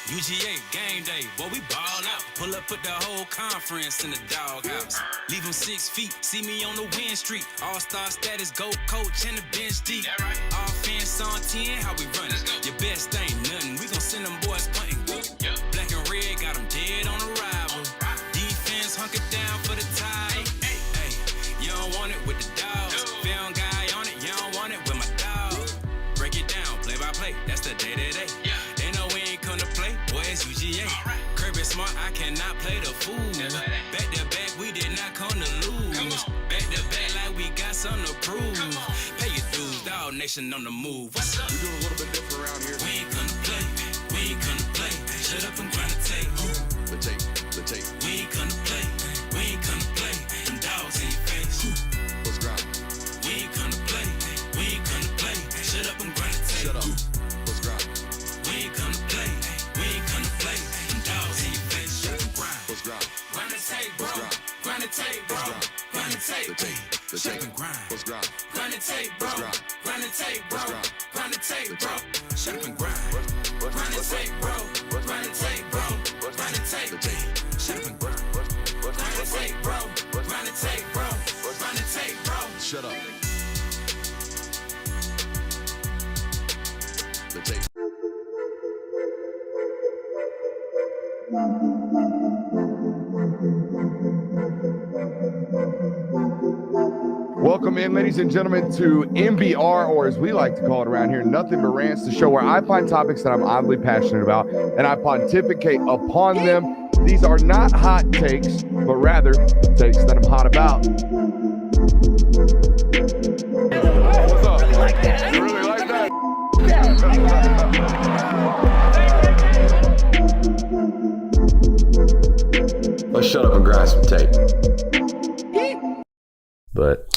UGA game day, boy, we ball out. Pull up, put the whole conference in the doghouse. Leave them 6 feet, see me on the win streak. All-star status, go coach, and the bench deep. Right. Offense on 10, how we run it? Your best ain't nothing, we gon' send them boys punting. Yep. Black and red, got them dead on arrival. Right. Defense hunkered down for the tie. Hey, hey, you don't want it with the dogs. Film guy on it, you don't want it with my dog. Break it down, play by play, that's the day-to-day. Yeah. They know we ain't come to play, boy, it's UGA. Right. Kirby smart, I cannot play the fool. Back to back, we did not come to lose. Back to back, like we got something to prove. Pay your dues, dog nation on the move. What's up? We doing a little bit different around here. We ain't come to play, we ain't come to play. Shut up and grind the tape. The tape, the tape. We ain't come to play, we ain't come to play. Them dogs in your face. Let's grind. We ain't come to play, we ain't come to play. Shut up and grind the tape. Shut up. Let's grind. We ain't come to play, we ain't come to play. Them dogs in your face. Shut up and grind. Let's grind. Grind the tape, bro. Grind the tape, bro. Grind the tape. The tape, the Shut tape. up and grind. Let's grind. Grind the tape, bro. Let's grind. Grind the tape, bro. Let's grind. Grind the tape, bro. Shut up and grind. Let's Grind the tape, bro. Grind the tape, bro. Grind the tape. The tape. Shut up and grind. Grind the tape, bro. Grind the tape, bro. Grind the tape, bro. Shut up. The tape. Welcome in, ladies and gentlemen, to MBR, or as we like to call it around here, Nothing But Rants, the show where I find topics that I'm oddly passionate about and I pontificate upon them. These are not hot takes, but rather takes that I'm hot about. What's up? You like that? You really like that? Let's shut up and grind some tape. But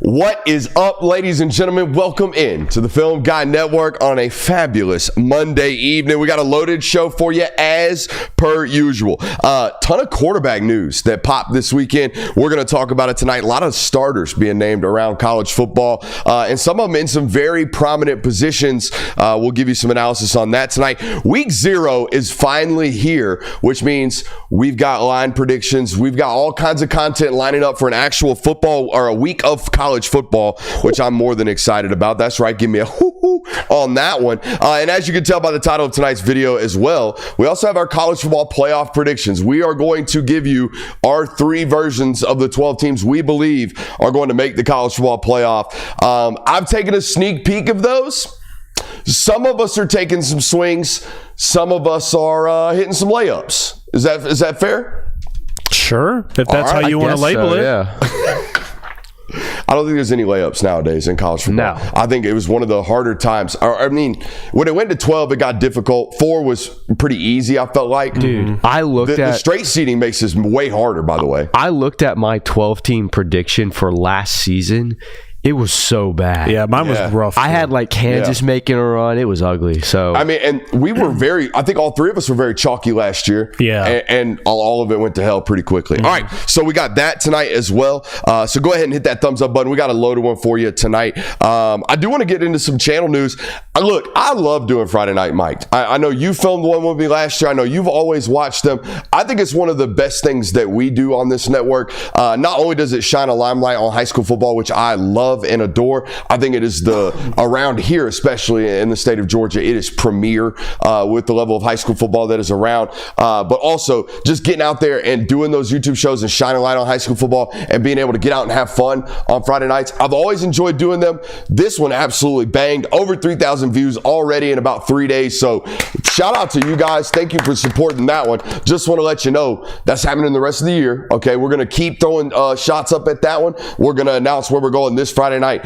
what is up, ladies and gentlemen? Welcome in to the Film Guy Network on a fabulous Monday evening. We got a loaded show for you as per usual. Ton of quarterback news that popped this weekend. We're going to talk about it tonight. A lot of starters being named around college football, and some of them in some very prominent positions. We'll give you some analysis on that tonight. Week 0 is finally here, which means we've got line predictions. We've got all kinds of content lining up for an actual football or a week of college football, which I'm more than excited about. That's right. Give me a hoo-hoo on that one. And as you can tell by the title of tonight's video as well, we also have our college football playoff predictions. We are going to give you our 3 versions of the 12 teams we believe are going to make the college football playoff. I've taken a sneak peek of those. Some of us are taking some swings. Some of us are hitting some layups. Is that fair? Sure, if that's how you want to label it. Yeah. I don't think there's any layups nowadays in college football. No. I think it was one of the harder times. I mean, when it went to 12, it got difficult. 4 was pretty easy, I felt like. Dude, I looked at... The straight seeding makes this way harder, by the way. I looked at my 12-team prediction for last season. It was so bad. Yeah, mine was rough. I had like Kansas making a run. It was ugly. So I mean, and we were I think all 3 of us were very chalky last year. Yeah. And all of it went to hell pretty quickly. Mm-hmm. All right. So we got that tonight as well. So go ahead and hit that thumbs up button. We got a loaded one for you tonight. I do want to get into some channel news. Look, I love doing Friday Night Mike. I know you filmed one with me last year. I know you've always watched them. I think it's one of the best things that we do on this network. Not only does it shine a limelight on high school football, which I love, love and adore. I think it is around here, especially in the state of Georgia, it is premier with the level of high school football that is around. But also just getting out there and doing those YouTube shows and shining a light on high school football and being able to get out and have fun on Friday nights. I've always enjoyed doing them. This one absolutely banged. Over 3,000 views already in about 3 days. So shout out to you guys. Thank you for supporting that one. Just want to let you know that's happening the rest of the year. Okay, we're going to keep throwing shots up at that one. We're going to announce where we're going this Friday night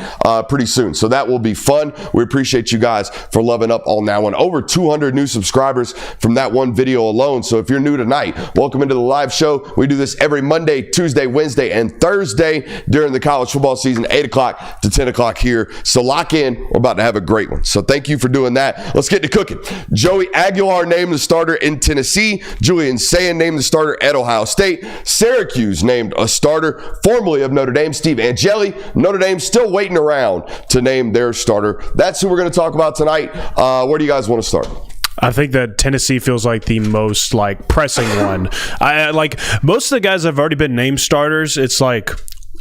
pretty soon. So that will be fun. We appreciate you guys for loving up on that one. Over 200 new subscribers from that one video alone. So if you're new tonight, welcome into the live show. We do this every Monday, Tuesday, Wednesday, and Thursday during the college football season, 8 o'clock to 10 o'clock here. So lock in. We're about to have a great one. So thank you for doing that. Let's get to cooking. Joey Aguilar named the starter in Tennessee. Julian Sayin named the starter at Ohio State. Syracuse named a starter formerly of Notre Dame. Steve Angeli, Notre Dame still waiting around to name their starter. That's who we're going to talk about tonight. Where do you guys want to start? I think that Tennessee feels like the most pressing one. I like most of the guys have already been named starters. It's like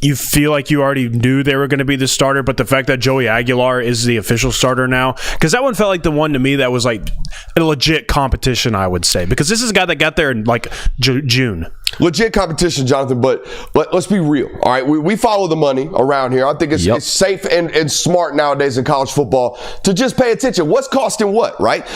you feel like you already knew they were going to be the starter, but the fact that Joey Aguilar is the official starter now, because that one felt like the one to me that was like a legit competition, I would say, because this is a guy that got there in like June. Legit competition, Jonathan, but let's be real. All right, we follow the money around here. I think it's safe and smart nowadays in college football to just pay attention. What's costing what, right?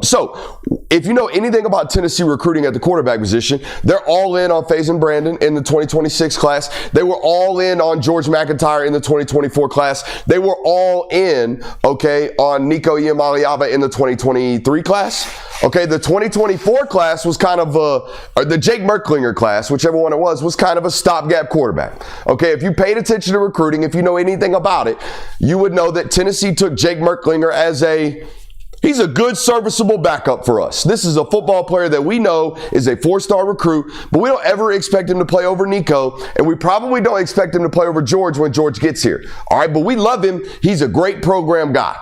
So if you know anything about Tennessee recruiting at the quarterback position, they're all in on Faison Brandon in the 2026 class. They were all in on George McIntyre in the 2024 class. They were all in, on Nico Iamaleava in the 2023 class. Okay, the 2024 class was kind of the Jake Merklinger class, whichever one it was kind of a stopgap quarterback. Okay, if you paid attention to recruiting, if you know anything about it, you would know that Tennessee took Jake Merklinger as he's a good, serviceable backup for us. This is a football player that we know is a 4-star recruit, but we don't ever expect him to play over Nico, and we probably don't expect him to play over George when George gets here. All right, but we love him. He's a great program guy.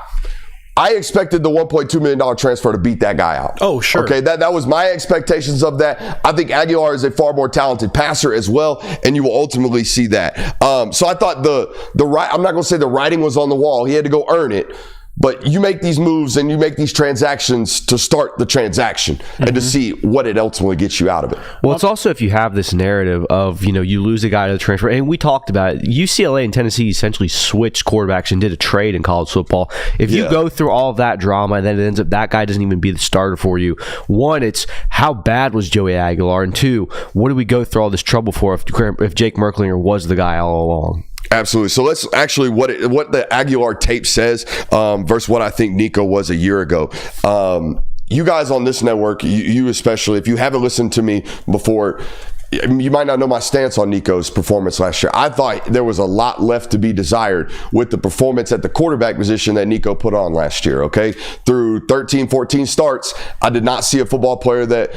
I expected the $1.2 million transfer to beat that guy out. Oh, sure. Okay, that was my expectations of that. I think Aguilar is a far more talented passer as well, and you will ultimately see that. So I thought I'm not going to say the writing was on the wall. He had to go earn it. But you make these moves and you make these transactions to start the transaction and to see what it ultimately gets you out of it. Well, it's also if you have this narrative of, you lose a guy to the transfer, and we talked about it. UCLA and Tennessee essentially switched quarterbacks and did a trade in college football. If you go through all of that drama and then it ends up that guy doesn't even be the starter for you, one, it's how bad was Joey Aguilar? And two, what did we go through all this trouble for if Jake Merklinger was the guy all along? Absolutely. So let's actually what the Aguilar tape says versus what I think Nico was a year ago. You guys on this network, you especially, if you haven't listened to me before, you might not know my stance on Nico's performance last year. I thought there was a lot left to be desired with the performance at the quarterback position that Nico put on last year, okay? Through 13, 14 starts, I did not see a football player that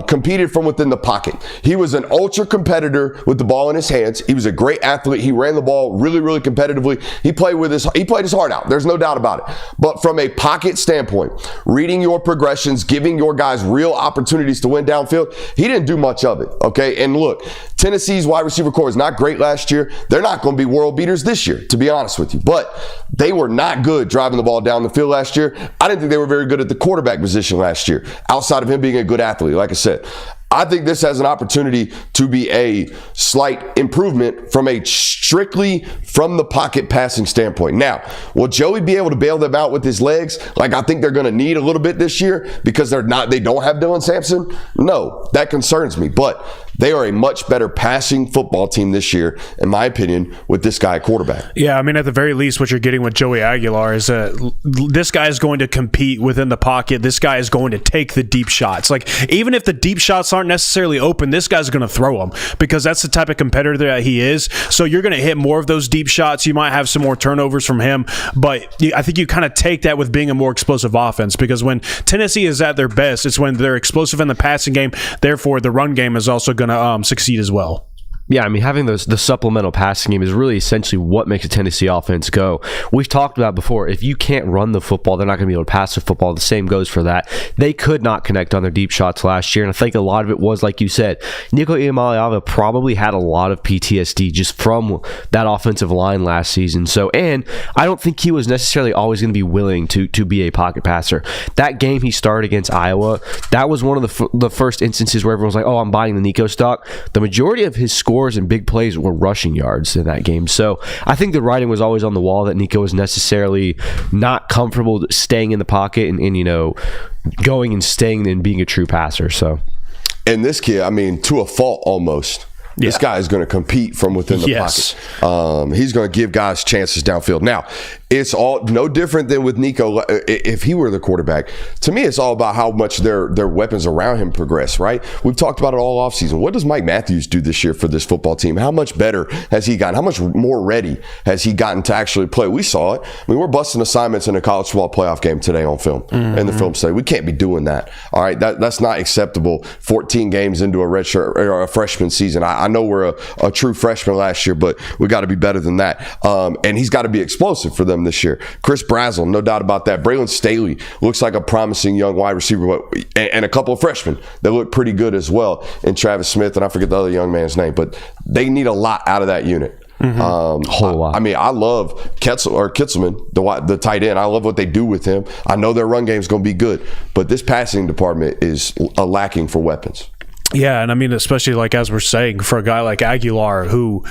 competed from within the pocket. He was an ultra competitor with the ball in his hands. He was a great athlete. He ran the ball really, really competitively. He played his heart out. There's no doubt about it. But from a pocket standpoint, reading your progressions, giving your guys real opportunities to win downfield, he didn't do much of it, okay? And look, Tennessee's wide receiver core is not great last year. They're not going to be world beaters this year, to be honest with you. But they were not good driving the ball down the field last year. I didn't think they were very good at the quarterback position last year, outside of him being a good athlete, like I said. I think this has an opportunity to be a slight improvement from a strictly from the pocket passing standpoint. Now, will Joey be able to bail them out with his legs like I think they're going to need a little bit this year because they don't have Dylan Sampson? No, that concerns me. But they are a much better passing football team this year, in my opinion, with this guy at quarterback. Yeah, I mean, at the very least, what you're getting with Joey Aguilar is that this guy is going to compete within the pocket. This guy is going to take the deep shots. Like, even if the deep shots aren't necessarily open, this guy's going to throw them because that's the type of competitor that he is. So you're going to hit more of those deep shots. You might have some more turnovers from him, but I think you kind of take that with being a more explosive offense because when Tennessee is at their best, it's when they're explosive in the passing game. Therefore, the run game is also going to succeed as well. Yeah, I mean, having the supplemental passing game is really essentially what makes a Tennessee offense go. We've talked about before, if you can't run the football, they're not going to be able to pass the football. The same goes for that. They could not connect on their deep shots last year, and I think a lot of it was, like you said, Nico Iamaleava probably had a lot of PTSD just from that offensive line last season. So, and I don't think he was necessarily always going to be willing to be a pocket passer. That game he started against Iowa, that was one of the first instances where everyone was like, oh, I'm buying the Nico stock. The majority of his scores and big plays were rushing yards in that game. So I think the writing was always on the wall that Nico was necessarily not comfortable staying in the pocket and going and staying and being a true passer. So, and this kid, I mean, to a fault almost. Yeah. This guy is going to compete from within the pocket. He's going to give guys chances downfield. Now, it's all no different than with Nico. If he were the quarterback, to me, it's all about how much their weapons around him progress, right? We've talked about it all offseason. What does Mike Matthews do this year for this football team? How much better has he gotten? How much more ready has he gotten to actually play? We saw it. I mean, we're busting assignments in a college football playoff game today on film, in the film study. We can't be doing that. All right, that's not acceptable. 14 games into a redshirt or a freshman season. I know we're a true freshman last year, but we got to be better than that. And he's got to be explosive for them this year. Chris Brazzell, no doubt about that. Braylon Staley looks like a promising young wide receiver, and a couple of freshmen that look pretty good as well. And Travis Smith, and I forget the other young man's name, but they need a lot out of that unit. Whole lot. I mean, I love Kitzelman, the tight end. I love what they do with him. I know their run game is going to be good, but this passing department is lacking for weapons. Yeah, and I mean, especially like as we're saying, for a guy like Aguilar who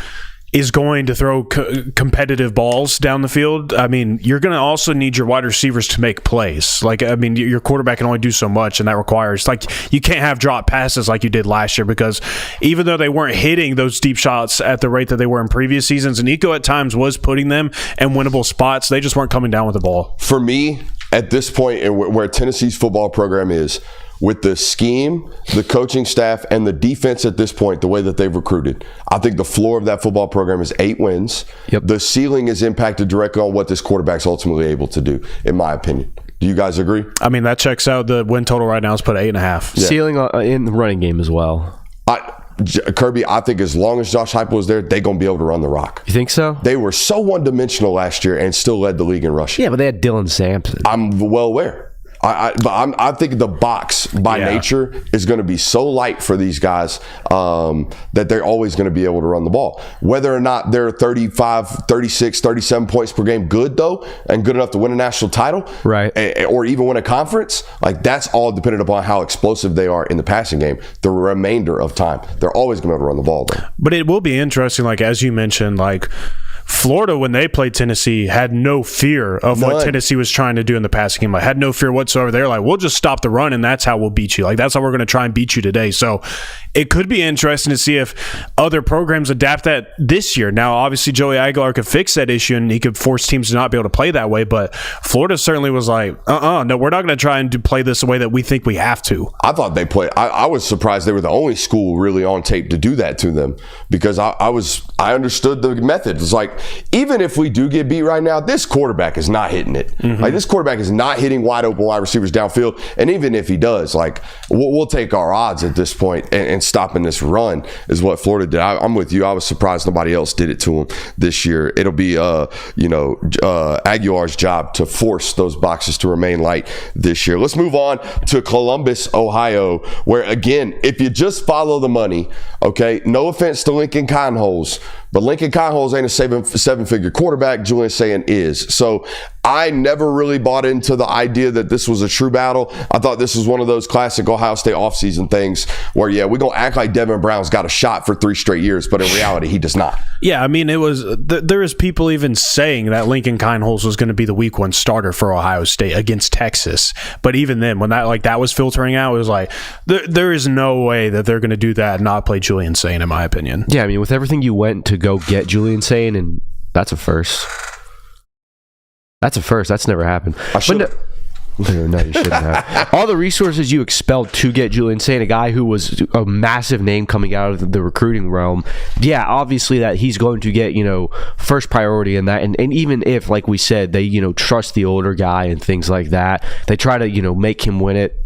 is going to throw competitive balls down the field, I mean, you're going to also need your wide receivers to make plays. Like, I mean, your quarterback can only do so much, and that requires, like, you can't have drop passes like you did last year, because even though they weren't hitting those deep shots at the rate that they were in previous seasons, Nico at times was putting them in winnable spots, they just weren't coming down with the ball. For me, at this point, and where Tennessee's football program is, with the scheme, the coaching staff, and the defense at this point, the way that they've recruited, I think the floor of that football program is 8 wins. Yep. The ceiling is impacted directly on what this quarterback's ultimately able to do, in my opinion. Do you guys agree? I mean, that checks out. The win total right now is put 8.5. Yeah. Ceiling in the running game as well. Kirby, I think as long as Josh Heupel is there, they're going to be able to run the rock. You think so? They were so one-dimensional last year and still led the league in rushing. Yeah, but they had Dylan Sampson. I'm well aware. I think the box by nature is going to be so light for these guys that they're always going to be able to run the ball. Whether or not they're 35, 36, 37 points per game good, though, and good enough to win a national title, right, or even win a conference, like that's all dependent upon how explosive they are in the passing game the remainder of time. They're always going to be able to run the ball, though. But it will be interesting, like as you mentioned, like Florida, when they played Tennessee, had no fear of what Tennessee was trying to do in the passing game. Like, had no fear whatsoever. They're like, we'll just stop the run, and that's how we'll beat you. Like, that's how we're going to try and beat you today. So it could be interesting to see if other programs adapt that this year. Now, obviously, Joey Aguilar could fix that issue, and he could force teams to not be able to play that way. But Florida certainly was like, no, we're not going to try and play this the way that we think we have to. I thought they played. I was surprised they were the only school really on tape to do that to them, because I understood the method. It's like, even if we do get beat right now, this quarterback is not hitting it. Mm-hmm. Like, this quarterback is not hitting wide open wide receivers downfield. And even if he does, like, we'll take our odds at this point, and stopping this run is what Florida did. I'm with you. I was surprised nobody else did it to him this year. It'll be Aguilar's job to force those boxes to remain light this year. Let's move on to Columbus, Ohio, where, again, if you just follow the money, okay, no offense to Lincoln Conholes, but Lincoln Conholes ain't a seven-figure quarterback. Julian Sayin is. So I never really bought into the idea that this was a true battle. I thought this was one of those classic Ohio State offseason things where, we're going to act like Devin Brown's got a shot for 3 straight years, but in reality, he does not. Yeah, I mean, it was there was people even saying that Lincoln Conholes was going to be the week 1 starter for Ohio State against Texas. But even then, when that was filtering out, it was like, there is no way that they're going to do that and not play Julian Sayin, in my opinion. Yeah, I mean, with everything you went to go get Julian Sayin, and that's a first. That's never happened. No, you shouldn't have. All the resources you expelled to get Julian Sayin, a guy who was a massive name coming out of the recruiting realm. Yeah, obviously that he's going to get, first priority in that. And even if, like we said, they, trust the older guy and things like that, they try to, make him win it.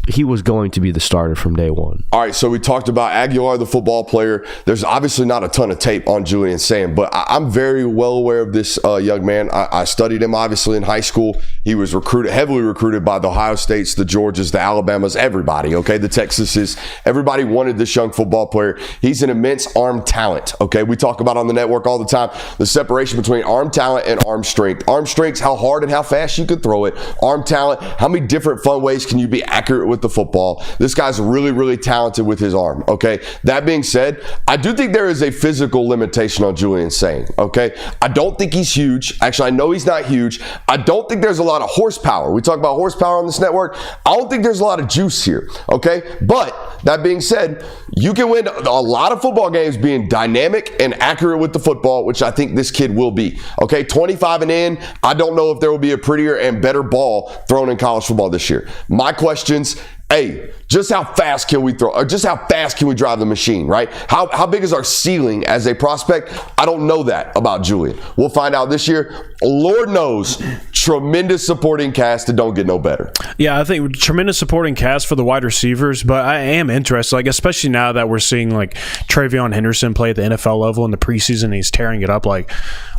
he was going to be the starter from day one. All right, so we talked about Aguilar, the football player. There's obviously not a ton of tape on Julian Sayin, but I'm very well aware of this young man. I studied him, obviously, in high school. He was heavily recruited by the Ohio States, the Georgias, the Alabamas, everybody, okay, the Texases. Everybody wanted this young football player. He's an immense arm talent, okay? We talk about on the network all the time the separation between arm talent and arm strength. Arm strength, how hard and how fast you can throw it. Arm talent, how many different fun ways can you be accurate with the football. This guy's really, really talented with his arm, okay? That being said, I do think there is a physical limitation on Julian Sayin, okay? I don't think he's huge. Actually, I know he's not huge. I don't think there's a lot of horsepower. We talk about horsepower on this network. I don't think there's a lot of juice here, okay? But that being said, you can win a lot of football games being dynamic and accurate with the football, which I think this kid will be, okay? 25 and in, I don't know if there will be a prettier and better ball thrown in college football this year. My questions, hey, just how fast can we throw, or just how fast can we drive the machine, right? How big is our ceiling as a prospect? I don't know that about Julian. We'll find out this year. Lord knows, tremendous supporting cast that don't get no better. Yeah, I think tremendous supporting cast for the wide receivers, but I am interested, like, especially now that we're seeing like Travion Henderson play at the NFL level in the preseason. He's tearing it up. Like,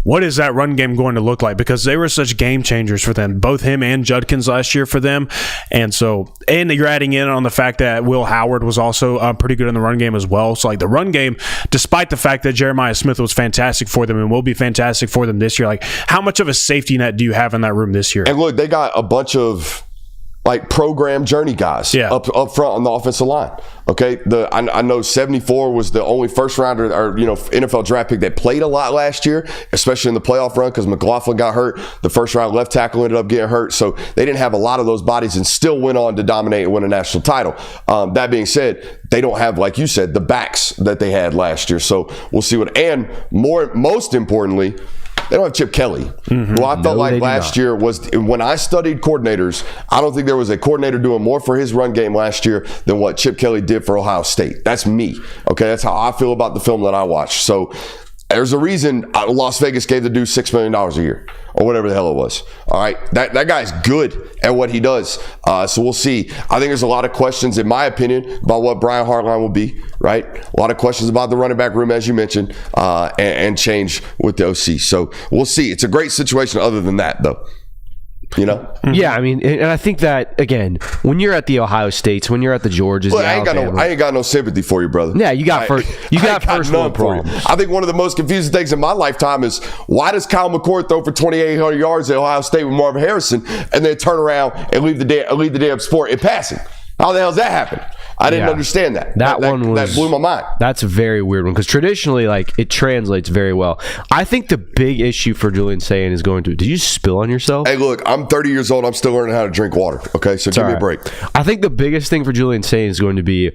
what is that run game going to look like? Because they were such game changers for them, both him and Judkins last year for them. And you're adding in on the fact that Will Howard was also pretty good in the run game as well. So, like, the run game, despite the fact that Jeremiah Smith was fantastic for them and will be fantastic for them this year, like, how much of a safety net do you have in that room this year? And look, they got a bunch of like program journey guys up front on the offensive line. Okay, I know 74 was the only first rounder or NFL draft pick that played a lot last year, especially in the playoff run because McLaughlin got hurt. The first round left tackle ended up getting hurt, so they didn't have a lot of those bodies and still went on to dominate and win a national title. That being said, they don't have, like you said, the backs that they had last year. So we'll see most importantly, they don't have Chip Kelly, who I felt like last year was, when I studied coordinators, I don't think there was a coordinator doing more for his run game last year than what Chip Kelly did for Ohio State. That's me. Okay, that's how I feel about the film that I watched. So there's a reason Las Vegas gave the dude $6 million a year or whatever the hell it was. All right, that guy's good at what he does. So we'll see. I think there's a lot of questions, in my opinion, about what Brian Hartline will be, right? A lot of questions about the running back room, as you mentioned, and change with the OC. So we'll see. It's a great situation other than that, though. Yeah, I mean, and I think that, again, when you're at the Ohio States, when you're at the Georgias, I ain't got no sympathy for you, brother. Yeah, you got first world problems. I think one of the most confusing things in my lifetime is, why does Kyle McCord throw for 2,800 yards at Ohio State with Marvin Harrison and then turn around and lead the damn sport in passing? How the hell does that happen? I didn't understand that. That blew my mind. That's a very weird one because traditionally, like, it translates very well. I think the big issue for Julian Sayin is going to. Did you spill on yourself? Hey, look, I'm 30 years old. I'm still learning how to drink water. Okay, so give me a break. I think the biggest thing for Julian Sayin is going to be,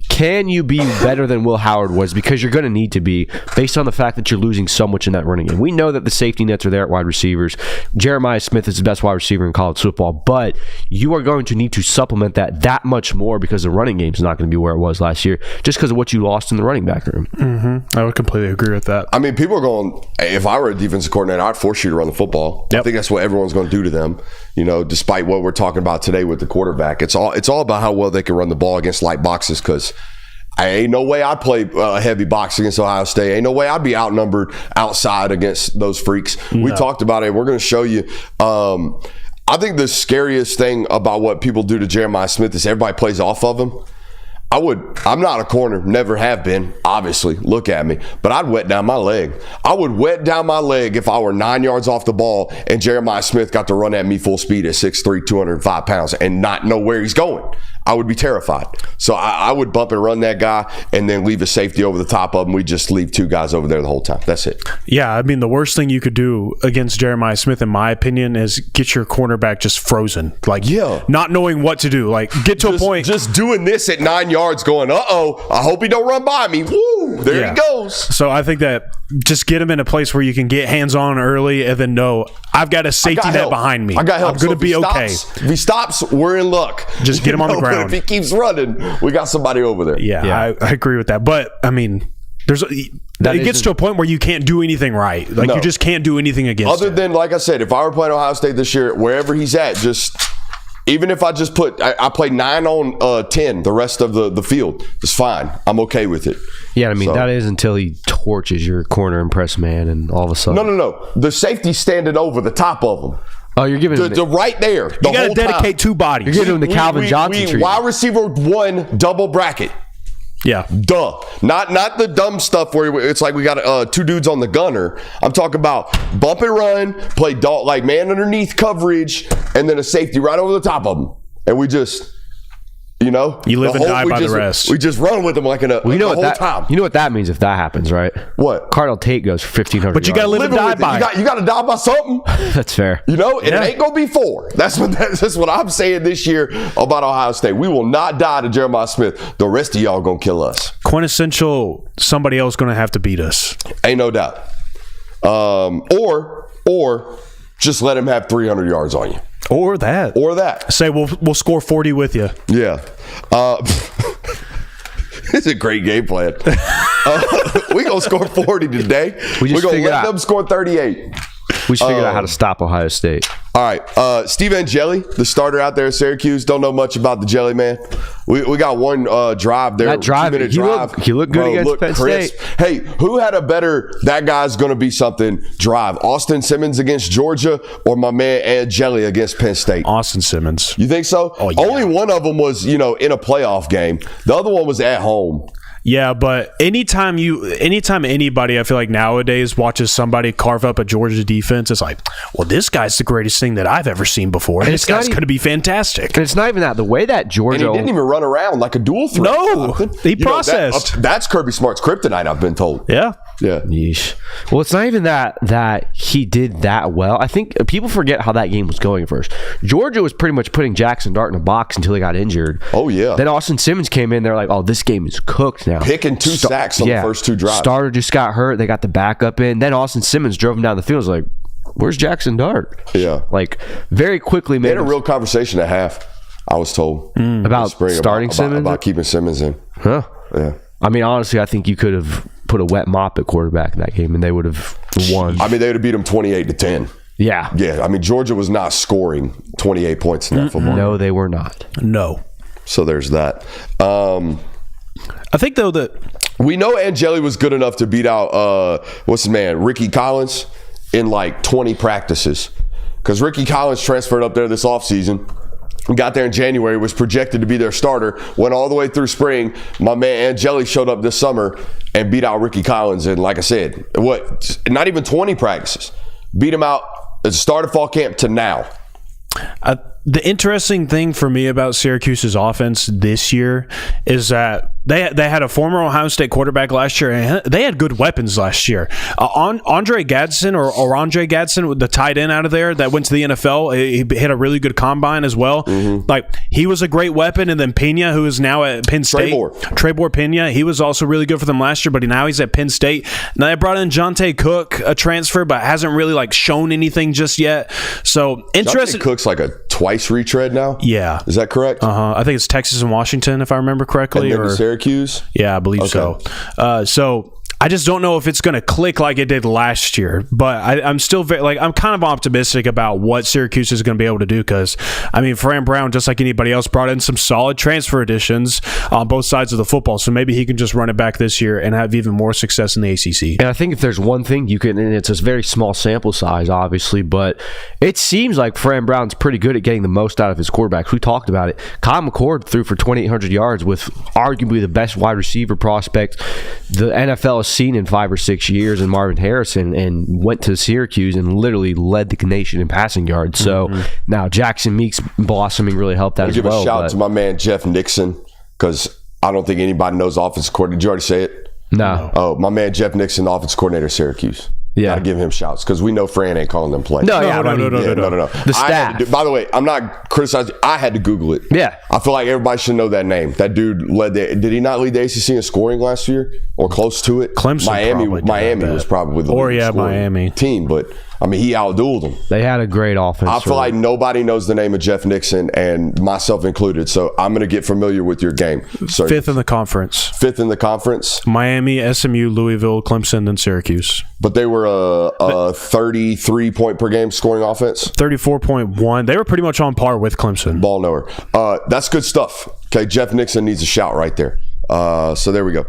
can you be better than Will Howard was? Because you're going to need to be, based on the fact that you're losing so much in that running game. We know that the safety nets are there at wide receivers. Jeremiah Smith is the best wide receiver in college football, but you are going to need to supplement that much more because the running game is not going to be where it was last year, just because of what you lost in the running back room. I would completely agree with that. I mean, people are going, if I were a defensive coordinator, I'd force you to run the football. I think that's what everyone's going to do to them. Despite what we're talking about today with the quarterback, it's all about how well they can run the ball against light boxes. Because ain't no way I'd play heavy box against Ohio State. Ain't no way I'd be outnumbered outside against those freaks. No. We talked about it. We're going to show you. I think the scariest thing about what people do to Jeremiah Smith is everybody plays off of him. I'm not a corner, never have been, obviously. Look at me. But I'd wet down my leg. I would wet down my leg if I were 9 yards off the ball and Jeremiah Smith got to run at me full speed at 6'3", 205 pounds and not know where he's going. I would be terrified. So I would bump and run that guy and then leave a safety over the top of him. We just leave two guys over there the whole time. That's it. Yeah, I mean, the worst thing you could do against Jeremiah Smith, in my opinion, is get your cornerback just frozen. Like, not knowing what to do. Like, get to a point. Just doing this at 9 yards going, I hope he don't run by me. Woo, there he goes. So I think that just get him in a place where you can get hands-on early and then know, I've got a safety net behind me. I got help. I'm going to be okay. If he stops, we're in luck. Just get him on the ground. But if he keeps running, we got somebody over there. Yeah. I agree with that. But, I mean, it gets to a point where you can't do anything right. Like, you just can't do anything against Other than, like I said, if I were playing Ohio State this year, wherever he's at, just Even if I just I play 9 on 10 the rest of the field, it's fine. I'm okay with it. Yeah, I mean, that is until he torches your corner and press man, and all of a sudden. No. The safety's standing over the top of him. Oh, you're giving the right there. You got to dedicate 2 bodies. You're giving him the Calvin Johnson treatment. Wide receiver 1 double bracket. Yeah. Duh. Not the dumb stuff where it's like we got 2 dudes on the gunner. I'm talking about bump and run, play like man underneath coverage, and then a safety right over the top of them. And we just, you live and die by the rest. We just run with them like the whole time. You know what that means if that happens, right? What? Cardinal Tate goes for 1,500 But you got to live and die by it. You got to die by something. That's fair. It ain't going to be 4. That's what I'm saying this year about Ohio State. We will not die to Jeremiah Smith. The rest of y'all going to kill us. Quintessential, somebody else going to have to beat us. Ain't no doubt. Or just let him have 300 yards on you. Or that. Say we'll score 40 with you. Yeah. It's a great game plan. We gonna score 40 today. We're gonna let them score 38. We just figured out how to stop Ohio State. All right. Steve Angeli, the starter out there at Syracuse. Don't know much about the Jelly Man. We got one drive there. That drive, he looked good against Penn State. Hey, who had a better that guy's going to be something drive? Austin Simmons against Georgia or my man Angeli against Penn State? Austin Simmons. You think so? Oh, yeah. Only one of them was, in a playoff game. The other one was at home. Yeah, but anytime anybody, I feel like nowadays watches somebody carve up a Georgia defense, it's like, well, this guy's the greatest thing that I've ever seen before. And this guy's going to be fantastic. And it's not even that. The way that Georgia... And he didn't even run around like a dual threat. No, he processed. That's Kirby Smart's kryptonite, I've been told. Yeah. Yeah. Yeesh. Well, it's not even that he did that well. I think people forget how that game was going at first. Georgia was pretty much putting Jackson Dart in a box until he got injured. Oh, yeah. Then Austin Simmons came in. They're like, oh, this game is cooked now. Picking 2 sacks on the first 2 drives. Starter just got hurt. They got the backup in. Then Austin Simmons drove him down the field. I was like, where's Jackson Dart? Yeah. Like, very quickly they had a real conversation at half, I was told. About starting Simmons? About keeping Simmons in. Huh. Yeah. I mean, honestly, I think you could have put a wet mop at quarterback in that game, and they would have won. I mean, they would have beat them 28-10. Yeah. Yeah. I mean, Georgia was not scoring 28 points in that football. No, they were not. No. So there's that. I think, though, that we know Angeli was good enough to beat out, what's his man, Ricky Collins in like 20 practices. Because Ricky Collins transferred up there this offseason. Got there in January, was projected to be their starter, went all the way through spring. My man Angeli showed up this summer and beat out Ricky Collins in, like I said, not even 20 practices. Beat him out at the start of fall camp to now. The interesting thing for me about Syracuse's offense this year is that they had a former Ohio State quarterback last year, and they had good weapons last year. Andre Gadsden, the tight end out of there that went to the NFL, he had a really good combine as well. Mm-hmm. Like, he was a great weapon, and then Pena, who is now at Penn State. Trebor Pena, he was also really good for them last year, but now he's at Penn State. Now they brought in Jonte Cook, a transfer, but hasn't really shown anything just yet. So interesting. Jonte Cook's like a twice retread now? Yeah. Is that correct? I think it's Texas and Washington, if I remember correctly. And then Syracuse? Yeah, I believe so. So I just don't know if it's going to click like it did last year, but I'm still I'm kind of optimistic about what Syracuse is going to be able to do because, I mean, Fran Brown, just like anybody else, brought in some solid transfer additions on both sides of the football, so maybe he can just run it back this year and have even more success in the ACC. And I think if there's one thing you can, and it's a very small sample size, obviously, but it seems like Fran Brown's pretty good at getting the most out of his quarterbacks. We talked about it. Kyle McCord threw for 2,800 yards with arguably the best wide receiver prospect the NFL has seen in 5 or 6 years, and Marvin Harrison, and went to Syracuse and literally led the nation in passing yards. So now Jackson Meeks blossoming really helped that as well. Give a shout out to my man Jeff Nixon, because I don't think anybody knows offensive coordinator. Did you already say it? No. Oh, my man Jeff Nixon, the offensive coordinator at Syracuse. Yeah. Gotta give him shouts because we know Fran ain't calling them plays. No. The staff. By the way, I'm not criticizing. I had to Google it. Yeah. I feel like everybody should know that name. That dude did he not lead the ACC in scoring last year or close to it? Clemson. Miami was probably the leading scoring Miami team, but I mean, he outdueled them. They had a great offense. I feel like nobody knows the name of Jeff Nixon, and myself included. So I'm going to get familiar with your game. Sir. Fifth in the conference. Fifth in the conference. Miami, SMU, Louisville, Clemson, and Syracuse. But they were a 33-point per game scoring offense. 34.1. They were pretty much on par with Clemson. Ball knower. That's good stuff. Okay, Jeff Nixon needs a shout right there. So there we go.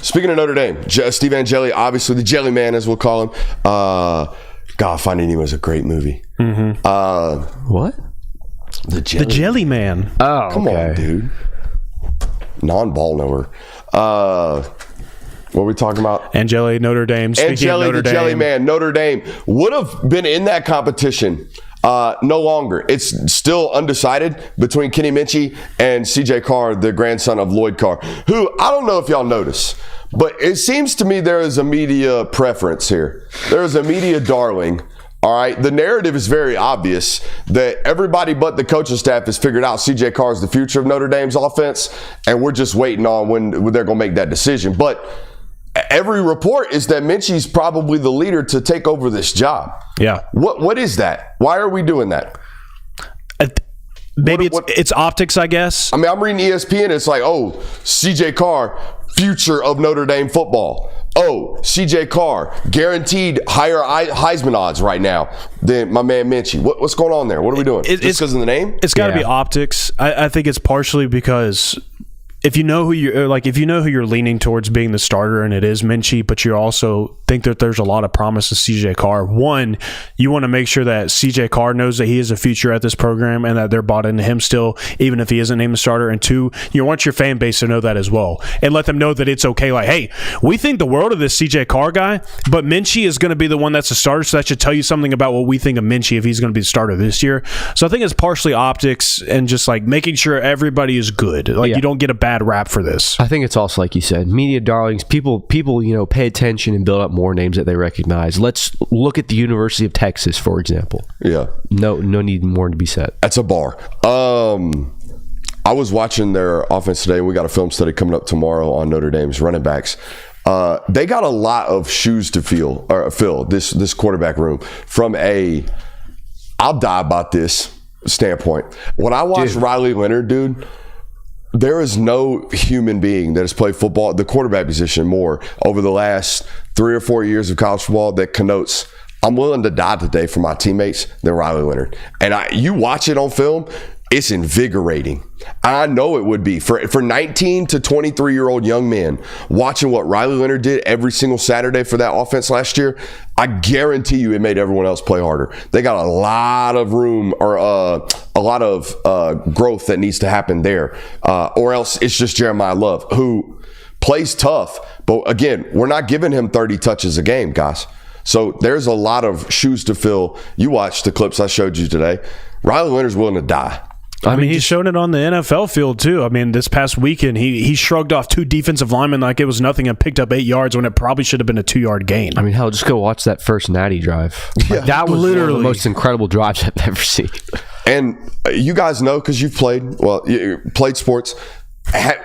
Speaking of Notre Dame, Steve Angeli, obviously the Jelly Man, as we'll call him. God, Finding Nemo was a great movie. Mm-hmm. What? The Jelly Man. Oh, come on, dude. Non-ball knower. What are we talking about? Angeli, Notre Dame. Angeli, the Jelly Man, Notre Dame would have been in that competition. No longer. It's still undecided between Kenny Minchie and CJ Carr, the grandson of Lloyd Carr, who I don't know if y'all notice, but it seems to me there is a media preference here. There is a media darling. All right. The narrative is very obvious that everybody but the coaching staff has figured out CJ Carr is the future of Notre Dame's offense, and we're just waiting on when they're going to make that decision. But every report is that Minchie's probably the leader to take over this job. Yeah. What is that? Why are we doing that? Maybe it's optics, I guess. I mean, I'm reading ESPN. It's like, CJ Carr, future of Notre Dame football. CJ Carr, guaranteed higher Heisman odds right now than my man Minchie. What's going on there? What are we doing? Just because of the name? It's got to be optics. I think it's partially because if you know who you're leaning towards being the starter, and it is Minchie, but you also think that there's a lot of promise of CJ Carr. One, you want to make sure that CJ Carr knows that he is a future at this program and that they're bought into him still, even if he isn't named the starter. And two, you want your fan base to know that as well and let them know that it's okay. Like, hey, we think the world of this CJ Carr guy, but Minchie is going to be the one that's a starter, so that should tell you something about what we think of Minchie if he's going to be the starter this year. So I think it's partially optics and just like making sure everybody is good. Like you don't get a bad rap for this. I think it's also, like you said, media darlings. People, pay attention and build up more names that they recognize. Let's look at the University of Texas, for example. Yeah. No need more to be said. That's a bar. I was watching their offense today, and we got a film study coming up tomorrow on Notre Dame's running backs. They got a lot of shoes to fill this quarterback room from I'll die about this standpoint. When I watch Riley Leonard, dude, there is no human being that has played football, the quarterback position, more over the last 3 or 4 years of college football that connotes I'm willing to die today for my teammates than Riley Leonard. And you watch it on film, it's invigorating. I know it would be. For 19 to 23-year-old young men watching what Riley Leonard did every single Saturday for that offense last year, I guarantee you it made everyone else play harder. They got a lot of room or a lot of growth that needs to happen there. Or else it's just Jeremiah Love, who plays tough. But again, we're not giving him 30 touches a game, guys. So there's a lot of shoes to fill. You watched the clips I showed you today. Riley Leonard's willing to die. I mean, he's shown it on the NFL field, too. I mean, this past weekend, he shrugged off 2 defensive linemen like it was nothing and picked up 8 yards when it probably should have been a 2-yard gain. I mean, hell, just go watch that first Natty drive. Yeah, that was literally one of the most incredible drives I've ever seen. And you guys know, because you've played sports,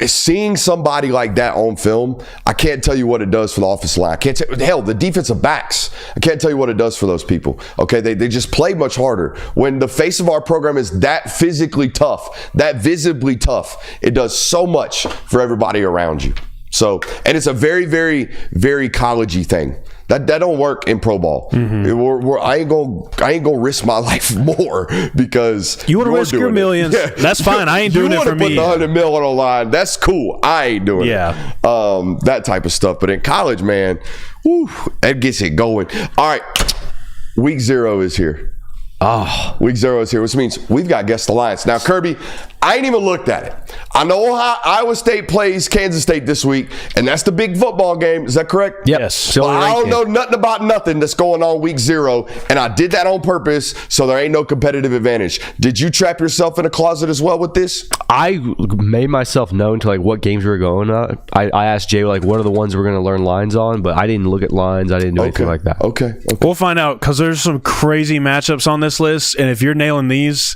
seeing somebody like that on film, I can't tell you what it does for the offensive line. The defensive backs, I can't tell you what it does for those people. Okay, they just play much harder. When the face of our program is that physically tough, that visibly tough, it does so much for everybody around you. So, and it's a very, very, very college-y thing. That don't work in pro ball. Mm-hmm. I ain't gonna risk my life more because you want to risk your millions. Yeah. That's fine. I ain't doing it for me. You want to put the $100 million on the line. That's cool. I ain't doing it. That type of stuff. But in college, man, that gets it going. All right, week 0 is here. Week 0 is here, which means we've got Guess the Lions. Now, Kirby, I ain't even looked at it. I know how Iowa State plays Kansas State this week, and that's the big football game. Is that correct? Yep. Yes. Well, I don't know nothing about nothing that's going on week 0, and I did that on purpose, so there ain't no competitive advantage. Did you trap yourself in a closet as well with this? I made myself known to what games we were going on. I asked Jay what are the ones we're going to learn lines on, but I didn't look at lines. I didn't do anything like that. Okay. We'll find out because there's some crazy matchups on this list, and if you're nailing these,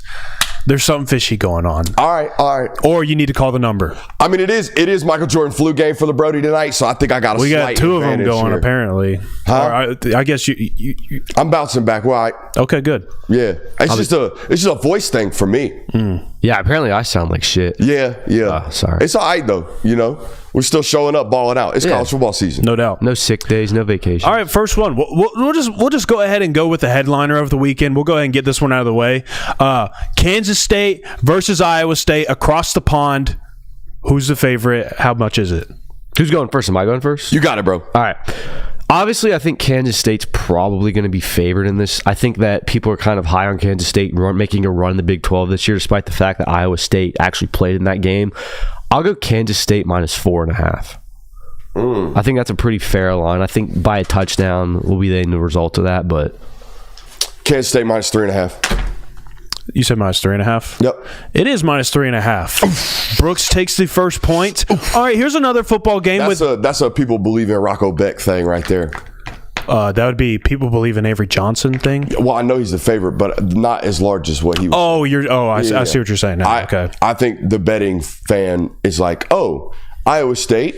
There's something fishy going on. All right. Or you need to call the number. I mean, it is Michael Jordan flu game for the Brody tonight, so I think I got a We got slight two of them advantage going, here. apparently. Huh? Or I guess you I'm bouncing back. Well, okay, good. yeah. It's just a voice thing for me. Yeah, apparently I sound like shit. Yeah. Sorry. It's all right though. We're still showing up, balling out. It's college football season. No doubt. No sick days, no vacation. All right, first one. We'll just go ahead and go with the headliner of the weekend. We'll go ahead and get this one out of the way. Kansas State versus Iowa State across the pond. Who's the favorite? How much is it? Who's going first? Am I going first? You got it, bro. All right. Obviously, I think Kansas State's probably going to be favored in this. I think that people are kind of high on Kansas State making a run in the Big 12 this year, despite the fact that Iowa State actually played in that game. I'll go Kansas State minus 4.5. I think that's a pretty fair line. I think by a touchdown will be the end result of that, but Kansas State minus 3.5. You said minus 3.5? Yep. It is minus 3.5. Brooks takes the first point. All right, here's another football game That's a people believe in Rocco Beck thing right there. That would be people believe in Avery Johnson thing. Well, I know he's the favorite, but not as large as what he was. I see what you're saying now. Okay. I think the betting fan is like, Iowa State,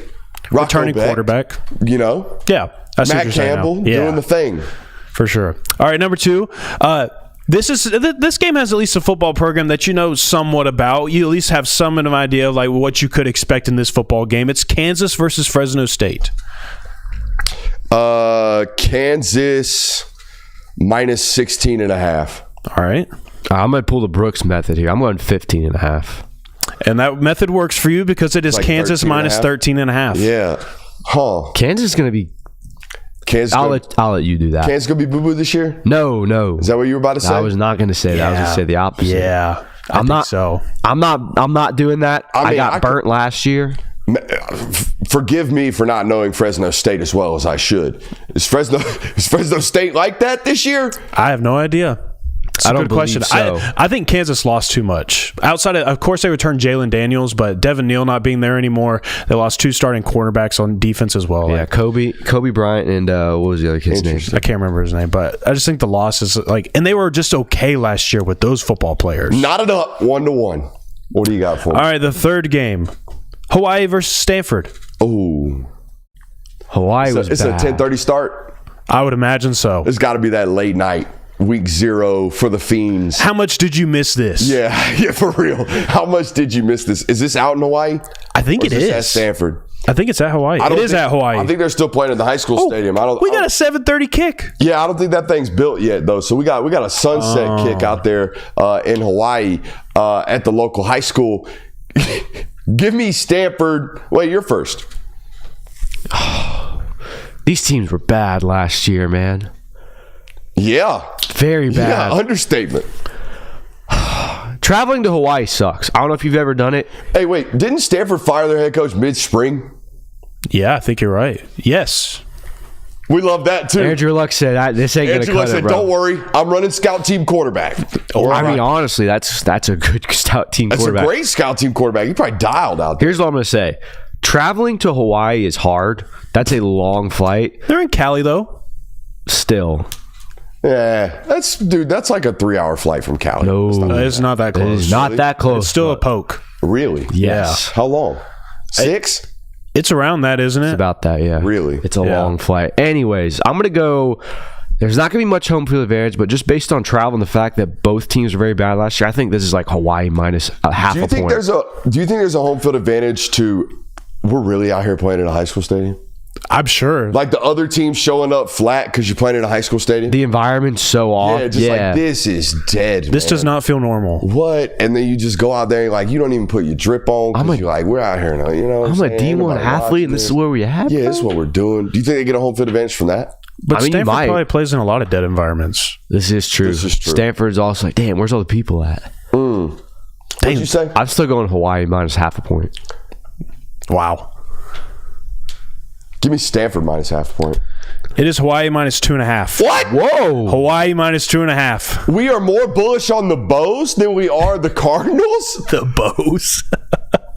Rocco Returning Beck, quarterback. Yeah, I see what Matt you're saying now. Campbell Yeah, doing the thing. for sure. All right, number 2. This game has at least a football program that you know somewhat about. You at least have some of an idea of like what you could expect in this football game. It's Kansas versus Fresno State. Kansas minus 16.5. All right. I'm going to pull the Brooks method here. I'm going 15.5. And that method works for you because it is Like Kansas 13.5? minus 13.5. Yeah. Huh. Kansas is going to be. Kansas. I'll let you do that. Kansas gonna be boo boo this year? No. Is that what you were about to say? I was not going to say that. I was going to say the opposite. Yeah. I'm not. So. I'm not doing that. I got burnt last year. Forgive me for not knowing Fresno State as well as I should. Is Fresno State like that this year? I have no idea. It's a I don't good question. believe so. I think Kansas lost too much. Outside of course, they returned Jalen Daniels, but Devin Neal not being there anymore. They lost 2 starting cornerbacks on defense as well. Yeah, Kobe Bryant and what was the other kid's name? I can't remember his name, but I just think the loss is and they were just okay last year with those football players. Knotted up 1-1. What do you got for me? All right, the third game, Hawaii versus Stanford. Oh, Hawaii was it's bad. a 10:30 start. I would imagine so. It's got to be that late night, week 0 for the Fiends. How much did you miss this? Yeah, for real. How much did you miss this? Is this out in Hawaii? I think it is at Stanford. I think it's at Hawaii. It is at Hawaii. I think they're still playing at the high school stadium. We got a 7:30 kick. Yeah, I don't think that thing's built yet though. So we got a sunset kick out there in Hawaii at the local high school. Give me Stanford. Wait, you're first. These teams were bad last year, man. Yeah. Very bad. Yeah, understatement. Traveling to Hawaii sucks. I don't know if you've ever done it. Hey, wait, didn't Stanford fire their head coach mid-spring? Yeah, I think you're right. Yes. We love that too. Andrew Luck said, "This ain't gonna Andrew cut Luck it, said, bro." "Don't worry, I'm running scout team quarterback." I mean, honestly, that's a good scout team That's quarterback. a great scout team quarterback. He probably dialed out there. Here's what I'm gonna say: traveling to Hawaii is hard. That's a long flight. They're in Cali though. Still, Yeah, that's like a 3-hour flight from Cali. no, It's not that close. it's not that close. It's still a poke. Really? Yes. How long? 6? It's around that, isn't it? It's about that, yeah. Really? It's a Yeah. long flight. Anyways, I'm going to go. There's not going to be much home field advantage, but just based on travel and the fact that both teams were very bad last year, I think this is like Hawaii minus a half Do you a think point. there's a home field advantage to we're really out here playing in a high school stadium? I'm sure. Like the other team showing up flat because you're playing in a high school stadium? The environment's so off. Yeah, just like this is dead. This does not feel normal. What? And then you just go out there and like you don't even put your drip on because you're like, we're out here now. You know what I'm a saying? D1 Nobody athlete, and this is where we at. Yeah, this is what we're doing. Do you think they get a home field advantage from that? But I mean, you Stanford might. probably plays in a lot of dead environments. This is true. Stanford's also like, damn, where's all the people at? What'd you say? I'm still going Hawaii minus half a point. Wow. Give me Stanford minus half a point. It is Hawaii minus 2.5. What? Whoa. Hawaii minus 2.5. We are more bullish on the Bows than we are the Cardinals? The Bows.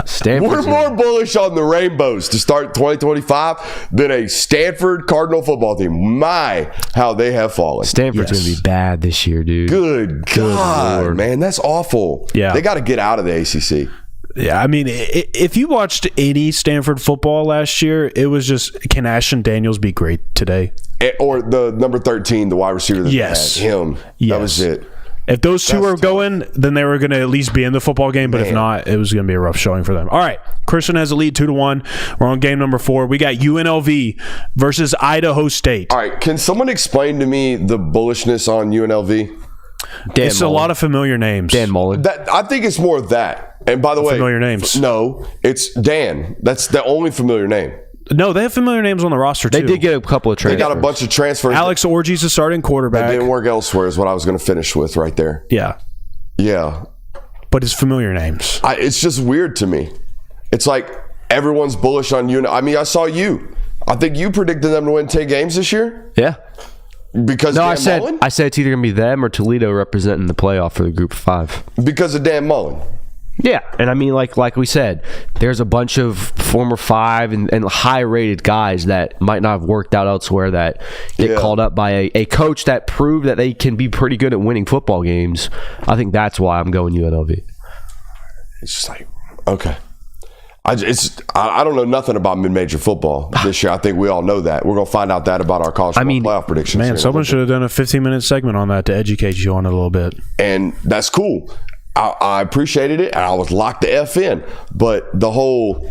Stanford's We're more bullish on the Rainbows to start 2025 than a Stanford Cardinal football team. My, how they have fallen. Stanford's going to be bad this year, dude. Good God, Lord. man. That's awful. Yeah. They got to get out of the ACC. Yeah, I mean, if you watched any Stanford football last year, it was just, can Ashton Daniels be great today? Or the number 13, the wide receiver that Yes. they had. Him. Yes. That was it. If those two That's were tough. going, then they were going to at least be in the football game. But if not, it was going to be a rough showing for them. All right. Christian has a lead 2-1. We're on game number 4. We got UNLV versus Idaho State. All right. Can someone explain to me the bullishness on UNLV? Dan It's Mullen. a lot of familiar names. Dan Mullen. I think it's more that. And by the way, Familiar names. No, it's Dan. That's the only familiar name. No, they have familiar names on the roster, too. They did get a couple of They transfers. got a bunch of transfers. Alex Orji's a starting that quarterback. didn't work elsewhere is what I was going to finish with right there. Yeah. Yeah. But it's familiar names. It's just weird to me. It's like everyone's bullish on you. I mean, I saw you. I think you predicted them to win 10 games this year Yeah. because No, Dan I said Mullen? it's either going to be them or Toledo representing the playoff for the group of 5. Because of Dan Mullen. Yeah, and I mean, like we said, there's a bunch of former 5 and high-rated guys that might not have worked out elsewhere that get Yeah. called up by a coach that proved that they can be pretty good at winning football games. I think that's why I'm going UNLV. It's just like, okay. I don't know nothing about mid-major football this year. I think we all know that. We're going to find out that about our college football playoff predictions. Man, here in a someone little should have done a 15-minute segment on that to educate you on it a little bit. bit. And that's cool. I appreciated it, and I was locked the F in. But the whole,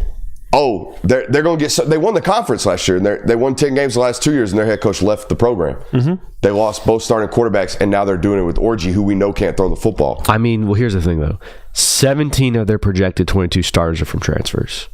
they're going to get – they won the conference last year, and they won 10 games the last 2 years, and their head coach left the program. Mm-hmm. They lost both starting quarterbacks, and now they're doing it with Orji, who we know can't throw the football. I mean, well, here's the thing, though. 17 of their projected 22 starters are from transfers.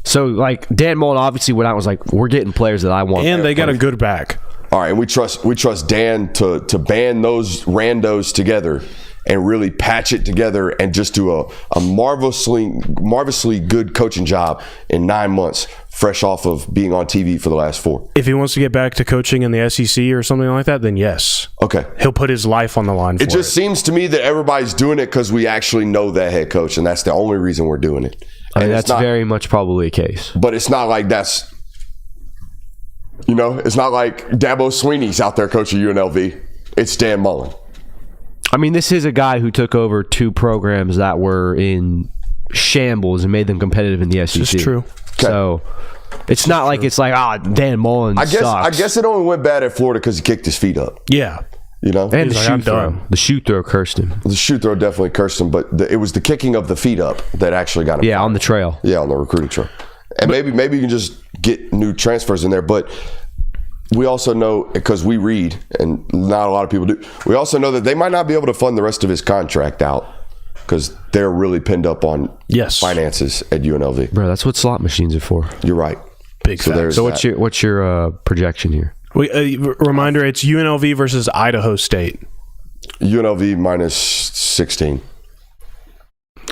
So, like, Dan Mullen obviously went out and was like, we're getting players that I want. And they got a good back. All right, and we trust Dan to band those randos together and really patch it together and just do a marvelously good coaching job in 9 months, fresh off of being on TV for the last 4. If he wants to get back to coaching in the SEC or something like that, then yes. Okay. He'll put his life on the line for It just seems to me that everybody's doing it because we actually know that head coach, and that's the only reason we're doing it. I mean, And it's that's not- very much probably a case. But it's not like that's, it's not like Dabo Sweeney's out there coaching UNLV. It's Dan Mullen. I mean, this is a guy who took over 2 programs that were in shambles and made them competitive in the SEC. This is true. So it's not like it's like, Dan Mullen I sucks. guess it only went bad at Florida because he kicked his feet up. Yeah. You know? And the He's like, shoot I'm throw. done. The shoot throw cursed him. The shoot throw definitely cursed him, but it was the kicking of the feet up that actually got him. Yeah, on the trail. Yeah, on the recruiting trail. And maybe you can just get new transfers in there. But we also know, because we read, and not a lot of people do, we also know that they might not be able to fund the rest of his contract out because they're really pinned up on finances at UNLV. Bro, that's what slot machines are for. You're right. Big So facts. there's So that. what's your projection here? Reminder, it's UNLV versus Idaho State. UNLV minus 16.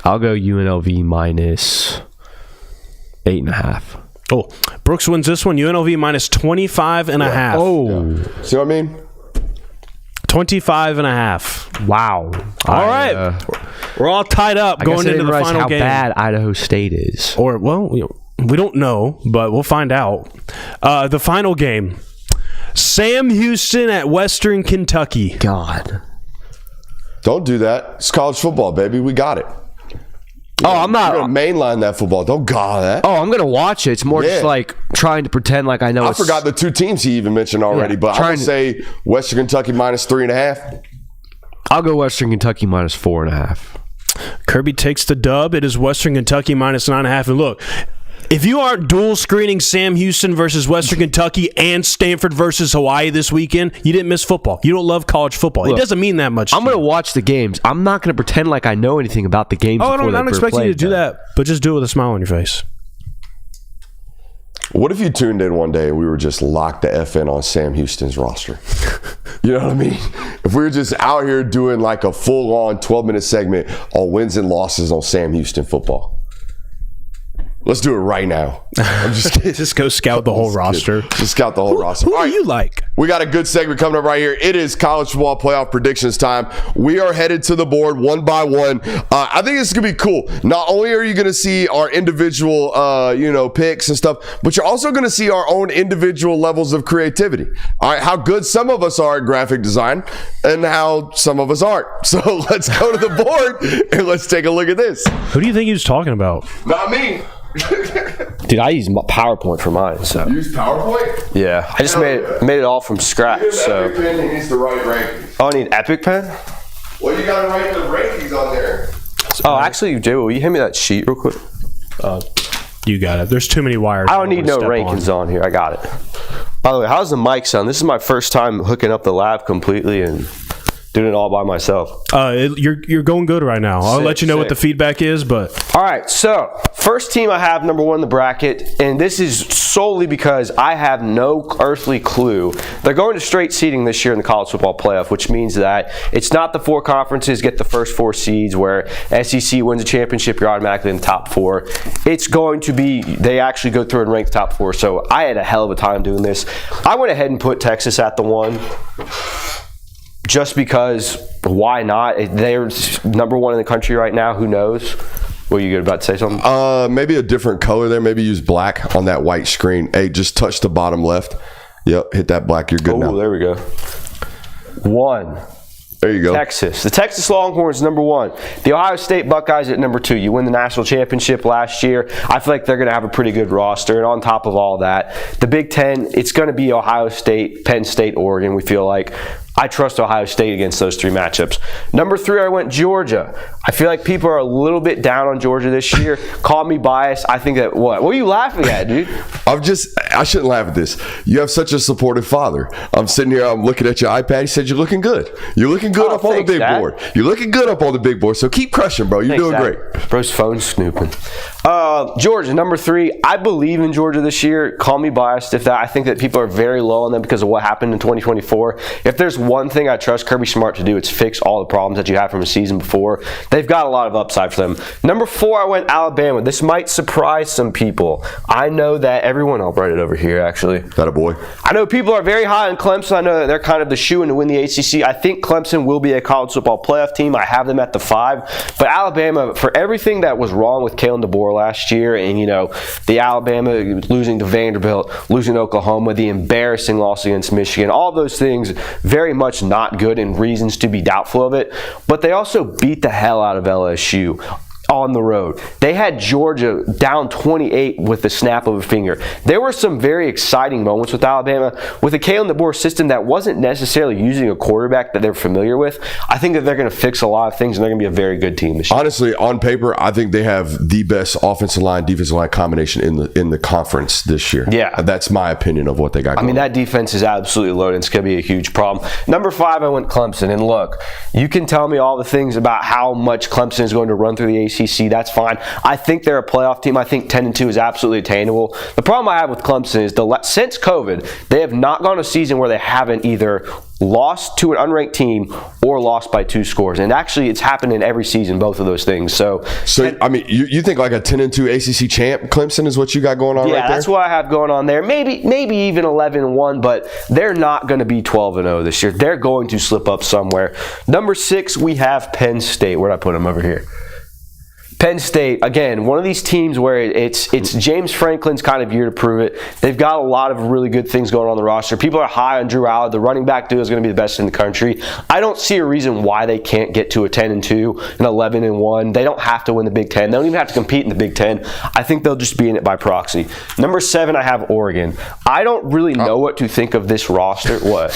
I'll go UNLV minus 8.5. Oh, Brooks wins this one. UNLV minus 25.5. Oh, See what I mean? 25.5. wow. All right. We're all tied up I guess going I into didn't the realize final how game. bad Idaho State is. Or, well, we don't know, but we'll find out. The final game. Sam Houston at Western Kentucky. God. Don't do that. It's college football, baby. We got it. I'm not. You're going to mainline that football. Don't God that. Oh, I'm gonna watch it. It's more just like trying to pretend like I know. I forgot the 2 teams he even mentioned already, Yeah, but I trying would to- say Western Kentucky minus 3.5. I'll go Western Kentucky minus 4.5. Kirby takes the dub. It is Western Kentucky minus 9.5. And look, if you aren't dual screening Sam Houston versus Western Kentucky and Stanford versus Hawaii this weekend, you didn't miss football. You don't love college football. Look, it doesn't mean that much. I'm gonna watch the games. I'm not gonna pretend like I know anything about the games. I before don't they expect you to played do them. that, but just do it with a smile on your face. What if you tuned in one day and we were just locked the F in on Sam Houston's roster? You know what I mean? If we were just out here doing like a full-on 12-minute segment on wins and losses on Sam Houston football. Let's do it right now. I'm just kidding. Just go scout the whole roster. Just scout the whole roster. Who All do right. you like? We got a good segment coming up right here. It is college football playoff predictions time. We are headed to the board one by one. I think this is going to be cool. Not only are you going to see our individual, picks and stuff, but you're also going to see our own individual levels of creativity. All right, how good some of us are at graphic design and how some of us aren't. So let's go to the board and let's take a look at this. Who do you think he was talking about? Not me. Dude, I use PowerPoint for mine. So Use PowerPoint? yeah, I just made it all from scratch. So Epic Pen, he needs to write rankings. oh, I need Epic Pen. Well, you got to write the rankings on there. Oh, actually, Jay, will you hand me that sheet real quick? You got it. There's too many wires. I don't need no rankings on here. I got it. By the way, how's the mic sound? This is my first time hooking up the lab completely and doing it all by myself. You're going good right now. I'll let you know what the feedback is, but all right, so first team I have number 1 in the bracket, and this is solely because I have no earthly clue. They're going to straight seeding this year in the college football playoff, which means that it's not the 4 conferences get the first 4 seeds where SEC wins a championship, you're automatically in the top 4. It's going to be, they actually go through and rank the top 4. So I had a hell of a time doing this. I went ahead and put Texas at the 1. Just because, why not? They're number 1 in the country right now. Who knows? Were you about to say something? Maybe a different color there. Maybe use black on that white screen. Hey, just touch the bottom left. Yep, hit that black. You're good now. Oh, there we go. 1. There you go. Texas. The Texas Longhorns, number 1. The Ohio State Buckeyes at number 2. You win the national championship last year. I feel like they're going to have a pretty good roster. And on top of all that, the Big Ten, it's going to be Ohio State, Penn State, Oregon, we feel like. I trust Ohio State against those 3 matchups. Number 3, I went Georgia. I feel like people are a little bit down on Georgia this year. Call me biased. I think that what are you laughing at, dude? I shouldn't laugh at this. You have such a supportive father. I'm sitting here, I'm looking at your iPad. He said, you're looking good. You're looking good up on the big board. You're looking good up on the big board. So keep crushing, bro. You're doing great. Bro's phone snooping. Georgia, number 3. I believe in Georgia this year. Call me biased if that. I think that people are very low on them because of what happened in 2024. If there's one thing I trust Kirby Smart to do, it's fix all the problems that you have from a season before. They've got a lot of upside for them. Number 4, I went Alabama. This might surprise some people. I know that everyone, I'll write it over here actually. That a boy. I know people are very high on Clemson. I know that they're kind of the shoe-in to win the ACC. I think Clemson will be a college football playoff team. I have them at the 5. But Alabama, for everything that was wrong with Kalen DeBoer last year, and the Alabama losing to Vanderbilt, losing to Oklahoma, the embarrassing loss against Michigan, all those things very much not good and reasons to be doubtful of it. But they also beat the hell out of LSU on the road. They had Georgia down 28 with the snap of a finger. There were some very exciting moments with Alabama with a Kalen DeBoer system that wasn't necessarily using a quarterback that they're familiar with. I think that they're going to fix a lot of things and they're going to be a very good team this year. Honestly, on paper, I think they have the best offensive line, defensive line combination in the conference this year. Yeah. That's my opinion of what they got going. I mean, that defense is absolutely loaded. It's going to be a huge problem. Number 5, I went Clemson. And look, you can tell me all the things about how much Clemson is going to run through the ACC. That's fine. I think they're a playoff team. I think 10-2 is absolutely attainable. The problem I have with Clemson is since COVID, they have not gone a season where they haven't either lost to an unranked team or lost by 2 scores. And actually, it's happened in every season, both of those things. So I mean, you think like a 10-2 ACC champ Clemson is what you got going on right there? Yeah, that's what I have going on there. Maybe even 11-1, but they're not going to be 12-0 this year. They're going to slip up somewhere. Number 6, we have Penn State. Where did I put them over here? Penn State, again, one of these teams where it's James Franklin's kind of year to prove it. They've got a lot of really good things going on the roster. People are high on Drew Allard. The running back duo is going to be the best in the country. I don't see a reason why they can't get to a 10-2 and 11-1. They don't have to win the Big Ten. They don't even have to compete in the Big Ten. I think they'll just be in it by proxy. Number 7, I have Oregon. I don't really know what to think of this roster. What?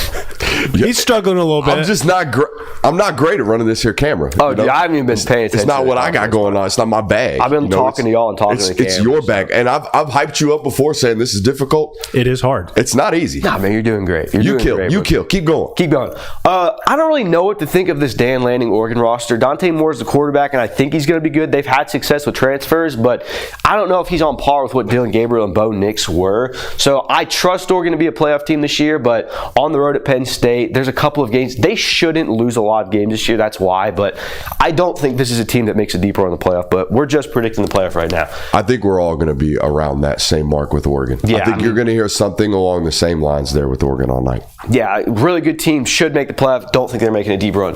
He's struggling a little bit. I'm just not I'm not great at running this here camera. Oh, dude, I haven't even been paying attention. It's not what I got going on. It's not my bag. I've been talking to y'all and talking to the camera. It's your bag. And I've hyped you up before saying this is difficult. It is hard. It's not easy. Nah, man, you're doing great. You kill. Keep going. Keep going. I don't really know what to think of this Dan Lanning Oregon roster. Dante Moore's the quarterback, and I think he's going to be good. They've had success with transfers, but I don't know if he's on par with what Dylan Gabriel and Bo Nix were. So I trust Oregon to be a playoff team this year, but on the road at Penn State, there's a couple of games. They shouldn't lose a lot of games this year. That's why, but I don't think this is a team that makes a deep run in the playoff, but we're just predicting the playoff right now. I think we're all going to be around that same mark with Oregon. Yeah, I think you're going to hear something along the same lines there with Oregon all night. Yeah, really good team. Should make the playoff. Don't think they're making a deep run.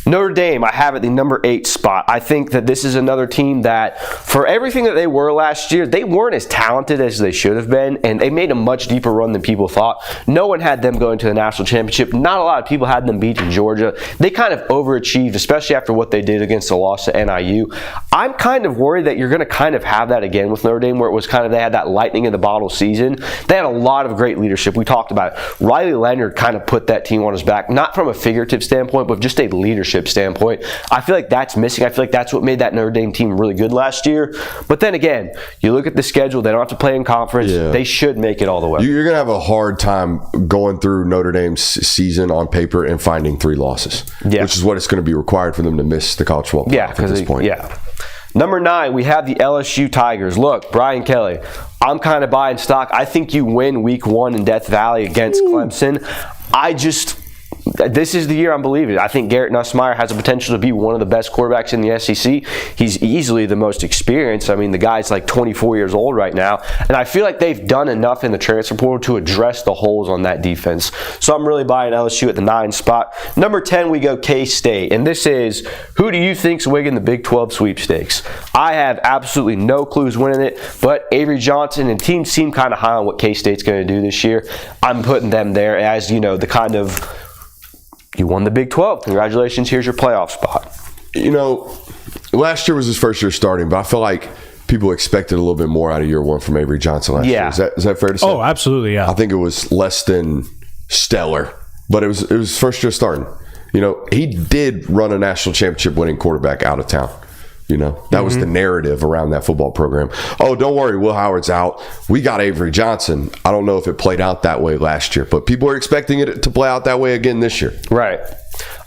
Notre Dame, I have at the number 8 spot. I think that this is another team that, for everything that they were last year, they weren't as talented as they should have been, and they made a much deeper run than people thought. No one had them going to the national championship. Not a lot of people had them beating Georgia. They kind of overachieved, especially after what they did against the loss to NIU. I'm kind of worried that you're going to kind of have that again with Notre Dame, where it was kind of they had that lightning in the bottle season. They had a lot of great leadership. We talked about it. Riley Leonard kind of put that team on his back, not from a figurative standpoint, but just a leadership standpoint. I feel like that's missing. I feel like that's what made that Notre Dame team really good last year. But then again, you look at the schedule, they don't have to play in conference. Yeah. They should make it all the way. You're going to have a hard time going through Notre Dame's season on paper and finding 3 losses, which is what it's going to be required for them to miss the college football playoff at this point. Yeah. Number 9, we have the LSU Tigers. Look, Brian Kelly, I'm kind of buying stock. I think you win week 1 in Death Valley against Clemson. This is the year I'm believing. I think Garrett Nussmeier has the potential to be one of the best quarterbacks in the SEC. He's easily the most experienced. I mean, the guy's like 24 years old right now. And I feel like they've done enough in the transfer portal to address the holes on that defense. So I'm really buying LSU at the 9 spot. Number 10, we go K-State. And this is, who do you think's winning the Big 12 sweepstakes? I have absolutely no clue who's winning it, but Avery Johnson and teams seem kind of high on what K-State's going to do this year. I'm putting them there as, the kind of, you won the Big 12. Congratulations. Here's your playoff spot. Last year was his first year starting, but I feel like people expected a little bit more out of year 1 from Avery Johnson last year. Is that fair to say? Oh, absolutely, yeah. I think it was less than stellar, but it was his first year starting. He did run a national championship winning quarterback out of town. That was the narrative around that football program. Oh, don't worry, Will Howard's out. We got Avery Johnson. I don't know if it played out that way last year, but people are expecting it to play out that way again this year. Right.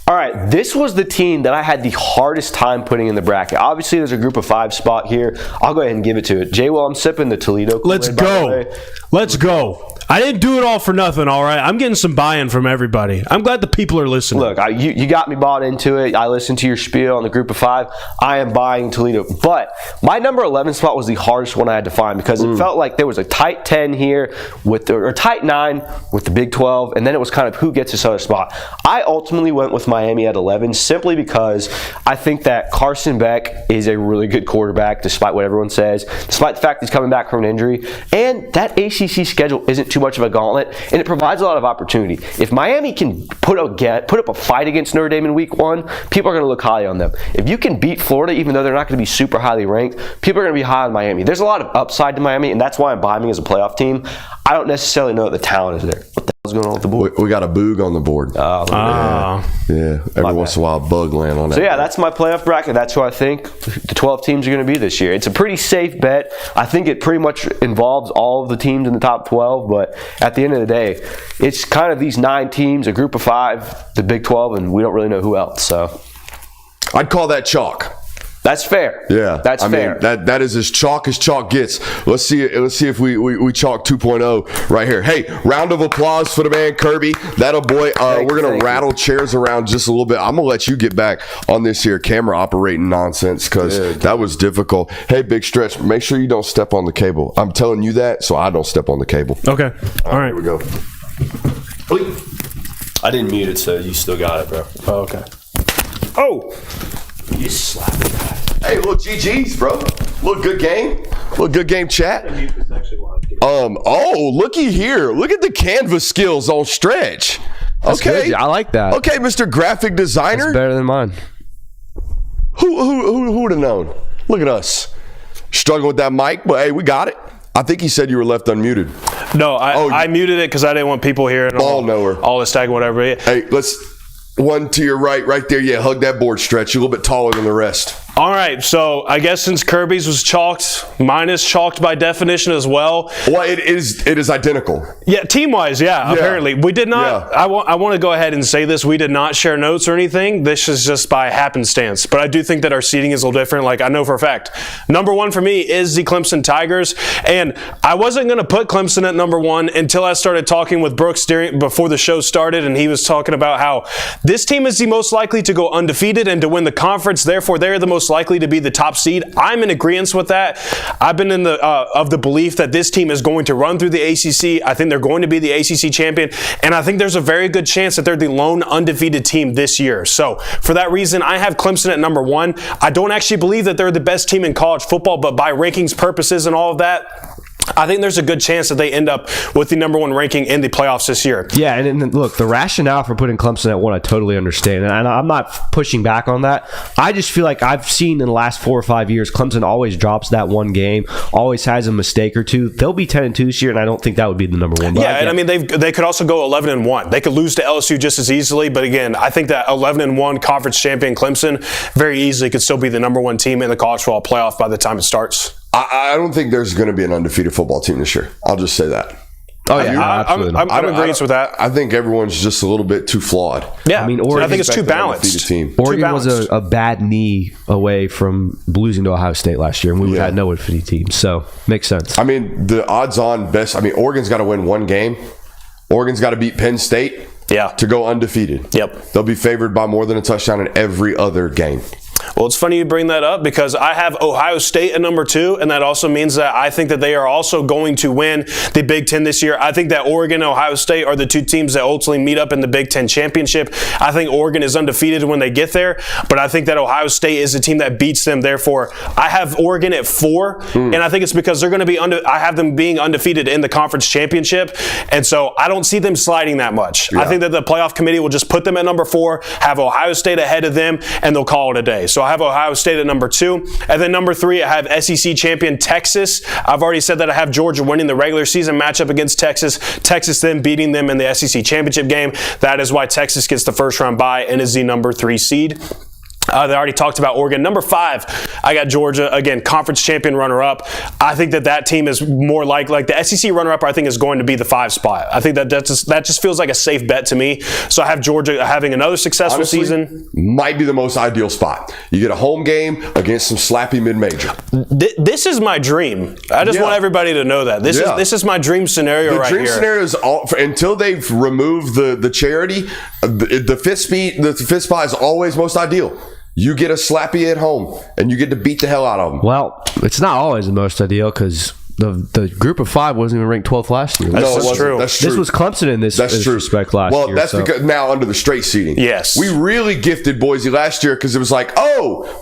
All right, this was the team that I had the hardest time putting in the bracket. Obviously, there's a group of 5 spot here. I'll go ahead and give it to it. J-Will, I'm sipping the Toledo Kool-Aid, Let's go. I didn't do it all for nothing, all right? I'm getting some buy-in from everybody. I'm glad the people are listening. Look, you got me bought into it. I listened to your spiel on the group of 5. I am buying Toledo. But my number 11 spot was the hardest one I had to find because it felt like there was a tight 10 here, or tight 9 with the Big 12, and then it was kind of who gets this other spot. I ultimately went with Miami at 11 simply because I think that Carson Beck is a really good quarterback despite what everyone says, despite the fact he's coming back from an injury. And that ACC schedule isn't too much of a gauntlet, and it provides a lot of opportunity. If Miami can put up a fight against Notre Dame in week 1, people are going to look high on them. If you can beat Florida, even though they're not going to be super highly ranked, people are going to be high on Miami. There's a lot of upside to Miami, and that's why I'm buying them as a playoff team. I don't necessarily know that the talent is there. What the hell's going on with the board? We got a boog on the board. Yeah. Every once in a while, a bug land on that. So, yeah, that's my playoff bracket. That's who I think the 12 teams are going to be this year. It's a pretty safe bet. I think it pretty much involves all of the teams in the top 12, but at the end of the day, it's kind of these 9 teams, a group of 5, the Big 12, and we don't really know who else. So I'd call that chalk. That's fair. Yeah, that's fair. That is as chalk gets. Let's see if we chalk 2.0 right here. Hey, round of applause for the man Kirby. That'll boy. We're gonna rattle chairs around just a little bit. I'm gonna let you get back on this here camera operating nonsense because that was difficult. Hey, Big Stretch, make sure you don't step on the cable. I'm telling you that so I don't step on the cable. Okay. All right. Here we go. I didn't mute it, so you still got it, bro. Oh, okay. Oh. You slapped it. Hey, little GG's, bro. Little good game chat. Oh, looky here. Look at the canvas skills on Stretch. Okay. Good. I like that. Okay, Mr. Graphic Designer. That's better than mine. Who would have known? Look at us. Struggling with that mic, but hey, we got it. I think he said you were left unmuted. No, I muted it because I didn't want people hearing all this tag and whatever. Hey, let's one to your right there. Yeah, hug that board, Stretch. You're a little bit taller than the rest. All right, so I guess since Kirby's was chalked, mine is chalked by definition as well. Well, it is identical. Yeah, team-wise, apparently. We did not, I want to go ahead and say this, we did not share notes or anything. This is just by happenstance. But I do think that our seating is a little different, like I know for a fact. Number 1 for me is the Clemson Tigers, and I wasn't going to put Clemson at number 1 until I started talking with Brooks before the show started, and he was talking about how this team is the most likely to go undefeated and to win the conference, therefore they're the most most likely to be the top seed. I'm in agreement with that. I've been in of the belief that this team is going to run through the ACC. I think they're going to be the ACC champion, and I think there's a very good chance that they're the lone undefeated team this year. So for that reason, I have Clemson at number 1. I don't actually believe that they're the best team in college football, but by rankings purposes and all of that, I think there's a good chance that they end up with the number 1 ranking in the playoffs this year. Yeah, and look, the rationale for putting Clemson at 1, I totally understand. And I'm not pushing back on that. I just feel like I've seen in the last 4 or 5 years, Clemson always drops that one game, always has a mistake or two. They'll be 10-2 this year, and I don't think that would be the number 1. Yeah, and I mean, they could also go 11-1. They could lose to LSU just as easily. But again, I think that 11-1 conference champion Clemson very easily could still be the number 1 team in the college football playoff by the time it starts. I don't think there's going to be an undefeated football team this year. I'll just say that. Oh, yeah, absolutely. I'm agreeing with that. I think everyone's just a little bit too flawed. Yeah, I mean, I think it's too balanced. Oregon was a bad knee away from losing to Ohio State last year, and we had no undefeated team. So, makes sense. I mean, the odds-on best. I mean, Oregon's got to win one game. Oregon's got to beat Penn State to go undefeated. Yep. They'll be favored by more than a touchdown in every other game. Well, it's funny you bring that up because I have Ohio State at number 2, and that also means that I think that they are also going to win the Big Ten this year. I think that Oregon and Ohio State are the 2 teams that ultimately meet up in the Big Ten championship. I think Oregon is undefeated when they get there, but I think that Ohio State is the team that beats them. Therefore, I have Oregon at 4, and I think it's because they're going to be I have them being undefeated in the conference championship, and so I don't see them sliding that much. Yeah. I think that the playoff committee will just put them at number 4, have Ohio State ahead of them, and they'll call it a day. So I have Ohio State at number 2. And then number 3, I have SEC champion Texas. I've already said that I have Georgia winning the regular season matchup against Texas. Texas then beating them in the SEC championship game. That is why Texas gets the first round bye and is the number 3 seed. They already talked about Oregon. Number 5, I got Georgia. Again, conference champion runner-up. I think that team is more like the SEC runner-up, I think, is going to be the 5 spot. I think that just feels like a safe bet to me. So I have Georgia having another successful season. Might be the most ideal spot. You get a home game against some slappy mid-major. This is my dream. I just want everybody to know that. This is my dream scenario right here. The dream scenario is until they've removed the charity, the fifth spot is always most ideal. You get a slappy at home, and you get to beat the hell out of them. Well, it's not always the most ideal because the group of 5 wasn't even ranked 12th last year. That's true. That's true. This was Clemson in this respect last year. Well, that's because now under the straight seeding. Yes. We really gifted Boise last year because it was like,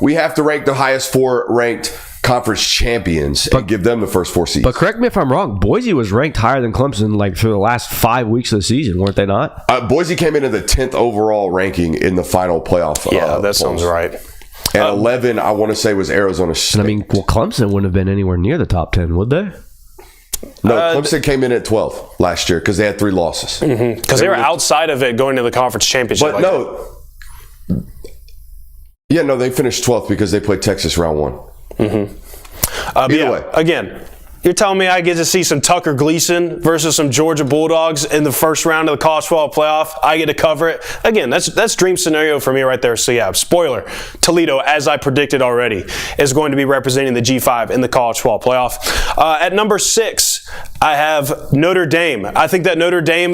we have to rank the highest 4 ranked conference champions and give them the first 4 seeds. But correct me if I'm wrong, Boise was ranked higher than Clemson for the last 5 weeks of the season, weren't they not? Boise came in at the 10th overall ranking in the final playoff. That sounds right. And 11, I want to say, was Arizona State. I mean, Clemson wouldn't have been anywhere near the top 10, would they? No, Clemson came in at 12 last year because they had 3 losses. Because they were outside of it going to the conference championship. But they finished 12th because they played Texas round 1. Either way. Again, you're telling me I get to see some Tucker Gleason versus some Georgia Bulldogs in the first round of the college football playoff. I get to cover it. Again, that's dream scenario for me right there. So yeah, spoiler, Toledo, as I predicted already, is going to be representing the G5 in the college football playoff. At number 6, I have Notre Dame. I think that Notre Dame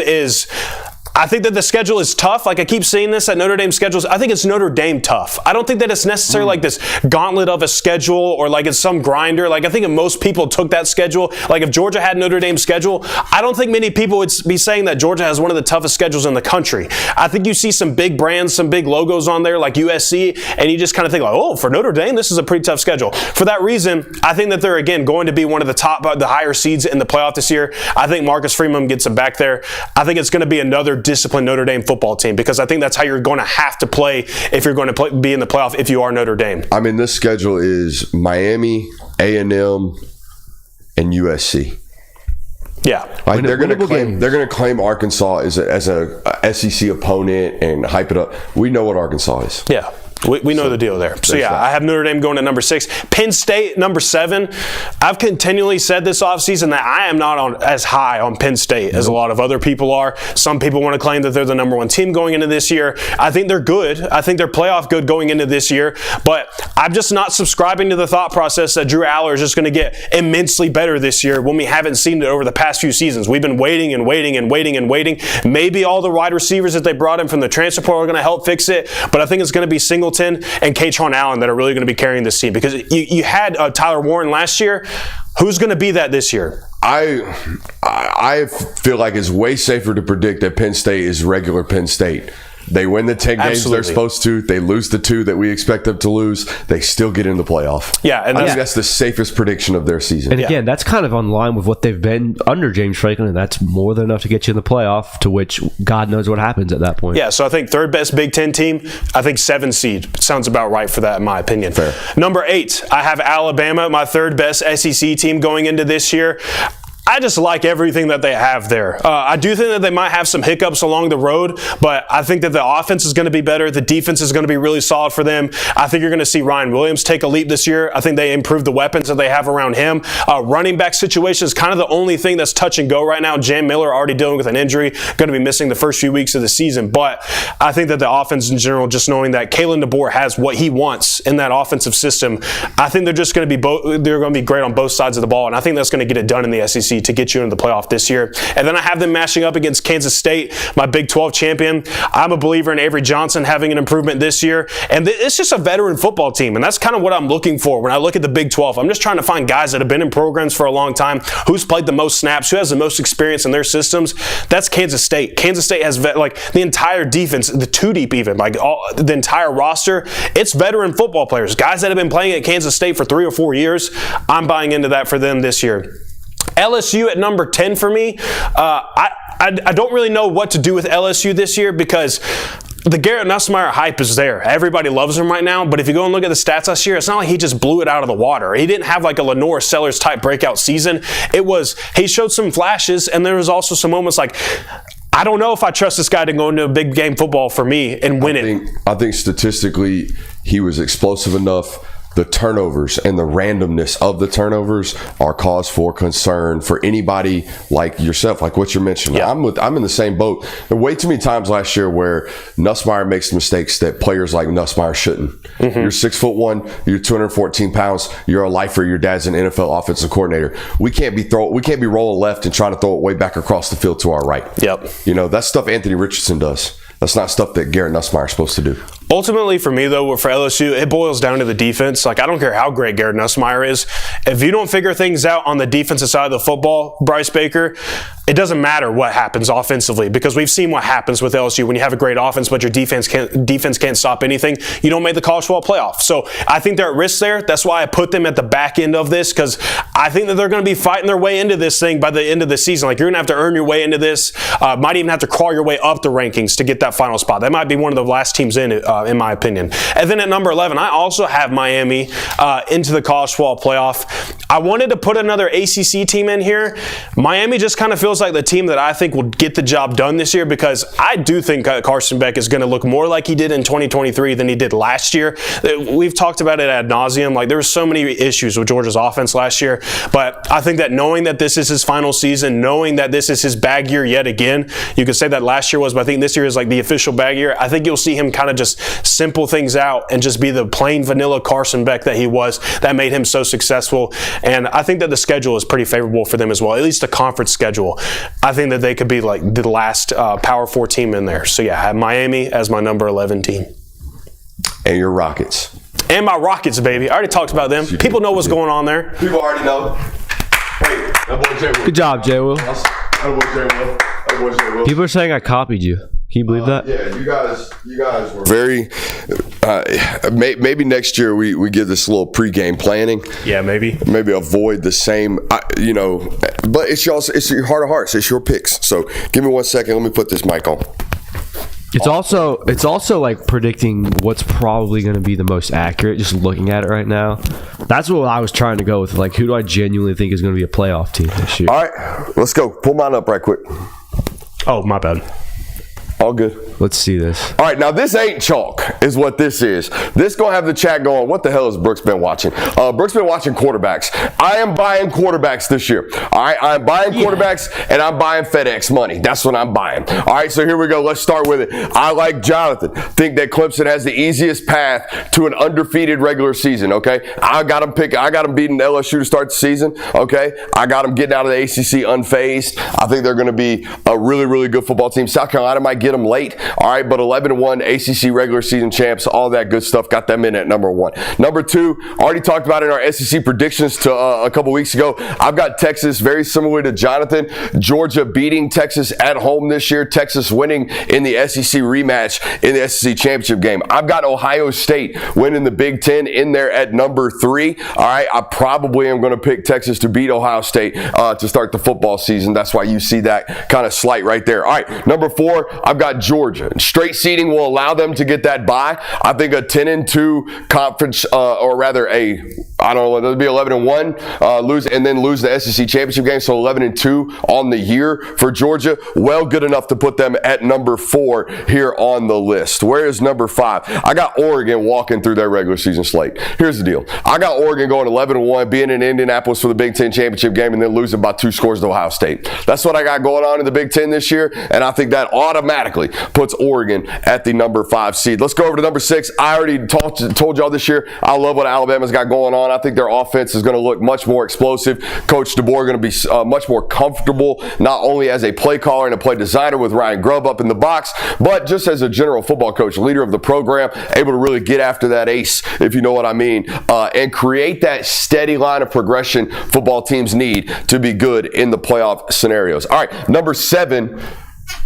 I think that the schedule is tough. Like I keep saying this at Notre Dame schedules. I think it's Notre Dame tough. I don't think that it's necessarily like this gauntlet of a schedule or like it's some grinder. Like I think if most people took that schedule, like if Georgia had Notre Dame's schedule, I don't think many people would be saying that Georgia has one of the toughest schedules in the country. I think you see some big brands, some big logos on there like USC, and you just kind of think like, for Notre Dame, this is a pretty tough schedule. For that reason, I think that they're, again, going to be one of the higher seeds in the playoff this year. I think Marcus Freeman gets them back there. I think it's going to be another disciplined Notre Dame football team because I think that's how you're going to have to play if you're going to be in the playoff if you are Notre Dame. I mean, this schedule is Miami, A&M, and USC. Yeah, like they're going to claim Arkansas as a SEC opponent and hype it up. We know what Arkansas is. Yeah. We know the deal there. So, yeah, I have Notre Dame going to number 6. Penn State, number 7. I've continually said this offseason that I am not as high on Penn State as a lot of other people are. Some people want to claim that they're the number 1 team going into this year. I think they're good. I think they're playoff good going into this year. But I'm just not subscribing to the thought process that Drew Aller is just going to get immensely better this year when we haven't seen it over the past few seasons. We've been waiting and waiting and waiting and waiting. Maybe all the wide receivers that they brought in from the transfer portal are going to help fix it. But I think it's going to be single Singleton and Katron Allen that are really going to be carrying this team, because you had Tyler Warren last year. Who's going to be that this year? I feel like it's way safer to predict that Penn State is regular Penn State. They win the 10 games they're supposed to. They lose the 2 that we expect them to lose. They still get in the playoff. Yeah, and I think that's the safest prediction of their season. And again, that's kind of on line with what they've been under James Franklin, and that's more than enough to get you in the playoff, to which God knows what happens at that point. Yeah, so I think third best Big Ten team, I think 7 seed. Sounds about right for that, in my opinion. Fair. Number 8, I have Alabama, my third best SEC team going into this year. I just like everything that they have there. I do think that they might have some hiccups along the road, but I think that the offense is going to be better. The defense is going to be really solid for them. I think you're going to see Ryan Williams take a leap this year. I think they improved the weapons that they have around him. Running back situation is kind of the only thing that's touch and go right now. Jam Miller already dealing with an injury, going to be missing the first few weeks of the season. But I think that the offense in general, just knowing that Kalen DeBoer has what he wants in that offensive system, I think they're just going to be they're going to be great on both sides of the ball, and I think that's going to get it done in the SEC to get you into the playoff this year. And then I have them matching up against Kansas State, my Big 12 champion. I'm a believer in Avery Johnson having an improvement this year. And it's just a veteran football team. And that's kind of what I'm looking for when I look at the Big 12. I'm just trying to find guys that have been in programs for a long time, who's played the most snaps, who has the most experience in their systems. That's Kansas State. Kansas State has the entire defense, the 2 deep even, the entire roster. It's veteran football players, guys that have been playing at Kansas State for 3 or 4 years. I'm buying into that for them this year. LSU at number 10 for me. I don't really know what to do with LSU this year, because the Garrett Nussmeier hype is there. Everybody loves him right now, but if you go and look at the stats last year, it's not like he just blew it out of the water. He didn't have like a Lenore Sellers type breakout season. He showed some flashes, and there was also some moments like, I don't know if I trust this guy to go into a big game football for me and win it. I think statistically he was explosive enough. The turnovers and the randomness of the turnovers are cause for concern for anybody like yourself, like what you're mentioning. Yeah. I'm in the same boat. There were way too many times last year where Nussmeier makes mistakes that players like Nussmeier shouldn't. Mm-hmm. You're 6'1", you're 214 pounds, you're a lifer, your dad's an NFL offensive coordinator. We can't be rolling left and trying to throw it way back across the field to our right. Yep. That's stuff Anthony Richardson does. That's not stuff that Garrett Nussmeier is supposed to do. Ultimately, for me, though, for LSU, it boils down to the defense. Like, I don't care how great Garrett Nussmeier is. If you don't figure things out on the defensive side of the football, Bryce Baker, it doesn't matter what happens offensively, because we've seen what happens with LSU when you have a great offense, but your defense can't stop anything. You don't make the college football playoff. So I think they're at risk there. That's why I put them at the back end of this, because I think that they're going to be fighting their way into this thing by the end of the season. Like, you're going to have to earn your way into this. Might even have to crawl your way up the rankings to get that final spot. That might be one of the last teams in my opinion. And then at number 11, I also have Miami into the college football playoff. I wanted to put another ACC team in here. Miami just kind of feels like the team that I think will get the job done this year, because I do think Carson Beck is going to look more like he did in 2023 than he did last year. We've talked about it ad nauseum. Like, there were so many issues with Georgia's offense last year, but I think that knowing that this is his final season, knowing that this is his bag year yet again, you could say that last year was, but I think this year is like the official bag year. I think you'll see him kind of just simple things out and just be the plain vanilla Carson Beck that he was, that made him so successful. And I think that the schedule is pretty favorable for them as well, at least the conference schedule. I think that they could be like the last Power 4 team in there. So yeah, I have Miami as my number 11 team. And your Rockets. And my Rockets, baby. I already talked about them. People know what's going on there. People already know. Hey, that boy Jay Will. Good job, Jay Will. That boy Jay Will. That boy Jay Will. People are saying I copied you. Can you believe that? Yeah, you guys were very. Maybe next year we give this a little pregame planning. Yeah, maybe avoid the same. But it's your heart of hearts. It's your picks. So give me 1 second. Let me put this mic on. It's also like predicting what's probably going to be the most accurate. Just looking at it right now, that's what I was trying to go with. Like, who do I genuinely think is going to be a playoff team this year? All right, let's go. Pull mine up right quick. Oh, my bad. All good. Let's see this. All right, now this ain't chalk is what this is. This going to have the chat going, what the hell has Brooks been watching? Brooks been watching quarterbacks. I am buying quarterbacks this year. All right, I'm buying quarterbacks, and I'm buying FedEx money. That's what I'm buying. All right, so here we go. Let's start with it. I like Jonathan. Think that Clemson has the easiest path to an undefeated regular season, okay? I got them beating LSU to start the season, okay? I got them getting out of the ACC unfazed. I think they're going to be a really, really good football team. South Carolina might get them late. All right, but 11-1 ACC regular season champs, all that good stuff, got them in at number 1. Number 2, already talked about in our SEC predictions to a couple weeks ago. I've got Texas, very similar to Jonathan. Georgia beating Texas at home this year. Texas winning in the SEC rematch in the SEC championship game. I've got Ohio State winning the Big Ten in there at number 3. All right, I probably am going to pick Texas to beat Ohio State to start the football season. That's why you see that kind of slight right there. All right, number 4, I've got Georgia. Straight seeding will allow them to get that bye. I think a 10-2 conference, or rather it'll be 11-1, lose the SEC championship game. So 11-2 on the year for Georgia. Well, good enough to put them at number 4 here on the list. Where is number 5? I got Oregon walking through their regular season slate. Here's the deal. I got Oregon going 11-1, being in Indianapolis for the Big Ten championship game, and then losing by 2 scores to Ohio State. That's what I got going on in the Big Ten this year, and I think that automatically puts Oregon at the number 5 seed. Let's go over to number 6. I already told y'all this year, I love what Alabama's got going on. I think their offense is going to look much more explosive. Coach DeBoer going to be much more comfortable, not only as a play caller and a play designer with Ryan Grubb up in the box, but just as a general football coach, leader of the program, able to really get after that ace, if you know what I mean, and create that steady line of progression football teams need to be good in the playoff scenarios. All right, number 7.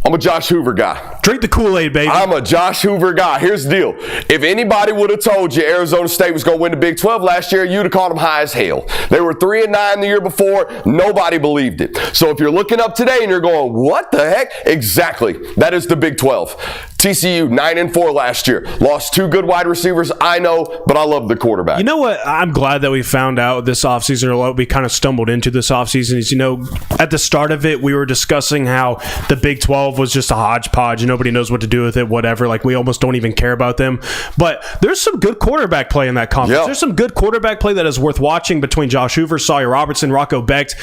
I'm a Josh Hoover guy. Drink the Kool-Aid, baby. I'm a Josh Hoover guy. Here's the deal. If anybody would have told you Arizona State was going to win the Big 12 last year, you'd have called them high as hell. They were 3-9 the year before. Nobody believed it. So if you're looking up today and you're going, what the heck? Exactly. That is the Big 12. TCU, 9-4 last year. Lost 2 good wide receivers, I know, but I love the quarterback. You know what? I'm glad that we found out this offseason, or what we kind of stumbled into this offseason, is, at the start of it, we were discussing how the Big 12 was just a hodgepodge and nobody knows what to do with it, whatever. Like, we almost don't even care about them. But there's some good quarterback play in that conference. Yep. There's some good quarterback play that is worth watching between Josh Hoover, Sawyer Robertson, Rocco Becht,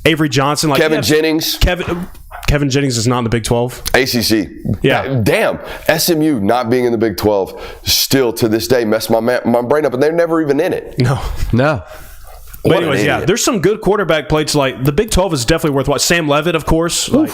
Avery Johnson. Kevin Jennings. Kevin Jennings is not in the Big 12. ACC. Yeah. Damn. SMU not being in the Big 12 still to this day messed my brain up, and they're never even in it. No. But anyways, there's some good quarterback plays. Like, the Big 12 is definitely worth watching. Sam Levitt, of course. Good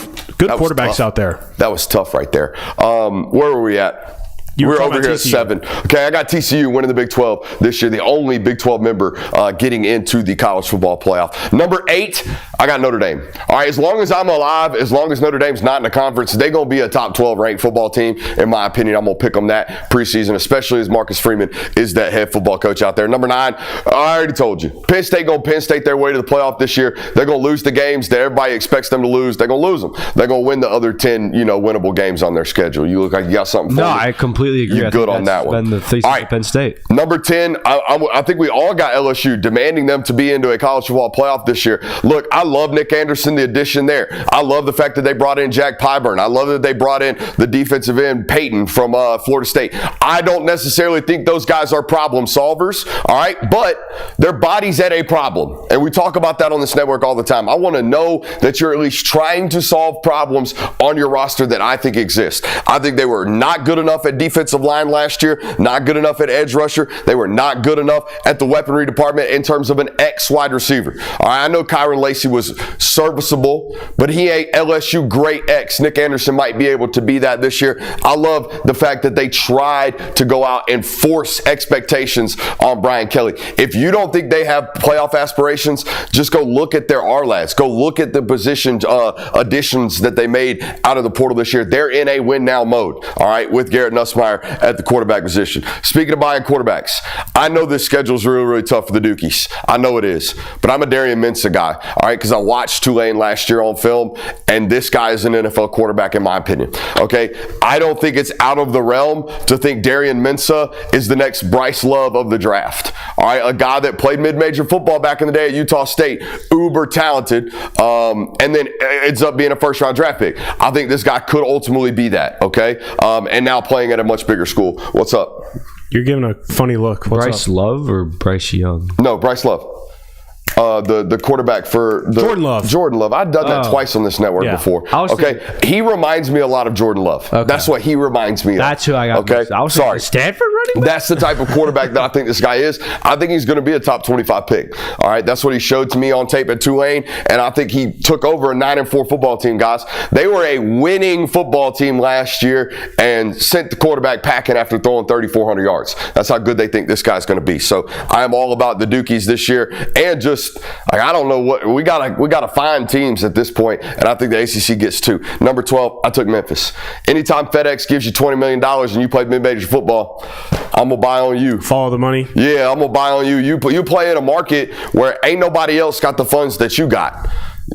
quarterbacks out there. That was tough right there. Where were we at? We're over here at 7. Okay, I got TCU winning the Big 12 this year, the only Big 12 member getting into the college football playoff. Number 8, I got Notre Dame. All right, as long as I'm alive, as long as Notre Dame's not in the conference, they're going to be a top 12 ranked football team. In my opinion, I'm going to pick them that preseason, especially as Marcus Freeman is that head football coach out there. Number 9, I already told you. Penn State going to Penn State their way to the playoff this year. They're going to lose the games that everybody expects them to lose. They're going to lose them. They're going to win the other 10, winnable games on their schedule. You look like you got something for me. No, I completely agree. You're good on that one. Been the thesis of Penn State. Number 10, I think we all got LSU demanding them to be into a college football playoff this year. Look, I love Nick Anderson, the addition there. I love the fact that they brought in Jack Pyburn. I love that they brought in the defensive end Peyton from Florida State. I don't necessarily think those guys are problem solvers, all right, but their body's at a problem, and we talk about that on this network all the time. I want to know that you're at least trying to solve problems on your roster that I think exist. I think they were not good enough at defensive line last year, not good enough at edge rusher. They were not good enough at the weaponry department in terms of an X wide receiver. All right, I know Kyron Lacey was serviceable, but he ain't LSU great X. Nick Anderson might be able to be that this year. I love the fact that they tried to go out and force expectations on Brian Kelly. If you don't think they have playoff aspirations, just go look at their RLADs. Go look at the position additions that they made out of the portal this year. They're in a win-now mode, all right, with Garrett Nussmeier at the quarterback position. Speaking of buying quarterbacks, I know this schedule is really, really tough for the Dukies. I know it is, but I'm a Darian Mensah guy, all right, because I watched Tulane last year on film, and this guy is an NFL quarterback in my opinion, okay? I don't think it's out of the realm to think Darian Mensah is the next Bryce Love of the draft, all right? A guy that played mid-major football back in the day at Utah State, uber talented, and then ends up being a first-round draft pick. I think this guy could ultimately be that, okay? And now playing at a much bigger school. What's up? You're giving a funny look. What's Bryce up? Love or Bryce Young? No, Bryce Love. the quarterback for Jordan Love. Jordan Love. I've done that twice on this network before. He reminds me a lot of Jordan Love. Okay. That's what he reminds me of. That's who I got. Okay, I was sorry. Stanford running back? That's the type of quarterback that I think this guy is. I think he's going to be a top 25 pick. All right, that's what he showed to me on tape at Tulane, and I think he took over a 9-4 football team, guys. They were a winning football team last year and sent the quarterback packing after throwing 3,400 yards. That's how good they think this guy's going to be. So I am all about the Dukies this year, and just I don't know what we gotta find teams at this point, and I think the ACC gets 2. Number 12, I took Memphis. Anytime FedEx gives you $20 million and you play mid-major football, I'm gonna buy on you. Follow the money. Yeah, I'm gonna buy on you. You play in a market where ain't nobody else got the funds that you got.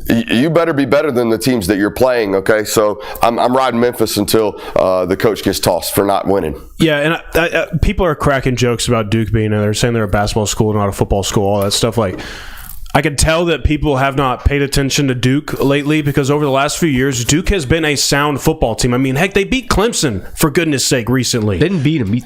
You better be better than the teams that you're playing, okay? So I'm riding Memphis until the coach gets tossed for not winning. Yeah, and people are cracking jokes about Duke being there. They're saying they're a basketball school, not a football school, all that stuff. Like, I can tell that people have not paid attention to Duke lately because over the last few years, Duke has been a sound football team. I mean, heck, they beat Clemson, for goodness sake, recently. They didn't beat them. They beat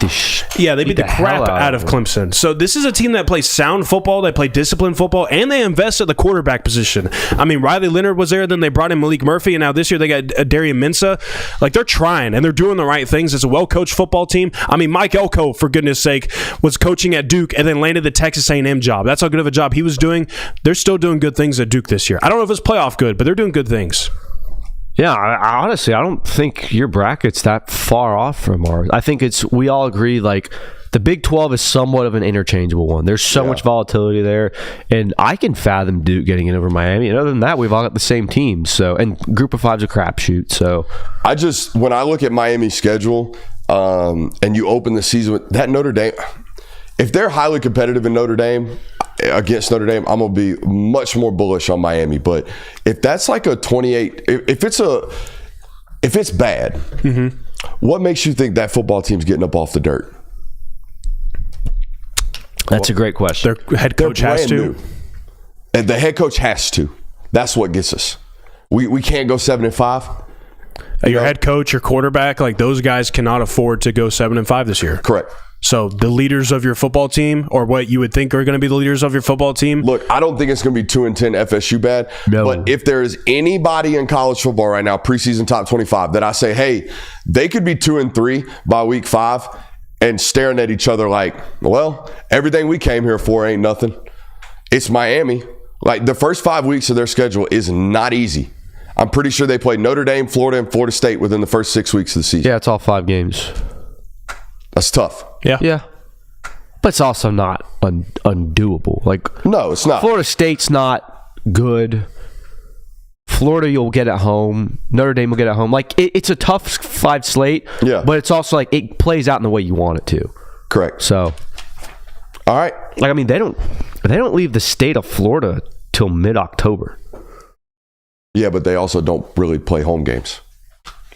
the crap out of Clemson. So this is a team that plays sound football, they play disciplined football, and they invest at the quarterback position. I mean, Riley Leonard was there, then they brought in Malik Murphy, and now this year they got Darian Mensah. Like, they're trying, and they're doing the right things. It's a well-coached football team. I mean, Mike Elko, for goodness sake, was coaching at Duke and then landed the Texas A&M job. That's how good of a job he was doing. They're still doing good things at Duke this year. I don't know if it's playoff good, but they're doing good things. Yeah, I honestly, I don't think your bracket's that far off from ours. I think we all agree, like, the Big 12 is somewhat of an interchangeable one. There's so much volatility there, and I can fathom Duke getting in over Miami. And other than that, we've all got the same teams. So, and Group of Five's a crapshoot. So, when I look at Miami's schedule, and you open the season with that Notre Dame, if they're highly competitive in against Notre Dame, I'm gonna be much more bullish on Miami. But if that's like a 28, if it's bad, what makes you think that football team's getting up off the dirt? That's a great question. Their head coach has to. New. And the head coach has to. That's what gets us. We can't go 7-5. Your head coach, your quarterback, like those guys cannot afford to go 7-5 this year. Correct. So the leaders of your football team, or what you would think are going to be the leaders of your football team. Look, I don't think it's going to be 2-10 FSU bad. No. But if there is anybody in college football right now, preseason top 25, that I say, hey, they could be 2-3 by week 5 and staring at each other like, well, everything we came here for ain't nothing. It's Miami. Like, the first 5 weeks of their schedule is not easy. I'm pretty sure they played Notre Dame, Florida, and Florida State within the first 6 weeks of the season. Yeah, it's all 5 games. That's tough. Yeah. But it's also not undoable. Like, no, it's not. Florida State's not good. Florida, you'll get at home. Notre Dame will get at home. Like, it's a tough 5 slate. Yeah. But it's also like it plays out in the way you want it to. Correct. So, all right. like, I mean, they don't leave the state of Florida till mid-October. Yeah, but they also don't really play home games.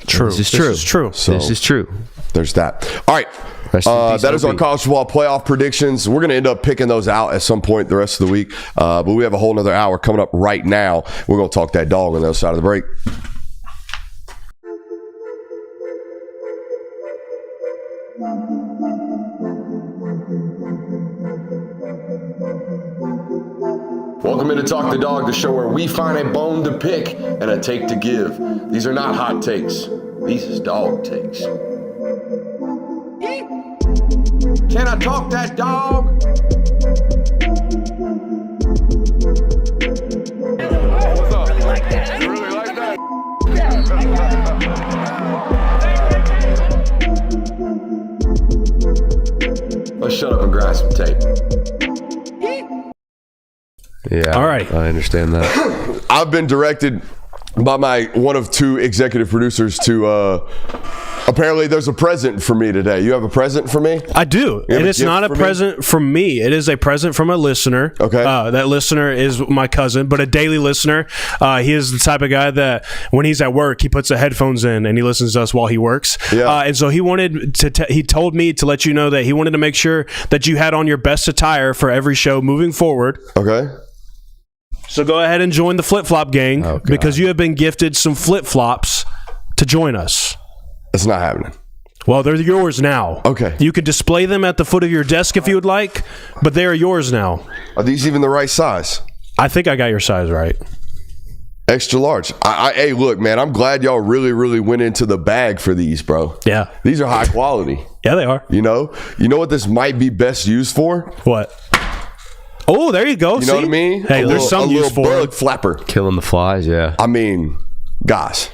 True. This is true. So this is true. There's that. All right. That is our college football playoff predictions. We're going to end up picking those out at some point the rest of the week. But we have a whole nother hour coming up right now. We're going to talk that dog on the other side of the break. Welcome into Talk the Dog, the show where we find a bone to pick and a take to give. These are not hot takes. These is dog takes. Can I talk that dog? What's up? Really like that. You really like that? Let's shut up and grab some tape. Yeah. All right. I understand that. I've been directed by one of 2 executive producers to apparently there's a present for me today. You have a present for me? I do. And it's not a present from me. It is a present from a listener. Okay. That listener is my cousin, but a daily listener. He is the type of guy that when he's at work, he puts the headphones in and he listens to us while he works. Yeah. And so he wanted he told me to let you know that he wanted to make sure that you had on your best attire for every show moving forward. Okay. So go ahead and join the flip-flop gang because you have been gifted some flip-flops to join us. It's not happening. Well, they're yours now. Okay. You can display them at the foot of your desk if you would like, but they are yours now. Are these even the right size? I think I got your size right. Extra large. Hey, look, man, I'm glad y'all really, really went into the bag for these, bro. Yeah. These are high quality. Yeah, they are. You know what this might be best used for? What? Oh, there you go. You know what I mean? Hey, there's some use for bug it. flapper. Killing the flies, yeah. I mean, guys.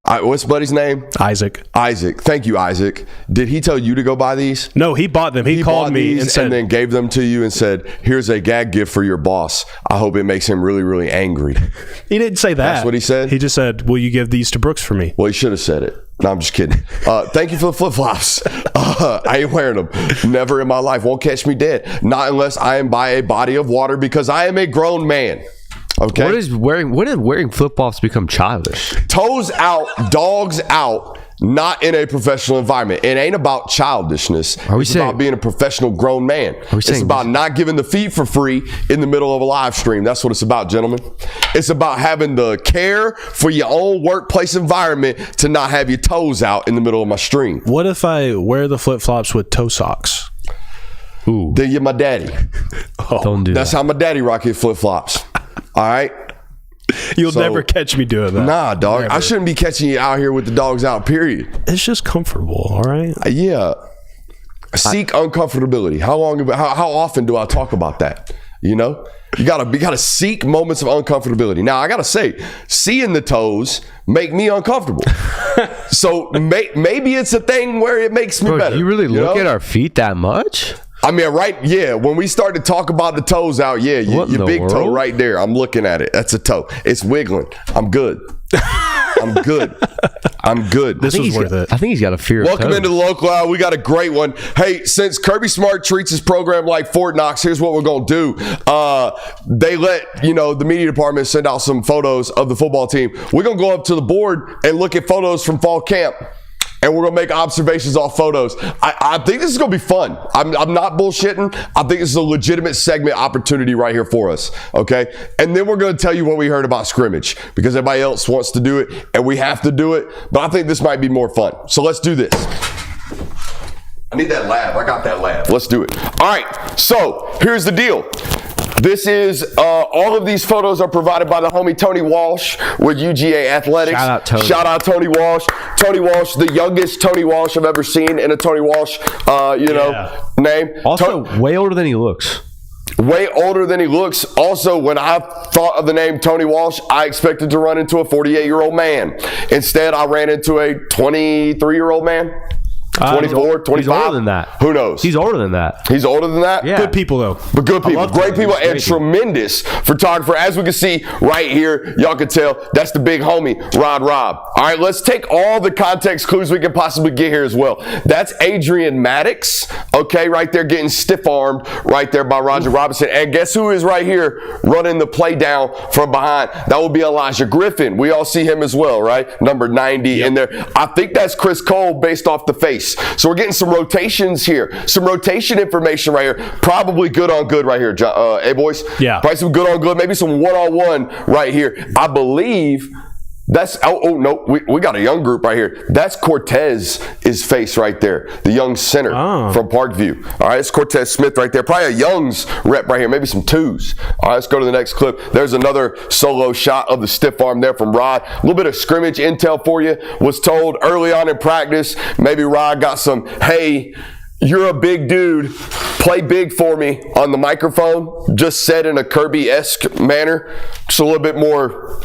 What's buddy's name? Isaac. Thank you, Isaac. Did he tell you to go buy these? No, he bought them. He called bought me these and said, then gave them to you and said, "Here's a gag gift for your boss. I hope it makes him really, really angry." he didn't say that. That's what he said? He just said, will you give these to Brooks for me? Well, he should have said it. No, I'm just kidding. Thank you for the flip-flops. I ain't wearing them. Never in my life. Won't catch me dead. Not unless I am by a body of water because I am a grown man. Okay. When did wearing flip-flops become childish? Toes out, dogs out, not in a professional environment. It ain't about childishness. It's about being a professional grown man. It's about not giving the feed for free in the middle of a live stream. That's what it's about, gentlemen. It's about having the care for your own workplace environment to not have your toes out in the middle of my stream. What if I wear the flip-flops with toe socks? Ooh. Then you're my daddy. Don't do That's that. how my daddy rock his flip-flops. All right? You'll never catch me doing that. Nah, dog. Never. I shouldn't be catching you out here with the dogs out, period. It's just comfortable, all right? Yeah. Seek uncomfortability. How often do I talk about that? You know? You gotta seek moments of uncomfortability. Now, I gotta say, seeing the toes make me uncomfortable. So maybe it's a thing where it makes me better. Do you really look know? at our feet that much? I mean, right? Yeah. When we start to talk about the toes out, yeah, your big toe right there. I'm looking at it. That's a toe. It's wiggling. I'm good. I'm good. This was worth it. I think he's got a fear Welcome of toes. into the local hour. We got a great one. Hey, since Kirby Smart treats his program like Fort Knox, here's what we're going to do. They let, the media department send out some photos of the football team. We're going to go up to the board and look at photos from fall camp. And we're going to make observations off photos. I think this is going to be fun. I'm not bullshitting. I think this is a legitimate segment opportunity right here for us. Okay? And then we're going to tell you what we heard about Scrimmage because everybody else wants to do it and we have to do it. But I think this might be more fun. So let's do this. I need that lab. I got that lab. Let's do it. All right. So here's the deal. This is, all of these photos are provided by the homie Tony Walsh with UGA Athletics. Shout out Tony. Shout out Tony Walsh. Tony Walsh, the youngest Tony Walsh I've ever seen in a Tony Walsh, name. Also, way older than he looks. Way older than he looks. Also, when I thought of the name Tony Walsh, I expected to run into a 48-year-old man. Instead, I ran into a 23-year-old man. 24, 25. He's older than that. Who knows? He's older than that. He's older than that? Yeah. Good people, though. But good people, great people, and Great tremendous photographer. As we can see right here, y'all can tell that's the big homie, Rob. All right, let's take all the context clues we can possibly get here as well. That's Adrian Maddox, okay, right there getting stiff-armed right there by Roger Robinson. And guess who is right here running the play down from behind? That will be Elijah Griffin. We all see him as well, right? Number 90 in there. I think that's Chris Cole based off the face. So we're getting some rotations here, some rotation information right here. Probably good on good right here, John. Hey, boys. Yeah. Probably some good on good, maybe some one-on-one right here. I believe that's, no, we got a young group right here. That's Cortez's face right there, the young center from Parkview. All right, it's Cortez Smith right there. Probably a Young's rep right here, maybe some twos. All right, let's go to the next clip. There's another solo shot of the stiff arm there from Rod. A little bit of scrimmage intel for you. Was told early on in practice, maybe Rod got some, hey, you're a big dude, play big for me on the microphone, just said in a Kirby-esque manner, just a little bit more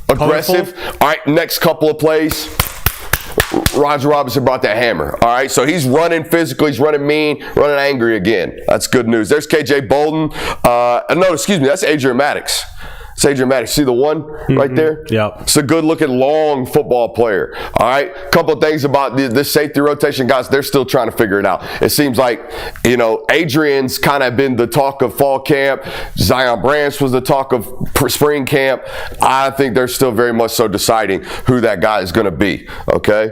aggressive. All right, next couple of plays, Roger Robinson brought that hammer. All right, so he's running physical, he's running mean, running angry again. That's good news. There's KJ Bolden. That's Adrian Maddox. It's Adrian Maddox. See the one right there? Yeah. It's a good-looking, long football player. All right? A couple of things about this safety rotation, guys. They're still trying to figure it out. It seems like, Adrian's kind of been the talk of fall camp. Zion Branch was the talk of spring camp. I think they're still very much so deciding who that guy is going to be. Okay?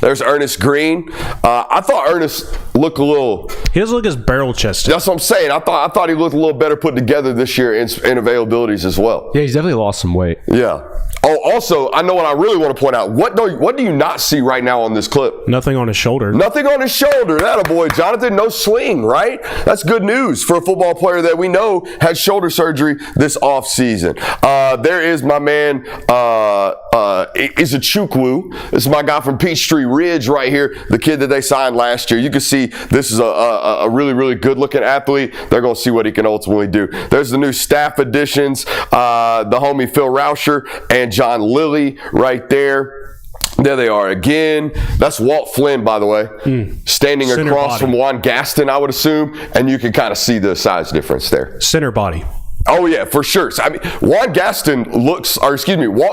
There's Ernest Green. I thought Ernest looked a little. He doesn't look as barrel chested. That's what I'm saying. I thought he looked a little better put together this year in availabilities as well. Yeah, he's definitely lost some weight. Yeah. Oh, also, I know what I really want to point out. What do you not see right now on this clip? Nothing on his shoulder. Nothing on his shoulder. That a boy, Jonathan. No sling, right? That's good news for a football player that we know had shoulder surgery this offseason. There is my man, Izachukwu. This is my guy from Peachtree Ridge right here, the kid that they signed last year. You can see this is a really, really good-looking athlete. They're going to see what he can ultimately do. There's the new staff additions, the homie Phil Rauscher and John Lilly right there. There they are again. That's Walt Flynn, by the way, standing Center across body. from Juan Gaston, I would assume, and you can kind of see the size difference there. Center body. Oh, yeah, for sure. So, I mean, Walt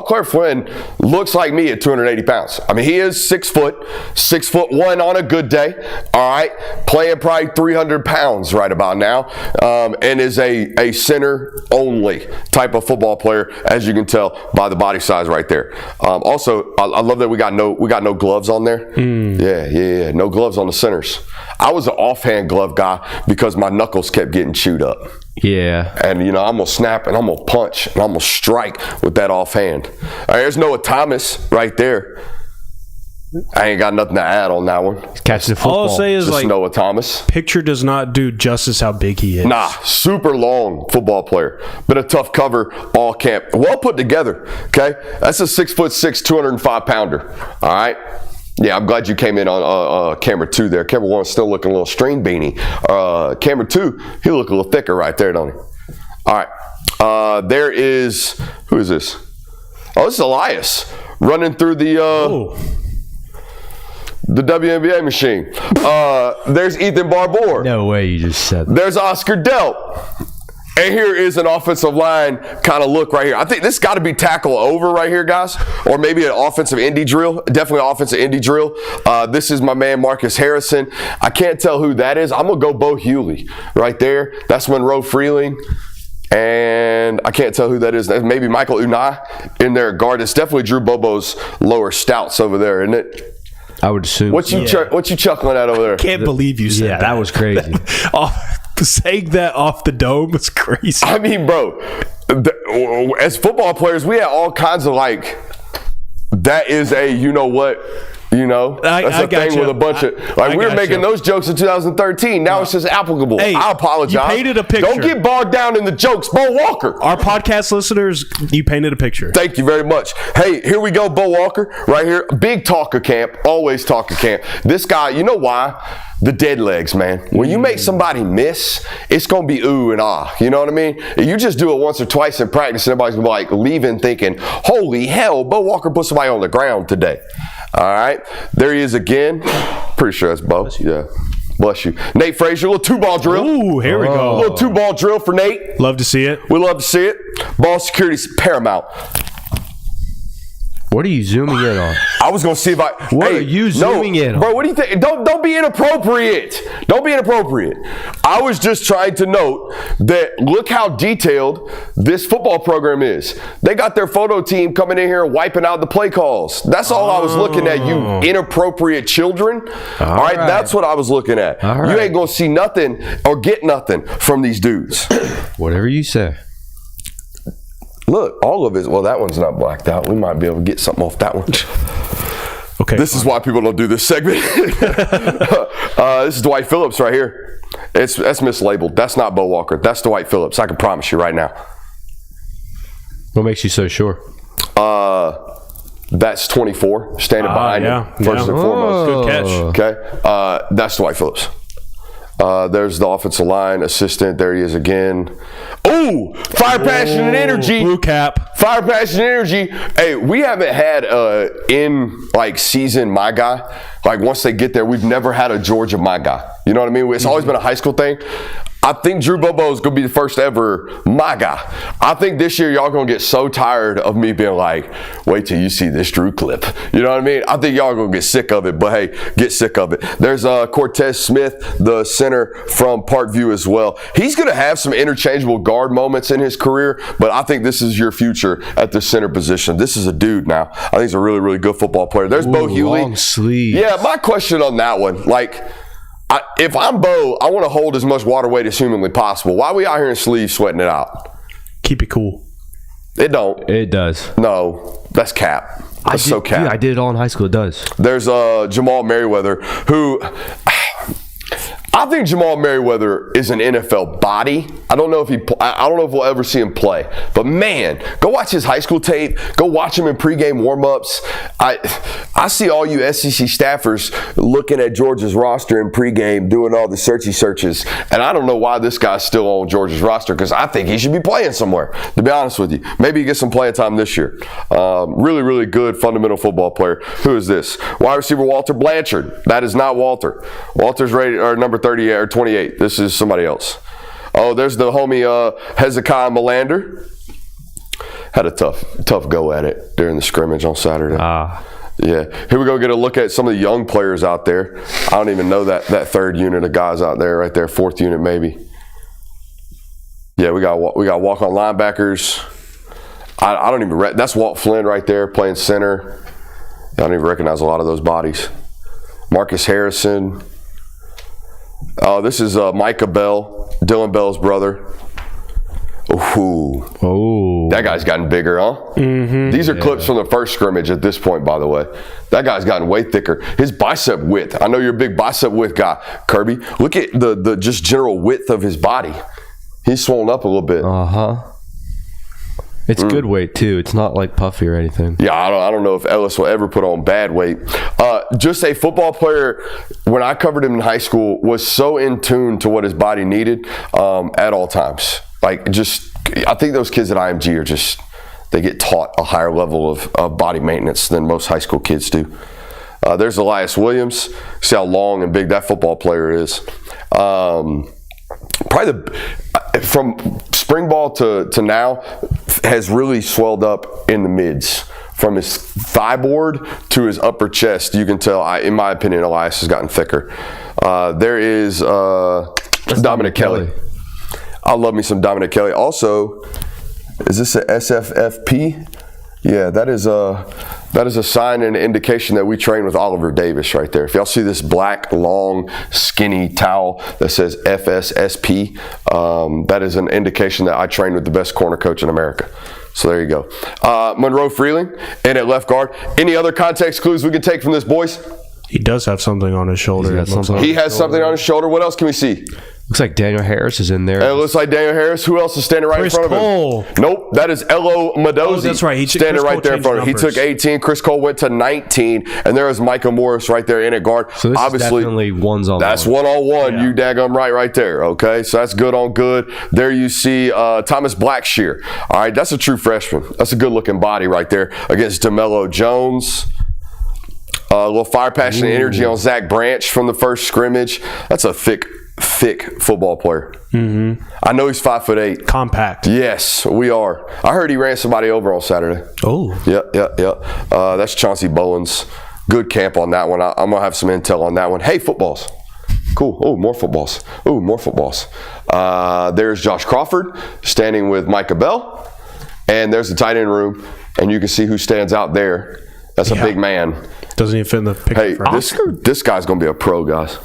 Claire Flynn looks like me at 280 pounds. I mean, he is 6'1" on a good day, all right, playing probably 300 pounds right about now, and is a center-only type of football player, as you can tell by the body size right there. Also, I love that we got no gloves on there. Yeah, no gloves on the centers. I was an offhand glove guy because my knuckles kept getting chewed up. Yeah. And, I'm going to snap and I'm going to punch and I'm going to strike with that offhand. All right, there's Noah Thomas right there. I ain't got nothing to add on that one. Catching the football. All I'll say is, Just Noah Thomas. picture does not do justice how big he is. Nah, super long football player. Been a tough cover all camp. Well put together, okay? That's a 6'6", 205-pounder, all right? Yeah, I'm glad you came in on camera 2 there. Camera 1 still looking a little string beanie. Camera 2, he look a little thicker right there, don't he? All right. There is, who is this? Oh, this is Elias running through the WNBA machine. There's Ethan Barbour. No way you just said that. There's Oscar Delp. And here is an offensive line kind of look right here. I think this got to be tackle over right here, guys, or maybe an offensive indie drill. Definitely an offensive indie drill. This is my man Marcus Harrison. I can't tell who that is. I'm going to go Bo Hewley right there. That's Monroe Freeling. And I can't tell who that is. That's maybe Michael Unai in there at guard. It's definitely Drew Bobo's lower stouts over there, isn't it? I would assume. What you chuckling at over there? Can't believe you said that was crazy. Saying that off the dome was crazy. I mean, bro, as football players, we had all kinds of that is a that's a thing with a bunch of we were making those jokes in 2013. Now it's just applicable. Hey, I apologize. you painted a picture. Don't get bogged down in the jokes, Bo Walker. Our podcast listeners, you painted a picture. Thank you very much. Hey, here we go, Bo Walker, right here. Big talker camp, always talker camp. This guy, you know why? The dead legs, man. When you make somebody miss, it's going to be ooh and ah. You know what I mean? You just do it once or twice in practice, and everybody's going to be leaving thinking, holy hell, Bo Walker put somebody on the ground today. All right. There he is again. Pretty sure that's Bo. Yeah. Bless you. Nate Frazier, a little 2-ball drill. Ooh, here we go. A little 2-ball drill for Nate. Love to see it. We love to see it. Ball security is paramount. What are you zooming in on? I was going to see if What are you zooming in on? Bro, what do you think? Don't be inappropriate. Don't be inappropriate. I was just trying to note that look how detailed this football program is. They got their photo team coming in here and wiping out the play calls. That's all I was looking at, you inappropriate children. All right, that's what I was looking at. You ain't going to see nothing or get nothing from these dudes. Whatever you say. Look, all of it. Well, that one's not blacked out. We might be able to get something off that one. Okay. This is why people don't do this segment. This is Dwight Phillips right here. That's mislabeled. That's not Bo Walker. That's Dwight Phillips. I can promise you right now. What makes you so sure? That's 24 standing behind him first and foremost. Good catch. Okay. That's Dwight Phillips. There's the offensive line assistant. There he is again. Ooh, fire, passion, and energy. Blue cap. Fire, passion, and energy. Hey, we haven't had season my guy. Once they get there, we've never had a Georgia my guy. You know what I mean? It's always been a high school thing. I think Drew Bobo is going to be the first ever my guy. I think this year y'all going to get so tired of me being wait till you see this Drew clip. You know what I mean? I think y'all going to get sick of it, but hey, get sick of it. There's Cortez Smith, the center from Parkview as well. He's going to have some interchangeable guard moments in his career, but I think this is your future at the center position. This is a dude now. I think he's a really, really good football player. There's Bo Hewley. Long sleeves. Yeah, my question on that one, if I'm Bo, I want to hold as much water weight as humanly possible. Why are we out here in sleeves sweating it out? Keep it cool. It don't. It does. No, that's cap. That's so cap. Yeah, I did it all in high school. It does. There's Jamal Merriweather, who I think Jamal Merriweather is an NFL body. I don't know if we'll ever see him play. But man, go watch his high school tape. Go watch him in pregame warmups. I see all you SEC staffers looking at Georgia's roster in pregame, doing all the searches, and I don't know why this guy's still on Georgia's roster, because I think he should be playing somewhere, to be honest with you. Maybe he gets some playing time this year. Really, really good fundamental football player. Who is this? Wide receiver Walter Blanchard. That is not Walter. Walter's rated number 30 or 28. This is somebody else. Oh, there's the homie Hezekiah Melander. Had a tough go at it during the scrimmage on Saturday. Yeah. Here we go, get a look at some of the young players out there. I don't even know that third unit of guys out there right there, fourth unit maybe. Yeah, we got walk-on linebackers. I don't even that's Walt Flynn right there playing center. I don't even recognize a lot of those bodies. Marcus Harrison. Oh, this is Micah Bell, Dylan Bell's brother. Ooh. Oh. That guy's gotten bigger, huh? Mm-hmm. These are clips from the first scrimmage at this point, by the way. That guy's gotten way thicker. His bicep width. I know you're a big bicep width guy, Kirby. Look at the just general width of his body. He's swollen up a little bit. It's good weight too. It's not like puffy or anything. Yeah, I don't know if Ellis will ever put on bad weight. Just a football player, when I covered him in high school, was so in tune to what his body needed at all times. Like, I think those kids at IMG are they get taught a higher level of body maintenance than most high school kids do. There's Elias Williams. See how long and big that football player is. Probably from spring ball to now, has really swelled up in the mids. From his thigh board to his upper chest, you can tell, in my opinion, Elias has gotten thicker. There is Dominic Kelly. I love me some Dominic Kelly. Also, is this a SFFP? Yeah, that is a sign and indication that we train with Oliver Davis right there. If y'all see this black, long, skinny towel that says FSSP, that is an indication that I train with the best corner coach in America. So there you go. Monroe Freeling, and at left guard. Any other context clues we can take from this, boys? He does have something on his shoulder. He has something on his shoulder. What else can we see? Looks like Daniel Harris is in there. It looks like Daniel Harris. Who else is standing right in front Cole. of him? Nope, that is Elo Madozi. Oh, that's right. Standing right there in front of him. He took 18. Chris Cole went to 19. And there is Micah Morris right there in at guard. So this obviously, is definitely ones-on-one. That's one-on-one. Yeah. You daggum right there. Okay, so that's good on good. There you see Thomas Blackshear. All right, that's a true freshman. That's a good-looking body right there against DeMello Jones. A little fire, passion, and energy on Zach Branch from the first scrimmage. That's a thick football player. Mm-hmm. I know he's 5'8". Compact. Yes, we are. I heard he ran somebody over on Saturday. Oh. Yep. That's Chauncey Bowens. Good camp on that one. I'm going to have some intel on that one. Hey, footballs. Cool. Oh, more footballs. There's Josh Crawford standing with Micah Bell. And there's the tight end room. And you can see who stands out there. That's a big man. Doesn't even fit in the picture. Hey, this guy's going to be a pro, guys.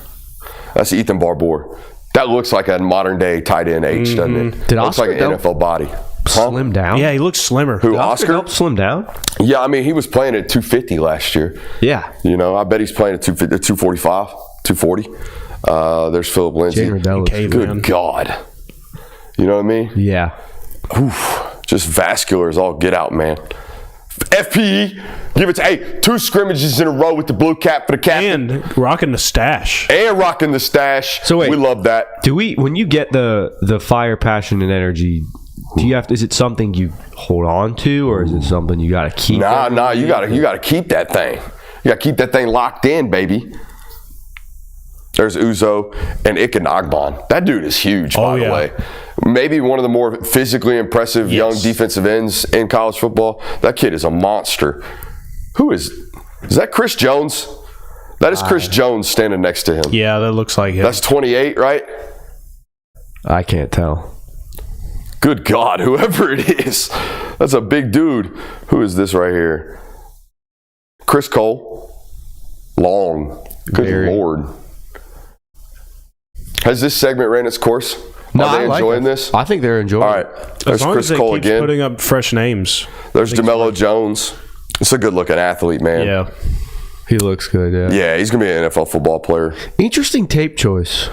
That's Ethan Barbour. That looks like a modern-day tight end H, doesn't it? Did looks Oscar like an NFL body. Slim down? Yeah, he looks slimmer. Who, Did Oscar? help slim down? Yeah, I mean, he was playing at 250 last year. Yeah. You know, I bet he's playing at 245, 240. There's Philip Lindsay. Good God. You know what I mean? Yeah. Oof. Just vascular as all get out, man. FPE, give it to 2 scrimmages in a row with the blue cap for the captain. And rocking the stash. So wait, we love that. Do we, when you get the fire, passion, and energy, is it something you hold on to, or is it something you got to keep? Nah, you got to keep that thing. You got to keep that thing locked in, baby. There's Uzo and Ikanagbon. That dude is huge, by the way. Maybe one of the more physically impressive young defensive ends in college football. That kid is a monster. Who is that? Chris Jones? That is Chris Jones standing next to him. Yeah, that looks like him. That's 28, right? I can't tell. Good God, whoever it is. That's a big dude. Who is this right here? Chris Cole. Long. Good Lord. Has this segment ran its course? No, Are they I like enjoying it. this? I think they're enjoying All it. right. There's As long Chris as they Cole keep again. putting up fresh names. There's DeMello Jones. It's a good-looking athlete, man. Yeah. He looks good, yeah. Yeah, he's going to be an NFL football player. Interesting tape choice.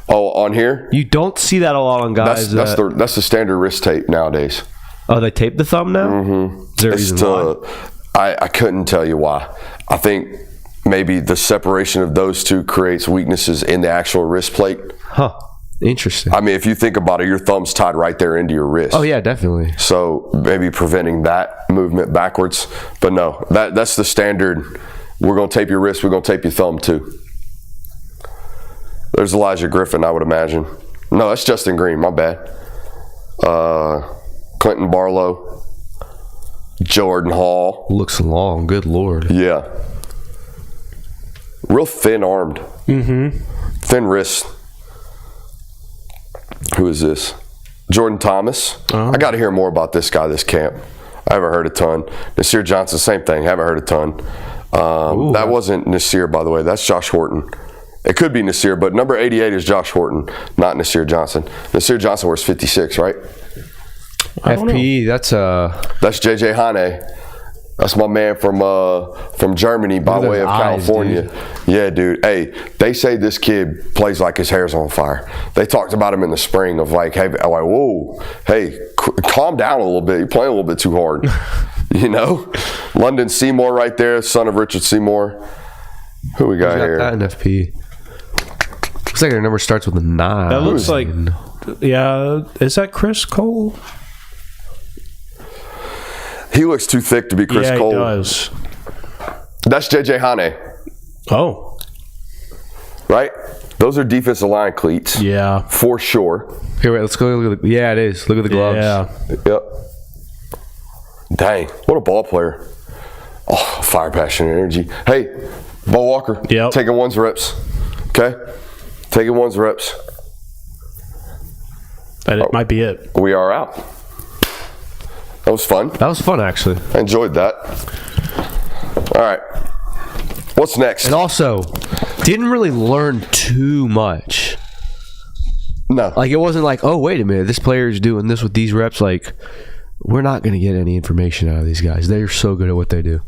Oh, on here? You don't see that a lot on guys. That's the standard wrist tape nowadays. Oh, they tape the thumb now? Mm-hmm. Is there a reason why? I couldn't tell you why. I think maybe the separation of those two creates weaknesses in the actual wrist plate. Huh. Interesting. I mean, if you think about it, your thumb's tied right there into your wrist. Oh, yeah, definitely. So maybe preventing that movement backwards. But no, that's the standard. We're going to tape your wrist. We're going to tape your thumb too. There's Elijah Griffin, I would imagine. No, that's Justin Green. My bad. Clinton Barlow. Jordan Hall. Looks long. Good Lord. Yeah. Real thin-armed. Mm-hmm. Thin wrist. Who is this? Jordan Thomas. I got to hear more about this guy this camp. I haven't heard a ton. Nasir Johnson, same thing. Haven't heard a ton. That wasn't Nasir, by the way. That's Josh Horton. It could be Nasir, but number 88 is Josh Horton, not Nasir Johnson. Nasir Johnson wears 56, right? FPE, That's JJ Hane. That's my man from Germany by Look at way those of eyes, California. dude. Yeah, dude. Hey, they say this kid plays like his hair's on fire. They talked about him in the spring of like, hey, I'm like, whoa, hey, calm down a little bit. You're playing a little bit too hard. You know? London Seymour right there, son of Richard Seymour. Who we got here? that in FP. Looks like their number starts with a 9. That looks like, yeah, is that Chris Cole? He looks too thick to be Chris yeah, Cole. he does. That's JJ Hane, Oh. right? Those are defensive line cleats. Yeah. For sure. Here, wait, let's go look at the, yeah, it is. Look at the gloves. Yeah. Yep. Dang, what a ball player. Oh, fire, passion, and energy. Hey, Bo Walker. Yep. Taking one's reps. Okay? Taking one's reps. That might be it. We are out. That was fun. That was fun, actually. I enjoyed that. All right. What's next? And also, didn't really learn too much. No. Like, it wasn't like, oh, wait a minute, this player is doing this with these reps. Like, we're not going to get any information out of these guys. They're so good at what they do.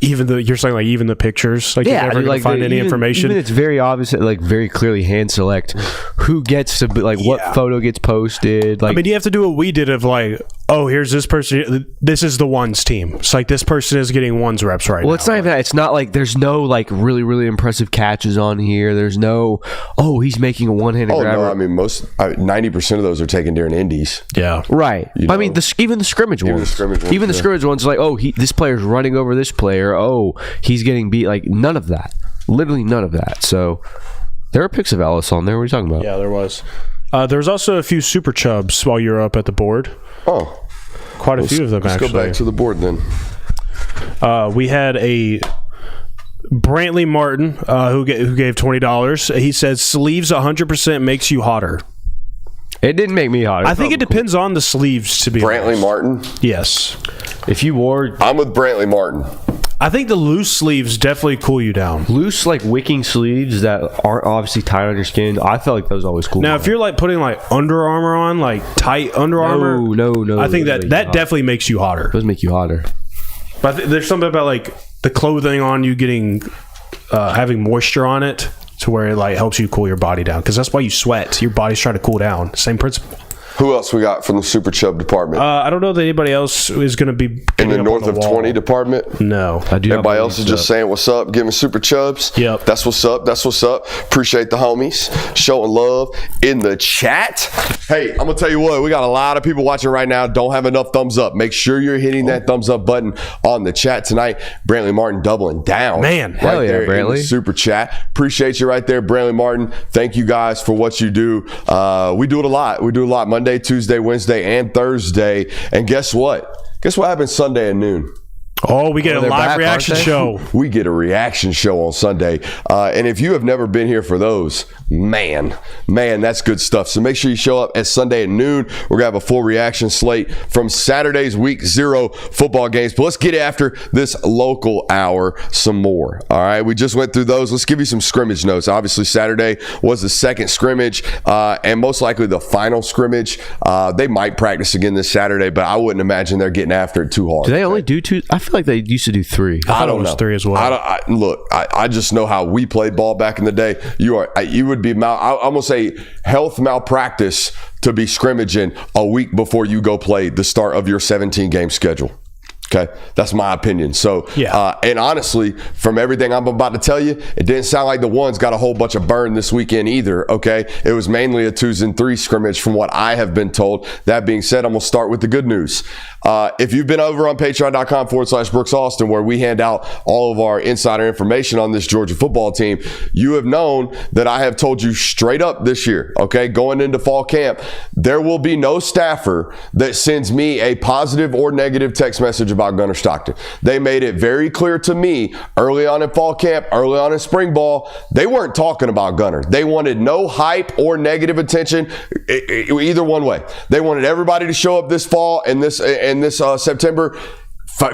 Even you're saying like even the pictures, like you're never dude, gonna find any information. Even it's very obvious, like very clearly hand select who gets to be, like what photo gets posted. Like, I mean, you have to do what we did of like, oh, here's this person. This is the ones team. It's like this person is getting ones reps right now. well, it's not even that. It's not like there's no like really, really impressive catches on here. There's no, oh, he's making a one-handed Oh, grabber. no. I mean, 90% of those are taken during indies. Yeah. Right. You I mean, know. even the scrimmage Even the ones. scrimmage ones, Even the yeah. scrimmage ones, like, oh, this player's running over this player. Oh, he's getting beat. Like, none of that. Literally none of that. So, there are pics of Ellis on there. What are you talking about? Yeah, there was. There's also a few super chubs while you're up at the board. Oh. Quite a few of them, Let's actually. go back to the board then. We had a Brantley Martin who gave $20. He says sleeves 100% makes you hotter. It didn't make me hot. I think it depends on the sleeves, to be Brantley honest. Martin. Yes. If you wore I'm with Brantley Martin. I think the loose sleeves definitely cool you down. loose, like wicking sleeves that aren't obviously tight on your skin, I felt like those always cool. Now, if you're like putting like Under Armour on, like tight Under Armour, no, I think that hot. definitely makes you hotter. Those make you hotter. But there's something about like the clothing on you getting having moisture on it to where it like helps you cool your body down, because that's why you sweat. Your body's trying to cool down. Same principle. Who else we got from the Super Chub department? I don't know that anybody else is going to be In getting the up north on of the wall. 20 department? No, I do. Everybody else is just saying what's up, giving Super Chubs. Yep. That's what's up. That's what's up. Appreciate the homies showing love in the chat. Hey, I'm going to tell you what. We got a lot of people watching right now. Don't have enough thumbs up. Make sure you're hitting that thumbs up button on the chat tonight. Brantley Martin doubling down. Man, right hell yeah, there in the Brantley. Super Chat. Appreciate you right there, Brantley Martin. Thank you guys for what you do. We do it a lot. We do a lot Monday, Tuesday, Wednesday, and Thursday. And guess what? Guess what happens Sunday at noon? Oh, we get a they're live back, reaction aren't they? show. We get a reaction show on Sunday. And if you have never been here for those, man, that's good stuff. So make sure you show up at Sunday at noon. We're going to have a full reaction slate from Saturday's Week 0 football games. But let's get after this local hour some more. All right, we just went through those. Let's give you some scrimmage notes. Obviously, Saturday was the second scrimmage and most likely the final scrimmage. They might practice again this Saturday, but I wouldn't imagine they're getting after it too hard. Do they only do 2? I feel like they used to do 3. I don't it was know. 3 as well. Look, I just know how we played ball back in the day. You would be I'm gonna say health malpractice to be scrimmaging a week before you go play the start of your 17 game schedule. Okay, that's my opinion. So, and honestly, from everything I'm about to tell you, it didn't sound like the ones got a whole bunch of burn this weekend either. Okay, it was mainly a 2s and 3s scrimmage from what I have been told. That being said, I'm gonna start with the good news. If you've been over on patreon.com/Brooks Austin, where we hand out all of our insider information on this Georgia football team, you have known that I have told you straight up this year, okay, going into fall camp, there will be no staffer that sends me a positive or negative text message about Gunnar Stockton. They made it very clear to me early on in fall camp, early on in spring ball, they weren't talking about Gunnar. They wanted no hype or negative attention either one way. They wanted everybody to show up this fall and this September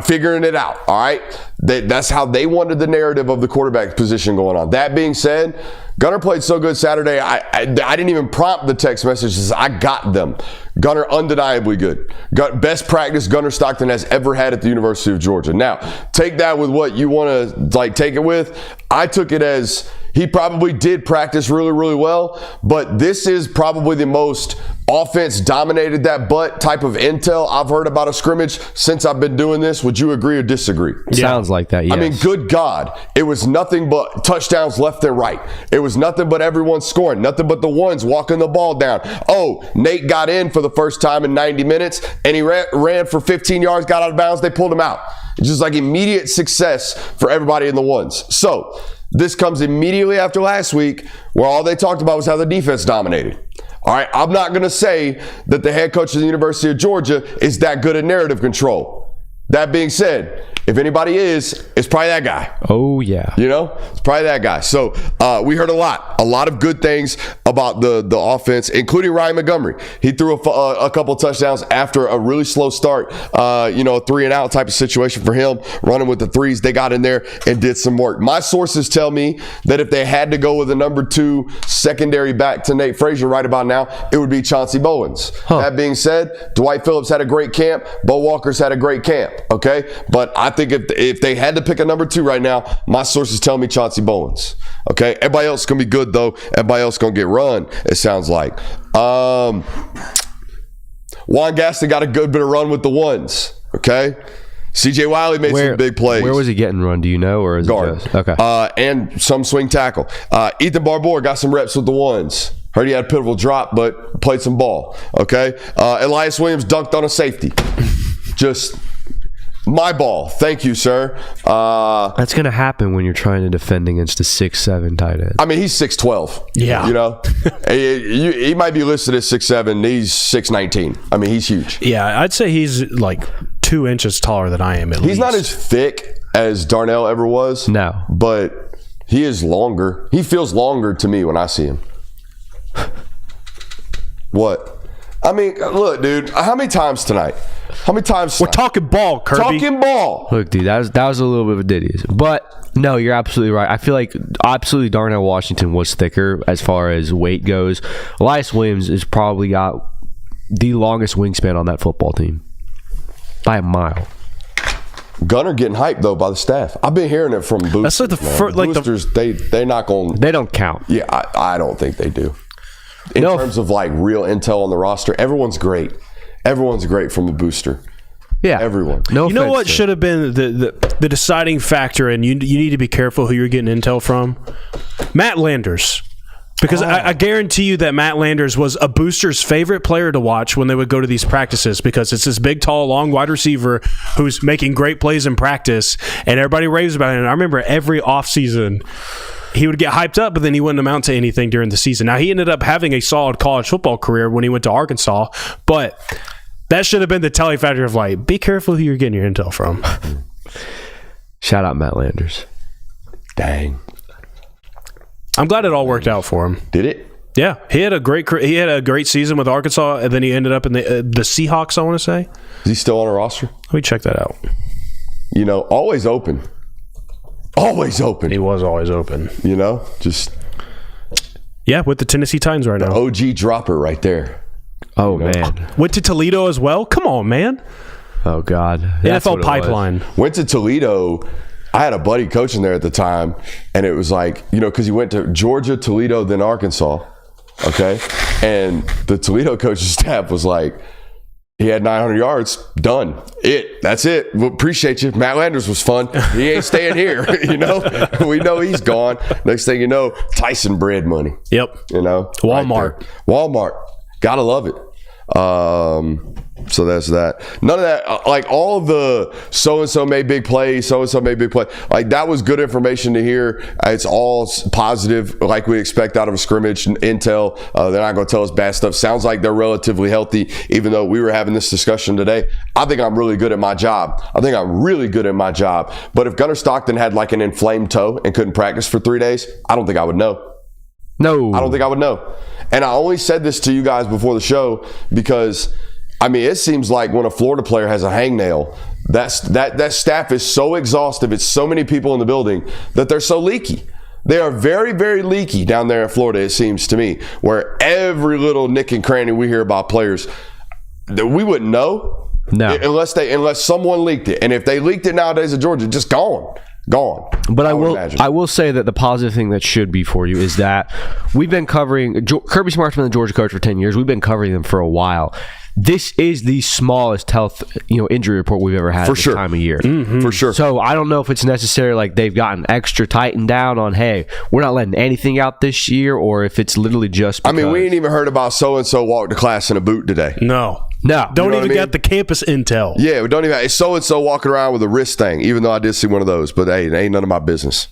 figuring it out. All right, that's how they wanted the narrative of the quarterback position going on. That being said, Gunnar played so good Saturday, I didn't even prompt the text messages. I got them. Gunnar undeniably good. Best practice Gunnar Stockton has ever had at the University of Georgia. Now, take that with what you want to take it with. I took it as he probably did practice really, really well, but this is probably the most offense dominated that butt type of intel I've heard about a scrimmage since I've been doing this. Would you agree or disagree? Sounds like that, yes. I mean, good God. It was nothing but touchdowns left and right. It was nothing but everyone scoring. Nothing but the ones walking the ball down. Oh, Nate got in for the first time in 90 minutes, and he ran for 15 yards, got out of bounds. They pulled him out. It's just like immediate success for everybody in the ones. So this comes immediately after last week, where all they talked about was how the defense dominated. All right, I'm not going to say that the head coach of the University of Georgia is that good at narrative control. That being said, if anybody is, it's probably that guy. Oh, yeah. You know, it's probably that guy. So we heard a lot of good things about the offense, including Ryan Montgomery. He threw a couple touchdowns after a really slow start, a 3-and-out type of situation for him, running with the threes. They got in there and did some work. My sources tell me that if they had to go with a number 2 secondary back to Nate Frazier right about now, it would be Chauncey Bowens. That being said, Dwight Phillips had a great camp. Bo Walker's had a great camp. Okay, but I think if they had to pick a number 2 right now, my sources tell me Chauncey Bowens. Okay, everybody else is gonna be good though. Everybody else gonna get run. It sounds like. Juan Gaston got a good bit of run with the ones. Okay, CJ Wiley made some big plays. Where was he getting run? Do you know, or is guard? It just, okay, and some swing tackle. Ethan Barbour got some reps with the ones. Heard he had a pivotal drop, but played some ball. Okay, Elias Williams dunked on a safety. Just. My ball. Thank you, sir. That's going to happen when you're trying to defend against a 6'7" tight end. I mean, he's 6'12". Yeah. You know? he might be listed as 6'7". He's 6'19". I mean, he's huge. Yeah, I'd say he's like 2 inches taller than I am at least. He's not as thick as Darnell ever was. No. But he is longer. He feels longer to me when I see him. What? I mean, look, dude, how many times tonight? We're talking ball, Kirby. Talking ball. Look, dude, that was a little bit of a ditty. But, no, you're absolutely right. I feel like absolutely Darnell Washington was thicker as far as weight goes. Elias Williams has probably got the longest wingspan on that football team. By a mile. Gunnar getting hyped, though, by the staff. I've been hearing it from boosters. That's like boosters, they're not going to. They don't count. Yeah, I don't think they do. In terms of like real intel on the roster, everyone's great. Everyone's great from the booster. Yeah, everyone. No, you know what should have been the deciding factor, and you need to be careful who you're getting intel from. Matt Landers, because I guarantee you that Matt Landers was a booster's favorite player to watch when they would go to these practices, because it's this big, tall, long wide receiver who's making great plays in practice, and everybody raves about it. And I remember every offseason he would get hyped up, but then he wouldn't amount to anything during the season. Now, he ended up having a solid college football career when he went to Arkansas, but that should have been the telling factor of, like, be careful who you're getting your intel from. Shout out Matt Landers. Dang. I'm glad it all worked out for him. Did it? Yeah, he had a great season with Arkansas, and then he ended up in the Seahawks. I want to say. Is he still on a roster? Let me check that out. You know, always open. Always open. He was always open. You know, just with the Tennessee Titans right now. OG dropper right there. Oh, man. Went to Toledo as well. Come on, man. Oh, God. That's what NFL it pipeline. Went to Toledo. I had a buddy coaching there at the time, and it was like, you know, because he went to Georgia, Toledo, then Arkansas. Okay. And the Toledo coaching staff was like, he had 900 yards. Done. That's it. Well, appreciate you. Matt Landers was fun. He ain't staying here. You know, we know he's gone. Next thing you know, Tyson bread money. Yep. You know, Walmart. Right, Walmart. Gotta love it. So that's that. None of that, like all of the so-and-so made big play, so-and-so made big play. Like that was good information to hear. It's all positive, like we expect out of a scrimmage intel. They're not going to tell us bad stuff. Sounds like they're relatively healthy, even though we were having this discussion today. I think I'm really good at my job. But if Gunnar Stockton had like an inflamed toe and couldn't practice for 3 days, I don't think I would know. No. I don't think I would know. And I only said this to you guys before the show because, I mean, it seems like when a Florida player has a hangnail, that staff is so exhaustive. It's so many people in the building that they're so leaky. They are very, very leaky down there in Florida, it seems to me, where every little nick and cranny we hear about players, that we wouldn't know unless someone leaked it. And if they leaked it nowadays at Georgia, just gone. But I will say that the positive thing that should be for you is that we've been covering Kirby Smart's been the Georgia coach for 10 years. We've been covering them for a while. This is the smallest health, injury report we've ever had this time of year. Mm-hmm. For sure. So I don't know if it's necessarily like they've gotten extra tightened down on, hey, we're not letting anything out this year, or if it's literally just because. I mean, we ain't even heard about so-and-so walked to class in a boot today. No. Don't even get the campus intel. Yeah, we don't even. It's so-and-so walking around with a wrist thing, even though I did see one of those. But hey, it ain't none of my business.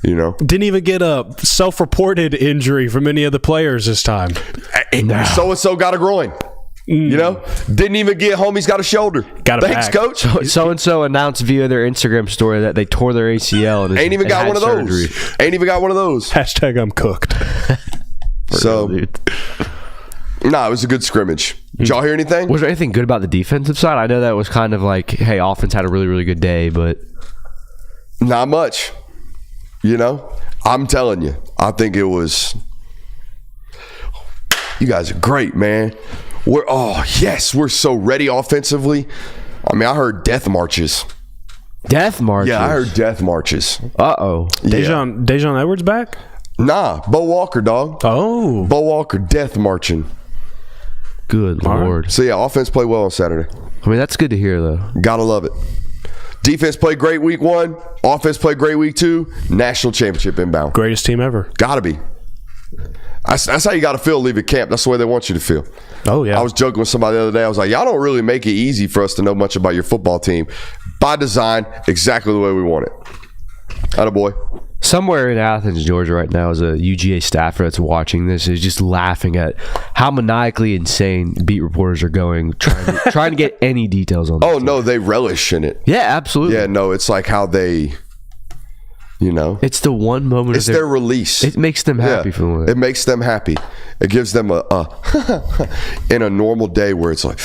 You know, didn't even get a self-reported injury from any of the players this time. So-and-so got a groin. You know, didn't even get homie's got a shoulder. Thanks, coach. So-and-so announced via their Instagram story that they tore their ACL and ain't even got one of those. Ain't even got one of those. Hashtag I'm cooked. So, it was a good scrimmage. Did y'all hear anything? Was there anything good about the defensive side? I know that was kind of like, hey, offense had a really, really good day, but not much. You know, I'm telling you, I think it was. You guys are great, man. We're so ready offensively. I mean, I heard death marches. Death marches? Yeah, I heard death marches. Uh-oh. Dejon Edwards back? Nah, Bo Walker, dog. Oh. Bo Walker, death marching. Good Lord. So, yeah, offense played well on Saturday. I mean, that's good to hear, though. Gotta love it. Defense played great week 1. Offense played great week 2. National championship inbound. Greatest team ever. Gotta be. That's how you got to feel leaving camp. That's the way they want you to feel. Oh, yeah. I was joking with somebody the other day. I was like, y'all don't really make it easy for us to know much about your football team. By design, exactly the way we want it. Attaboy. Somewhere in Athens, Georgia right now is a UGA staffer that's watching this is just laughing at how maniacally insane beat reporters are going, trying to get any details on this. Oh, no, they relish in it. Yeah, absolutely. Yeah, no, it's like how they... it's the one moment. It's their release. It makes them happy for the moment. It makes them happy. It gives them a in a normal day where it's like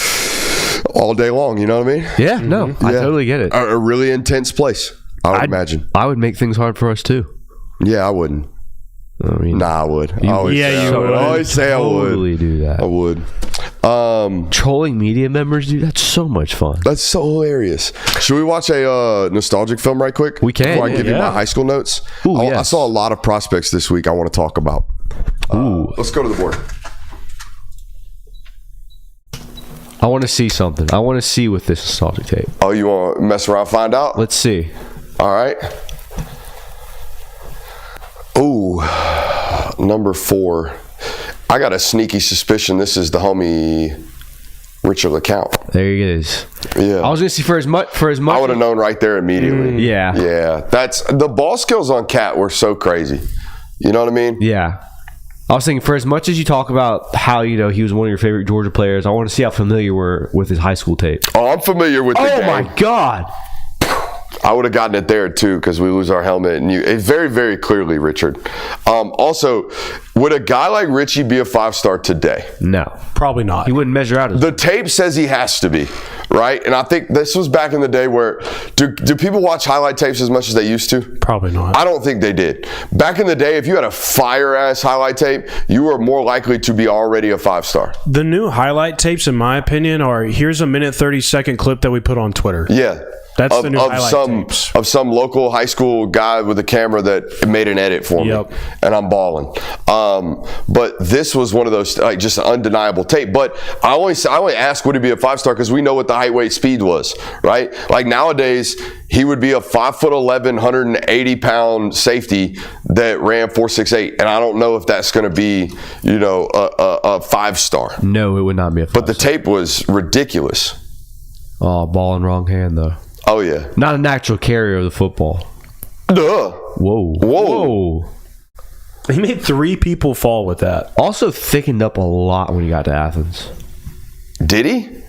all day long. You know what I mean? Yeah. No, I totally get it. A really intense place. I'd imagine. I would make things hard for us too. Yeah, I wouldn't. I mean, I would. You would. I always say I would. Totally do that. I would. Trolling media members, dude, that's so much fun. That's so hilarious. Should we watch a nostalgic film right quick? We can. Before I give you my high school notes. Ooh, yes. I saw a lot of prospects this week I want to talk about. Let's go to the board. I want to see something. I want to see with this nostalgic tape. Oh, you want to mess around, find out? Let's see. All right. Ooh, number 4. I got a sneaky suspicion this is the homie Richard LeCount. There he is. Yeah. I was gonna see for as much. I would have known right there immediately. Yeah. Yeah. That's the ball skills on Cat were so crazy. You know what I mean? Yeah. I was thinking for as much as you talk about how he was one of your favorite Georgia players, I want to see how familiar you were with his high school tape. Oh, I'm familiar with the game. Oh my God. I would have gotten it there too because we lose our helmet, and it's very, very clearly Richard. Also, would a guy like Richie be a 5-star today? No, Probably not. he wouldn't measure out as The tape says he has to be, right? And I think this was back in the day where do people watch highlight tapes as much as they used to? Probably not. I don't think they did. Back in the day, if you had a fire-ass highlight tape, you were more likely to be already a 5-star. The new highlight tapes, in my opinion, are here's a minute 30-second clip that we put on Twitter. Yeah. That's the new highlight tapes. Of some local high school guy with a camera that made an edit for me, and I'm balling. But this was one of those like just an undeniable tape. But I only ask would he be a 5-star because we know what the height, weight, speed was, right? Like nowadays, he would be a 5'11", 180-pound safety that ran 4.68, and I don't know if that's going to be a 5-star. no, it would not be a 5-star. But the tape was ridiculous. Oh, ball in wrong hand though. Oh yeah, Not a natural carrier of the football. duh. Whoa. He made 3 people fall with that. Also thickened up a lot when he got to Athens. Did he?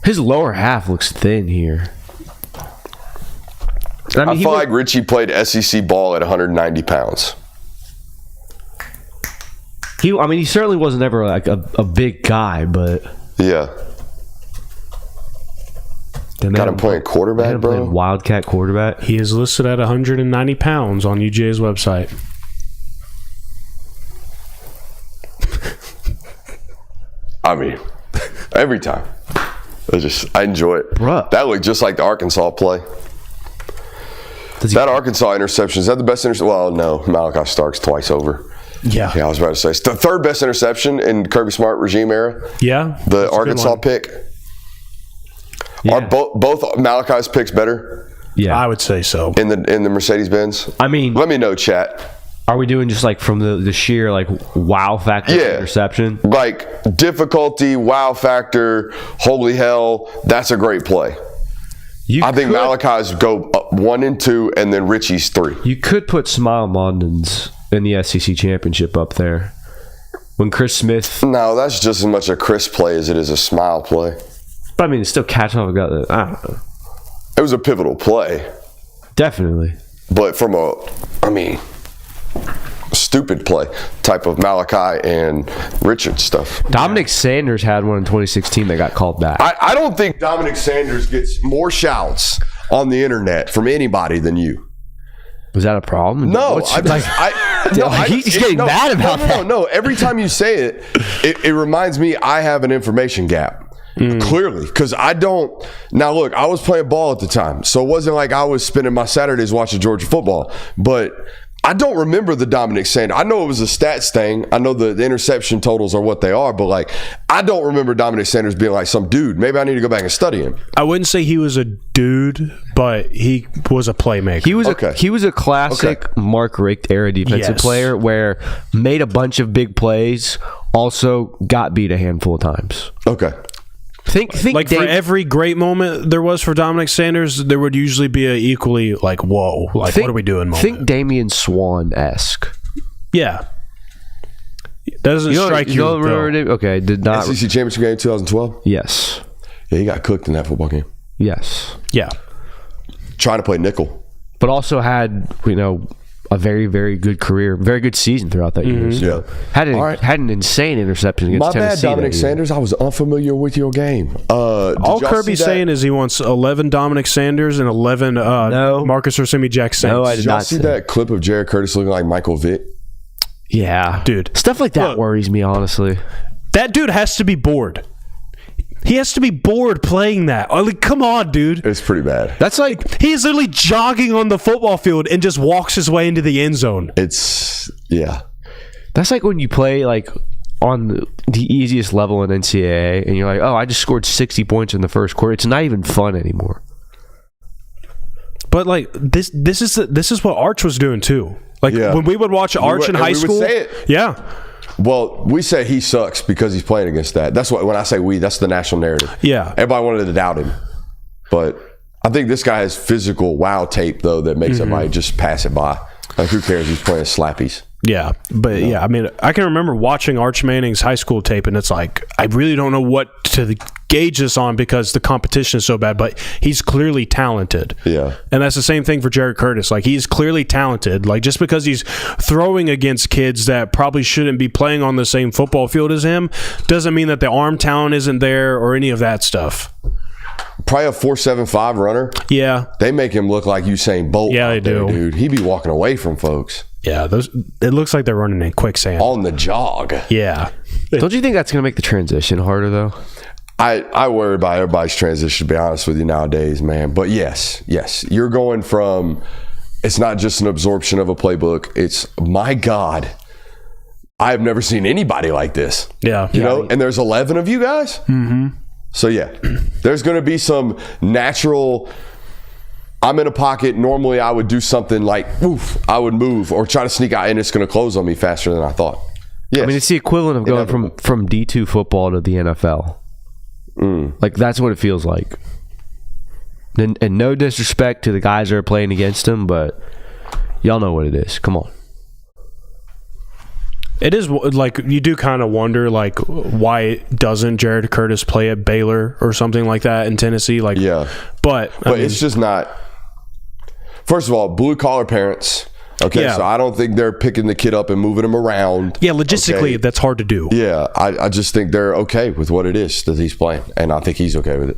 His lower half looks thin here. I feel like Richie played SEC ball at 190 pounds. He certainly wasn't ever like a big guy, but Yeah. Got him playing quarterback, bro. Wildcat quarterback. He is listed at 190 pounds on UGA's website. I mean, every time. I enjoy it. Bruh. That looked just like the Arkansas play. That Arkansas interception, is that the best interception? Well, no. Malachi Stark's twice over. Yeah, I was about to say. It's the third best interception in Kirby Smart regime era. Yeah. The Arkansas pick. Yeah. Are both Malachi's picks better? Yeah, I would say so. In the Mercedes-Benz? I mean, let me know, chat. Are we doing just like from the sheer like wow factor of interception? Like difficulty, wow factor, holy hell, that's a great play. I think Malachi's go 1 and 2, and then Richie's 3. You could put Smile Mondon's in the SEC championship up there. When Chris Smith... No, that's just as much a Chris play as it is a Smile play. But I mean, it's still catch off. I don't know. It was a pivotal play. Definitely. But from stupid play type of Malachi and Richard stuff. Dominic Sanders had one in 2016 that got called back. I don't think Dominic Sanders gets more shouts on the internet from anybody than you. Was that a problem? No, he's getting mad about that. No, every time you say it reminds me I have an information gap. Clearly, because I don't. Now, look, I was playing ball at the time, so it wasn't like I was spending my Saturdays watching Georgia football. But I don't remember the Dominic Sanders. I know it was a stats thing. I know the interception totals are what they are, but like I don't remember Dominic Sanders being like some dude. Maybe I need to go back and study him. I wouldn't say he was a dude, but he was a playmaker. He was a classic Mark Richt era defensive player where made a bunch of big plays, also got beat a handful of times. Okay. Think for every great moment there was for Dominic Sanders, there would usually be a equally like, whoa, like what are we doing moment. Think Damian Swan-esque. Yeah. Doesn't strike you. Okay, did not. SEC Championship game 2012? Yes. Yeah, he got cooked in that football game. Yes. Yeah. Trying to play nickel. But also had, a very, very good career, very good season throughout that year. Yeah. Had an insane interception against Tennessee. My bad, Dominic Sanders. I was unfamiliar with your game. All Kirby's saying is he wants 11 Dominic Sanders and 11 Marcus Orsimi-Jackson. No, I did not see that clip of Jared Curtis looking like Michael Vick? Yeah. Dude. Stuff like that worries me, honestly. That dude has to be bored. He has to be bored playing that. Like, come on, dude. It's pretty bad. That's like he is literally jogging on the football field and just walks his way into the end zone. That's like when you play like on the easiest level in NCAA and you're like, oh, I just scored 60 points in the first quarter. It's not even fun anymore. But like this is what Arch was doing too. Like when we would watch Arch in high school. We would say it. Yeah. Well, we say he sucks because he's playing against that. That's what when I say we, that's the national narrative. Yeah. Everybody wanted to doubt him. But I think this guy has physical wow tape though that makes everybody just pass it by. Like who cares? He's playing slappies. Yeah, but yeah, I mean, I can remember watching Arch Manning's high school tape, and it's like, I really don't know what to gauge this on because the competition is so bad, but he's clearly talented. Yeah. And that's the same thing for Jared Curtis. Like, he's clearly talented. Like, just because he's throwing against kids that probably shouldn't be playing on the same football field as him doesn't mean that the arm talent isn't there or any of that stuff. Probably a 4.75 runner. Yeah. They make him look like Usain Bolt. Yeah, they there, do. Dude, he be walking away from folks. Yeah, it looks like they're running in quicksand. On the jog. Yeah. Don't you think that's going to make the transition harder, though? I worry about everybody's transition, to be honest with you, nowadays, man. But yes, you're going from, it's not just an absorption of a playbook. It's, my God, I've never seen anybody like this. Yeah. You know, and there's 11 of you guys. Mm-hmm. So, yeah, there's going to be some natural, I'm in a pocket. Normally, I would do something like, oof, I would move or try to sneak out, and it's going to close on me faster than I thought. Yes. I mean, it's the equivalent of going from D2 football to the NFL. Like, that's what it feels like. And no disrespect to the guys that are playing against him, but y'all know what it is. Come on. It is, like, you do kind of wonder, like, why doesn't Jared Curtis play at Baylor or something like that in Tennessee? Like, yeah. But I mean, it's just not. First of all, blue-collar parents. Okay, Yeah. so I don't think they're picking the kid up and moving him around. yeah, logistically, Okay. that's hard to do. Yeah, I just think they're okay with what it is that he's playing, and I think he's okay with it.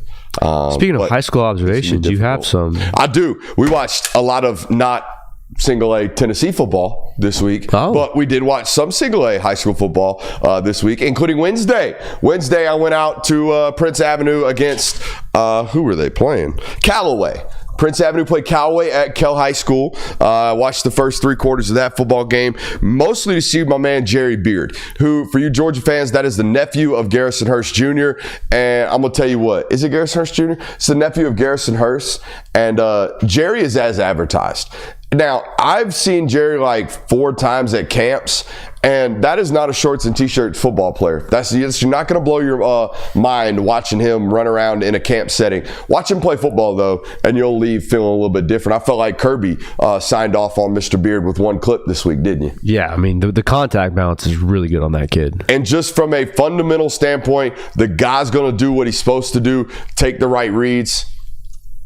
Speaking of but high school observations, you have some. I do. We watched a lot of not single-A Tennessee football this week, but we did watch some single-A high school football this week, including Wednesday. Wednesday, I went out to Prince Avenue against, who were they playing? Callaway. Prince Avenue played Callaway at Kell High School. I watched the first 3 quarters of that football game, mostly to see my man Jerry Beard, who, for you Georgia fans, that is the nephew of Garrison Hurst Jr. And I'm going to tell you what. Is it Garrison Hurst Jr.? It's the nephew of Garrison Hurst. And Jerry is as advertised. Now, I've seen Jerry like 4 times at camps, and that is not a shorts and t-shirt football player. You're not going to blow your mind watching him run around in a camp setting. Watch him play football, though, and you'll leave feeling a little bit different. I felt like Kirby signed off on Mr. Beard with 1 clip this week, didn't you? Yeah, I mean, the contact balance is really good on that kid. And just from a fundamental standpoint, the guy's going to do what he's supposed to do, take the right reads.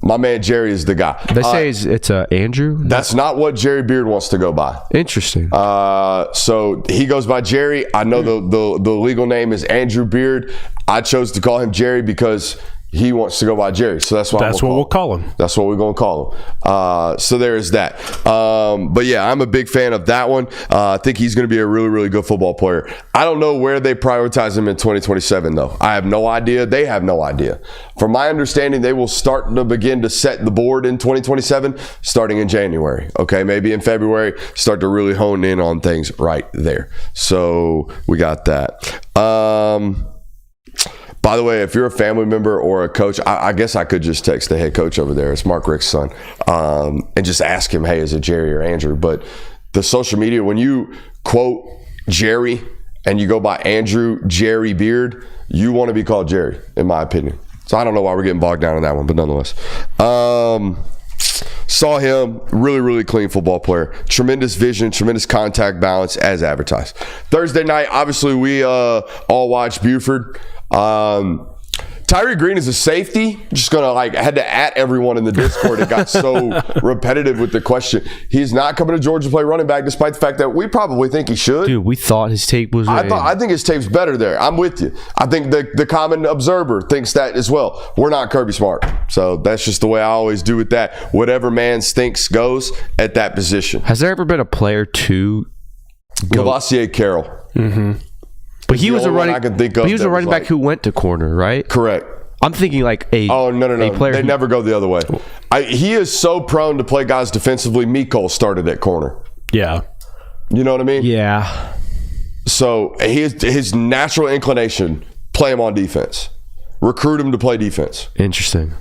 My man Jerry is the guy. They say it's Andrew? That's not what Jerry Beard wants to go by. Interesting. So he goes by Jerry. I know the legal name is Andrew Beard. I chose to call him Jerry because he wants to go by Jerry. So that's what we'll call him. That's what we're going to call him. So there is that. But yeah, I'm a big fan of that one. I think he's going to be a really, really good football player. I don't know where they prioritize him in 2027, though. I have no idea. They have no idea. From my understanding, they will start to begin to set the board in 2027, starting in January. Okay, maybe in February, start to really hone in on things right there. So we got that. By the way, if you're a family member or a coach, I guess I could just text the head coach over there. It's Mark Rick's son. And just ask him, hey, is it Jerry or Andrew? But the social media, when you quote Jerry and you go by Andrew Jerry Beard, you want to be called Jerry, in my opinion. So I don't know why we're getting bogged down in that one, but nonetheless. Saw him, really, really clean football player. Tremendous vision, tremendous contact balance as advertised. Thursday night, obviously, we all watched Buford. Tyree Green is a safety. Just gonna I had to at everyone in the Discord. It got so repetitive with the question. He's not coming to Georgia to play running back, despite the fact that we probably think he should. Dude, we thought his tape was. I think his tape's better there. I'm with you. I think the common observer thinks that as well. We're not Kirby Smart, so that's just the way I always do with that. Whatever man thinks goes at that position. Has there ever been a player to Lavassier Carroll? Mm-hmm. But he was a running. He was a running back who went to corner, right? Correct. I'm thinking like a. Oh no! A player they never go the other way. He is so prone to play guys defensively. Mecole started at corner. Yeah. You know what I mean? Yeah. So his natural inclination, play him on defense, recruit him to play defense. Interesting.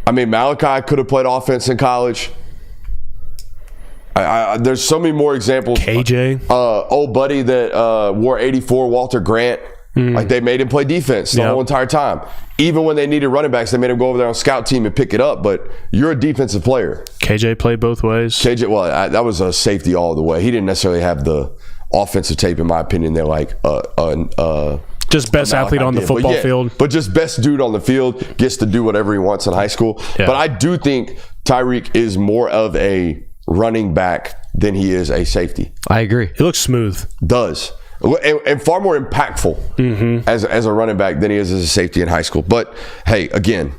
I mean, Malachi could have played offense in college. There's so many more examples. KJ, old buddy that wore 84, Walter Grant. Like, they made him play defense the whole entire time. Even when they needed running backs, they made him go over there on scout team and pick it up. But you're a defensive player. KJ played both ways. That was a safety all the way. He didn't necessarily have the offensive tape, in my opinion. They're like just best athlete on the football field. But just best dude on the field, gets to do whatever he wants in high school. Yeah. But I do think Tyreek is more of a running back than he is a safety. I agree. He looks smooth. Does. And far more impactful as a running back than he is as a safety in high school. But, hey, again,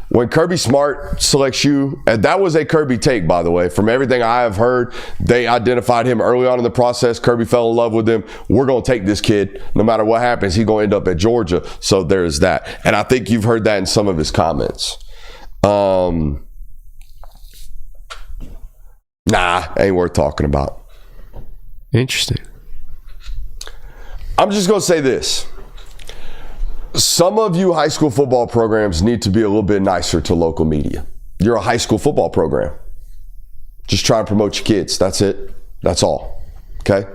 when Kirby Smart selects you, and that was a Kirby take, by the way. From everything I have heard, they identified him early on in the process. Kirby fell in love with him. We're going to take this kid. No matter what happens, he's going to end up at Georgia. So there's that. And I think you've heard that in some of his comments. Ain't worth talking about. Interesting. I'm just going to say this. Some of you high school football programs need to be a little bit nicer to local media. You're a high school football program. Just try and promote your kids. That's it. That's all. Okay?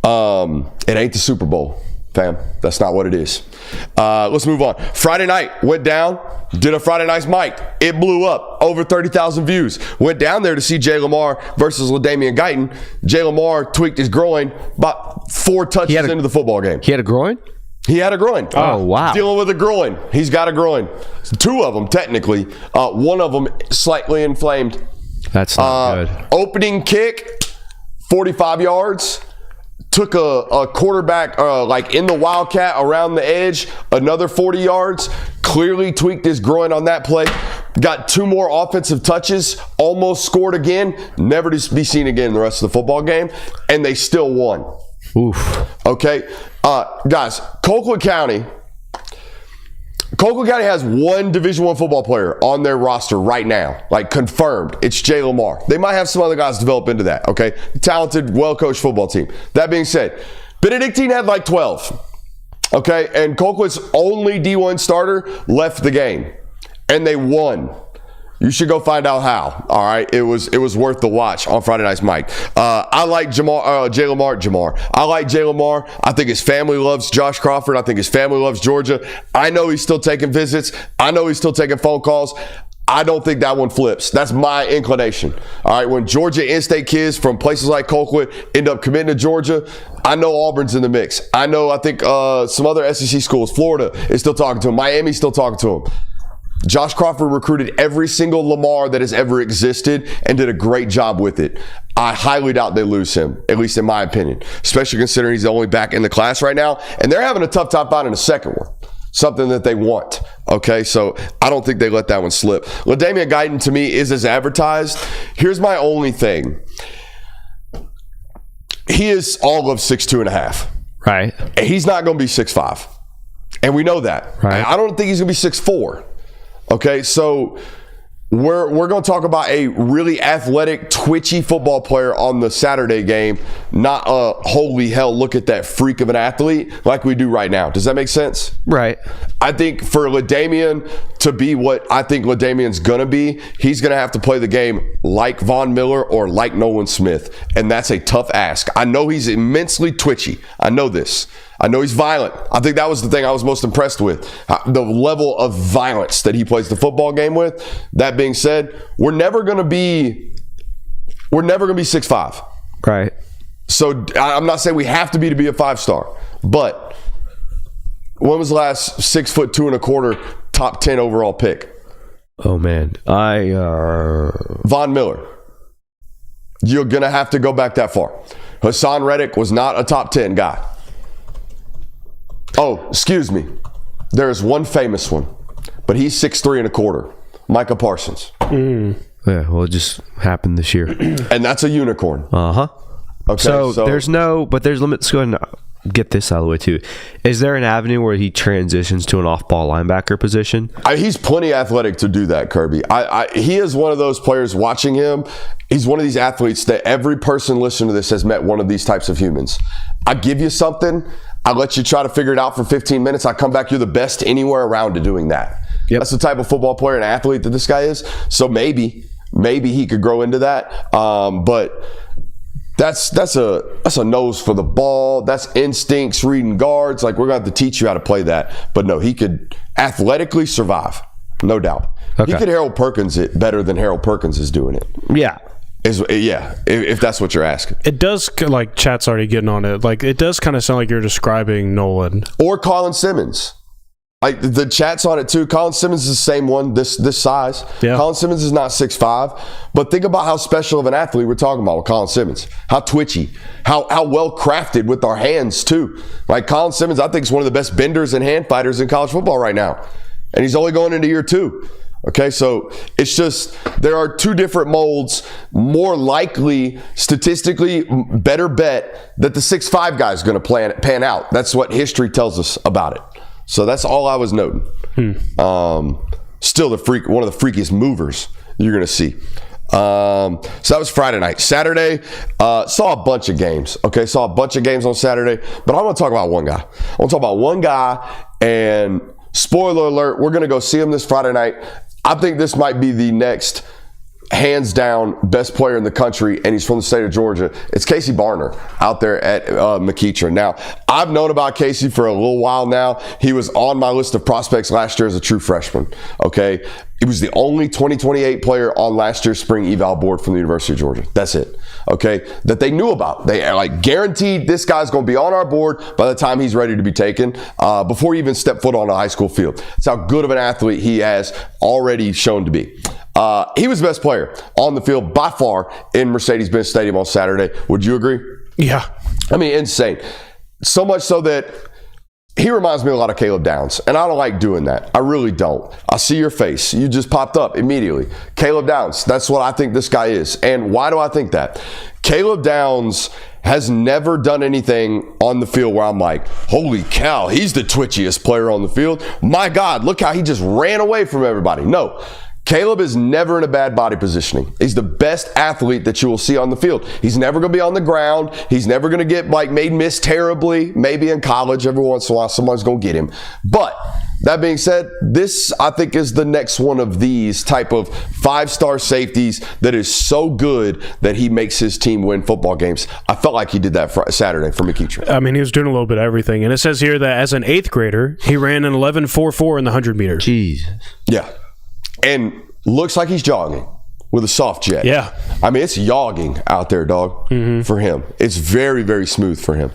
It ain't the Super Bowl, fam. That's not what it is. Let's move on. Friday night, went down, did a Friday Night's Mike. It blew up. Over 30,000 views. Went down there to see Jay Lamar versus LaDainian Guyton. Jay Lamar tweaked his groin about 4 touches into the football game. He had a groin? He had a groin. Oh, wow. Dealing with a groin. He's got a groin. 2 of them, technically. One of them slightly inflamed. That's not good. Opening kick, 45 yards. Took a quarterback like in the Wildcat around the edge, another 40 yards. Clearly tweaked his groin on that play. Got 2 more offensive touches. Almost scored again. Never to be seen again in the rest of the football game. And they still won. Oof. Okay. Guys, Colquitt County has one Division I football player on their roster right now, like confirmed. It's Jay Lamar. They might have some other guys develop into that, okay? Talented, well-coached football team. That being said, Benedictine had like 12, okay? And Colquitt's only D1 starter left the game, and they won. You should go find out how. All right, it was worth the watch on Friday Night's Mike. I like Jay Lamar. I like Jay Lamar. I think his family loves Josh Crawford. I think his family loves Georgia. I know he's still taking visits. I know he's still taking phone calls. I don't think that one flips. That's my inclination. All right, when Georgia in-state kids from places like Colquitt end up committing to Georgia, I know Auburn's in the mix. I think some other SEC schools, Florida is still talking to him. Miami's still talking to him. Josh Crawford recruited every single Lamar that has ever existed and did a great job with it. I highly doubt they lose him, at least in my opinion, especially considering he's the only back in the class right now. And they're having a tough time finding a second one, something that they want. Okay, so I don't think they let that one slip. LaDainian Guyton, to me, is as advertised. Here's my only thing. He is all of 6'2.5". Right. And he's not going to be 6'5". And we know that. Right. I don't think he's going to be 6'4". Okay, so we're going to talk about a really athletic, twitchy football player on the Saturday game, not a holy hell, look at that freak of an athlete like we do right now. Does that make sense? Right. I think for LaDainian to be what I think LaDainian's going to be, he's going to have to play the game like Von Miller or like Nolan Smith, and that's a tough ask. I know he's immensely twitchy. I know this. I know he's violent. I think that was the thing I was most impressed with. The level of violence that he plays the football game with. That being said, we're never going to be 6'5". Right. So I'm not saying we have to be a 5-star, but when was the last 6'2.25" top 10 overall pick? Oh man. Von Miller. You're going to have to go back that far. Hassan Reddick was not a top 10 guy. Oh, excuse me. There is one famous one, but he's 6'3.25". Micah Parsons. Yeah, well, it just happened this year. And that's a unicorn. Uh-huh. Okay, so there's there's limits. Let's go ahead and get this out of the way too. Is there an avenue where he transitions to an off-ball linebacker position? He's plenty athletic to do that, Kirby. He is one of those players watching him. He's one of these athletes that every person listening to this has met one of these types of humans. I give you something. I let you try to figure it out for 15 minutes. I come back, you're the best anywhere around to doing that. Yep. That's the type of football player and athlete that this guy is. So maybe he could grow into that. But That's a nose for the ball. That's instincts, reading guards. Like, we're going to have to teach you how to play that. But no, he could athletically survive, no doubt. Okay. He could Harold Perkins it better than Harold Perkins is doing it. Yeah. If that's what you're asking. It does, like, chat's already getting on it. Like, it does kind of sound like you're describing Nolan. Or Colin Simmons. Like, the chat's on it too. Colin Simmons is the same one, this size. Yeah. Colin Simmons is not 6'5", but think about how special of an athlete we're talking about with Colin Simmons. How twitchy, how well crafted with our hands too. Like, Colin Simmons, I think, is one of the best benders and hand fighters in college football right now, and he's only going into year 2. Okay, so it's just, there are two different molds. More likely, statistically, better bet that the 6'5" guy is going to pan out. That's what history tells us about it. So that's all I was noting. Still one of the freakiest movers you're going to see. So that was Friday night. Saturday, saw a bunch of games. Okay, saw a bunch of games on Saturday. But I want to talk about one guy. I want to talk about one guy, and spoiler alert, we're going to go see him this Friday night. I think this might be the next hands down best player in the country, and he's from the state of Georgia. It's Casey Barner out there at McEachern. Now, I've known about Casey for a little while now. He was on my list of prospects last year as a true freshman. Okay, he was the only 2028 player on last year's spring eval board from the University of Georgia. That's it. Okay, that they knew about. They are like guaranteed this guy's going to be on our board by the time he's ready to be taken, before he even stepped foot on a high school field. That's how good of an athlete he has already shown to be. He was the best player on the field by far in Mercedes-Benz Stadium on Saturday. Would you agree? Yeah. I mean, insane. So much so that he reminds me a lot of Caleb Downs, and I don't like doing that. I really don't. I see your face. You just popped up immediately. Caleb Downs, that's what I think this guy is. And why do I think that? Caleb Downs has never done anything on the field where I'm like, holy cow, he's the twitchiest player on the field. My God, look how he just ran away from everybody. No. Caleb is never in a bad body positioning. He's the best athlete that you will see on the field. He's never going to be on the ground. He's never going to get made miss terribly. Maybe in college, every once in a while, someone's going to get him. But that being said, this, I think, is the next one of these type of 5-star safeties that is so good that he makes his team win football games. I felt like he did that Saturday for McEachern. I mean, he was doing a little bit of everything. And it says here that as an 8th grader, he ran an 11.44 in the 100 meters. Jeez. Yeah. And looks like he's jogging with a soft jet. Yeah. I mean, it's yogging out there, dog, for him. It's very, very smooth for him.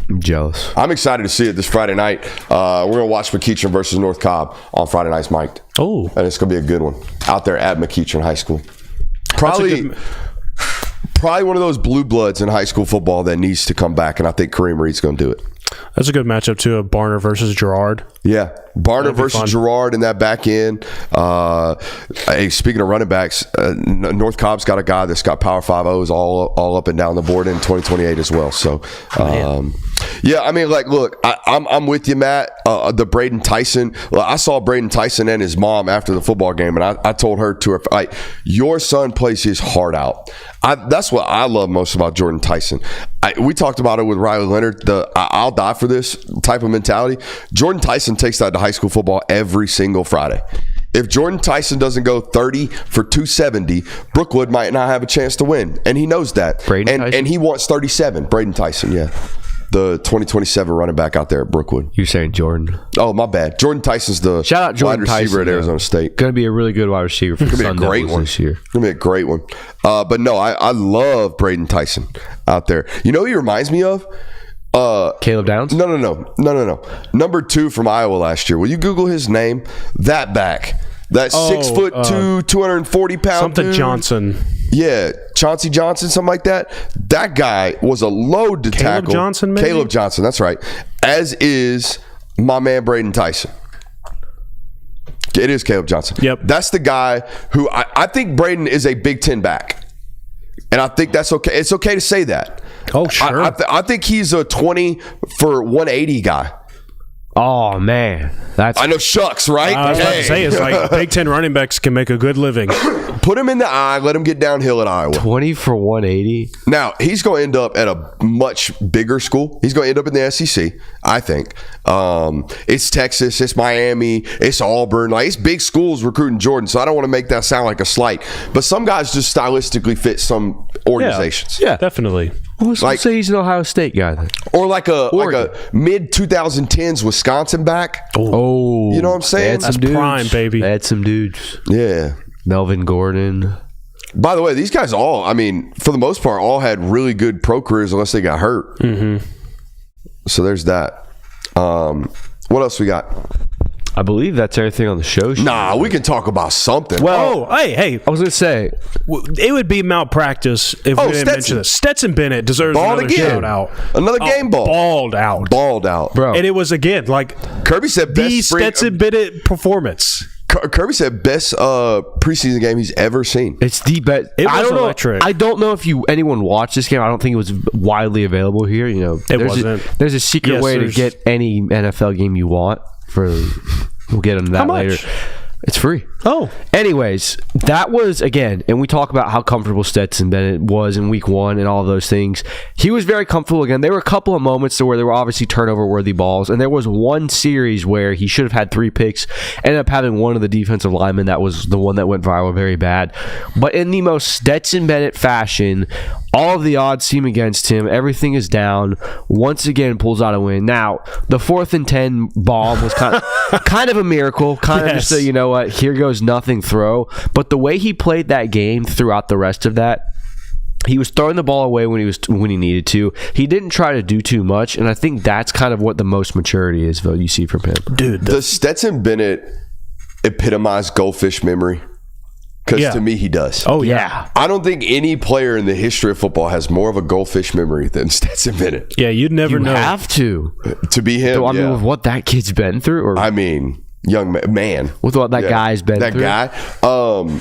I'm jealous. I'm excited to see it this Friday night. We're going to watch McEachern versus North Cobb on Friday night's mic'd. Oh. And it's going to be a good one out there at McEachern High School. Probably one of those blue bloods in high school football that needs to come back, and I think Kareem Reed's going to do it. That's a good matchup, too, of Barner versus Gerard. Yeah, Barner versus Gerard in that back end. Hey, speaking of running backs, North Cobb's got a guy that's got Power 5-0s all up and down the board in 2028 as well. So, yeah, I mean, like, look, I'm with you, Matt. The Braden Tyson. Well, I saw Braden Tyson and his mom after the football game, and I told her to her, like, your son plays his heart out. That's what I love most about Jordan Tyson. We talked about it with Riley Leonard, I'll die for this type of mentality. Jordan Tyson takes that to high school football every single Friday. If Jordan Tyson doesn't go 30 for 270, Brookwood might not have a chance to win. And he knows that. And he wants 37. Braden Tyson, yeah. The 2027 running back out there at Brookwood. You're saying Jordan. Oh, my bad. Jordan Tyson's the Shout out Jordan wide receiver Tyson, at Arizona State. Going to be a really good wide receiver for the Sun Devils this year. Going to be a great one. But no, I love Braden Tyson out there. You know who he reminds me of? Caleb Downs? No. Number 2 from Iowa last year. Will you Google his name? That back. That 6'2", 240 pound something dude. Johnson. Yeah, Chauncey Johnson, something like that. That guy was a load to tackle. Caleb Johnson, maybe? Caleb Johnson, that's right. As is my man Braden Tyson. It is Caleb Johnson. Yep. That's the guy who I think Braden is a Big Ten back. And I think that's okay. It's okay to say that. Oh, sure. I think he's a 20 for 180 guy. Oh man, I know shucks, right? I was about to say, it's like Big Ten running backs can make a good living. Put him in the eye, let him get downhill at Iowa. 20 for 180. Now, he's going to end up at a much bigger school. He's going to end up in the SEC, I think. It's Texas, it's Miami, it's Auburn. Like, it's big schools recruiting Jordan, so I don't want to make that sound like a slight. But some guys just stylistically fit some organizations. Yeah, definitely. Well, let's say he's an Ohio State guy then. Or like a mid-2010s Wisconsin back. Oh. You know what I'm saying? That's prime, baby. They had some dudes. Yeah. Melvin Gordon. By the way, these guys all, I mean, for the most part, all had really good pro careers unless they got hurt. Mm-hmm. So there's that. What else we got? I believe that's everything on the show. Nah, we can talk about something. Well, hey. I was going to say, it would be malpractice if we didn't mention this. Stetson Bennett deserves another shout out. Another game ball. Balled out. Bro. And it was, again, like Kirby said the Stetson Bennett performance. Kirby said best preseason game he's ever seen. It's the best. It was I don't electric. know. I don't know if anyone watched this game. I don't think it was widely available here. You know, there's a secret way to get any NFL game you want. We'll get into that later. It's free. Oh. Anyways, that was, again, and we talk about how comfortable Stetson Bennett was in week one and all of those things. He was very comfortable again. There were a couple of moments where there were obviously turnover-worthy balls, and there was one series where he should have had 3 picks, ended up having one of the defensive linemen. That was the one that went viral very bad. But in the most Stetson Bennett fashion, all of the odds seem against him. Everything is down. Once again, pulls out a win. Now, the 4th and 10 bomb was kind of a miracle. Kind of just a, you know what, here goes nothing throw. But the way he played that game throughout the rest of that, he was throwing the ball away when he needed to. He didn't try to do too much, and I think that's kind of what the most maturity is, Phil, you see from him. Dude, does Stetson Bennett epitomize goldfish memory? Because to me, he does. Oh, yeah. I don't think any player in the history of football has more of a goldfish memory than Stetson Bennett. Yeah, you'd never know. You have to be him. So, I mean, with what that kid's been through. Or I mean, young man. With what that guy's been through. That guy.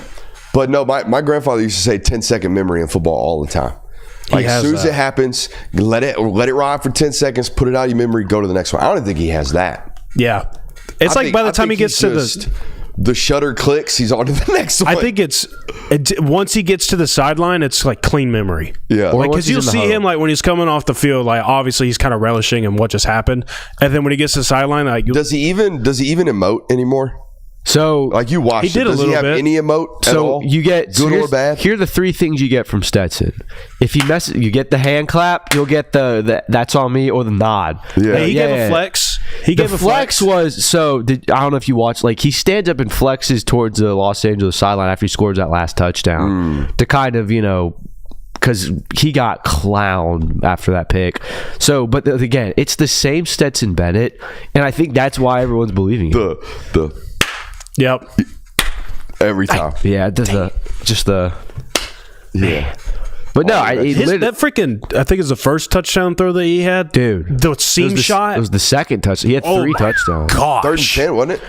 But no, my grandfather used to say 10-second memory in football all the time. Like, as soon as it happens, let it ride for 10 seconds, put it out of your memory, go to the next one. I don't think he has that. Yeah. It's by the time he gets to the shutter clicks, he's on to the next one. I think it's once he gets to the sideline, it's like clean memory. Yeah. Like, because you'll see him, like, when he's coming off the field, like, obviously he's kind of relishing in what just happened. And then when he gets to the sideline, like, does he even emote anymore? So, like, you watched he did it. Does he have any emote at all? You get good or bad? Here are the 3 things you get from Stetson. If he messes, you get the hand clap, you'll get the that's on me, or the nod. Yeah, he gave a flex. He gave a flex. Was I don't know if you watched. Like, he stands up and flexes towards the Los Angeles sideline after he scores that last touchdown to kind of, you know, because he got clowned after that pick. So, but again, it's the same Stetson Bennett, and I think that's why everyone's believing him. Yep. Every time. Yeah, just the yeah. But no, that freaking, I think it's the first touchdown throw that he had. Dude. The seam shot. It was the second touch. He had 3 touchdowns. Gosh. 3rd and 10, wasn't it?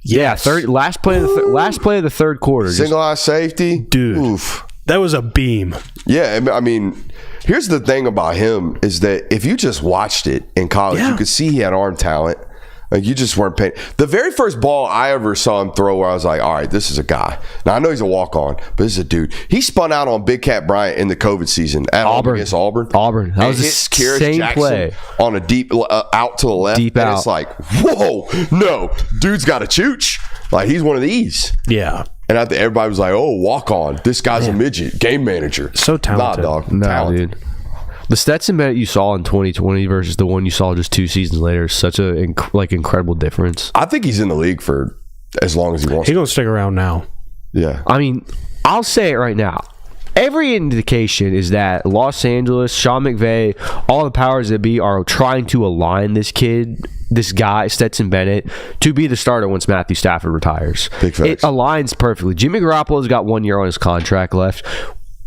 Yeah, last play of the third quarter. Single eye safety. Dude. Oof. That was a beam. Yeah, I mean, here's the thing about him is that if you just watched it in college, you could see he had arm talent. Like, you just weren't paying. The very first ball I ever saw him throw where I was like, all right, this is a guy. Now, I know he's a walk-on, but this is a dude. He spun out on Big Cat Bryant in the COVID season at Auburn. Against Auburn. That was the same play. On a deep out to the left. Deep and out. It's like, whoa, no. Dude's got a chooch. Like, he's one of these. Yeah. And I think everybody was like, oh, walk-on. This guy's a midget. Game manager. So talented. Nah, dog. No, talented. dude. The Stetson Bennett you saw in 2020 versus the one you saw just 2 seasons later is such a incredible difference. I think he's in the league for as long as he wants. He's going to stick around now. Yeah. I mean, I'll say it right now. Every indication is that Los Angeles, Sean McVay, all the powers that be are trying to align this guy, Stetson Bennett, to be the starter once Matthew Stafford retires. Big facts. It aligns perfectly. Jimmy Garoppolo's got 1 year on his contract left.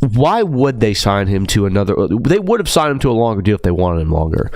Why would they sign him to another? They would have signed him to a longer deal if they wanted him longer.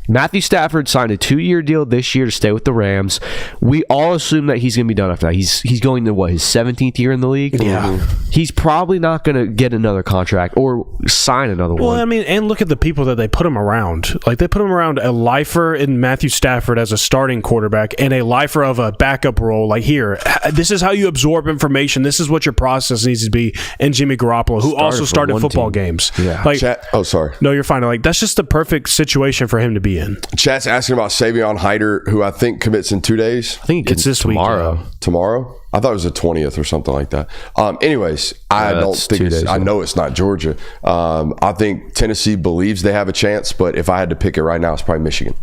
Matthew Stafford signed a 2-year deal this year to stay with the Rams. We all assume that he's going to be done after that. He's going to, his 17th year in the league? Yeah. He's probably not going to get another contract or sign another one. Well, I mean, and look at the people that they put him around. Like, they put him around a lifer in Matthew Stafford as a starting quarterback and a lifer of a backup role. Like, here, this is how you absorb information. This is what your process needs to be. And Jimmy Garoppolo, who also started football games. Yeah. Like, sorry. No, you're fine. Like, that's just the perfect situation for him to be in. Chat's asking about Savion Hyder, who I think commits in 2 days. I think It's this tomorrow. week. Tomorrow? I thought it was the 20th or something like that. Anyways, I don't that's think 2 it's, days, I yeah. know it's not Georgia. I think Tennessee believes they have a chance, but if I had to pick it right now, it's probably Michigan.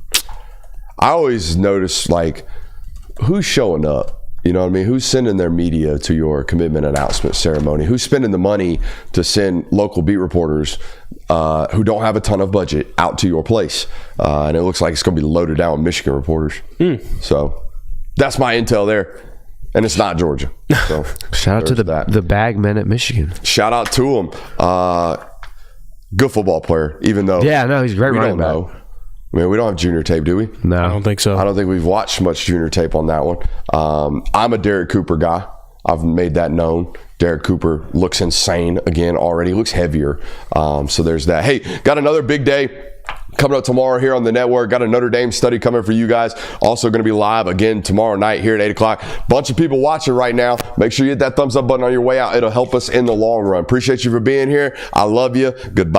I always notice, like, who's showing up? You know what I mean? Who's sending their media to your commitment announcement ceremony? Who's spending the money to send local beat reporters who don't have a ton of budget out to your place? And it looks like it's going to be loaded down with Michigan reporters. So that's my intel there. And it's not Georgia. So Shout out to the bag men at Michigan. Shout out to him. Good football player, even though Yeah, no, he's a great we running don't back. know. I mean, we don't have junior tape, do we? No. I don't think so. I don't think we've watched much junior tape on that one. I'm a Derek Cooper guy. I've made that known. Derek Cooper looks insane again already. Looks heavier. So there's that. Hey, got another big day coming up tomorrow here on the network. Got a Notre Dame study coming for you guys. Also going to be live again tomorrow night here at 8 o'clock. Bunch of people watching right now. Make sure you hit that thumbs up button on your way out. It'll help us in the long run. Appreciate you for being here. I love you. Goodbye.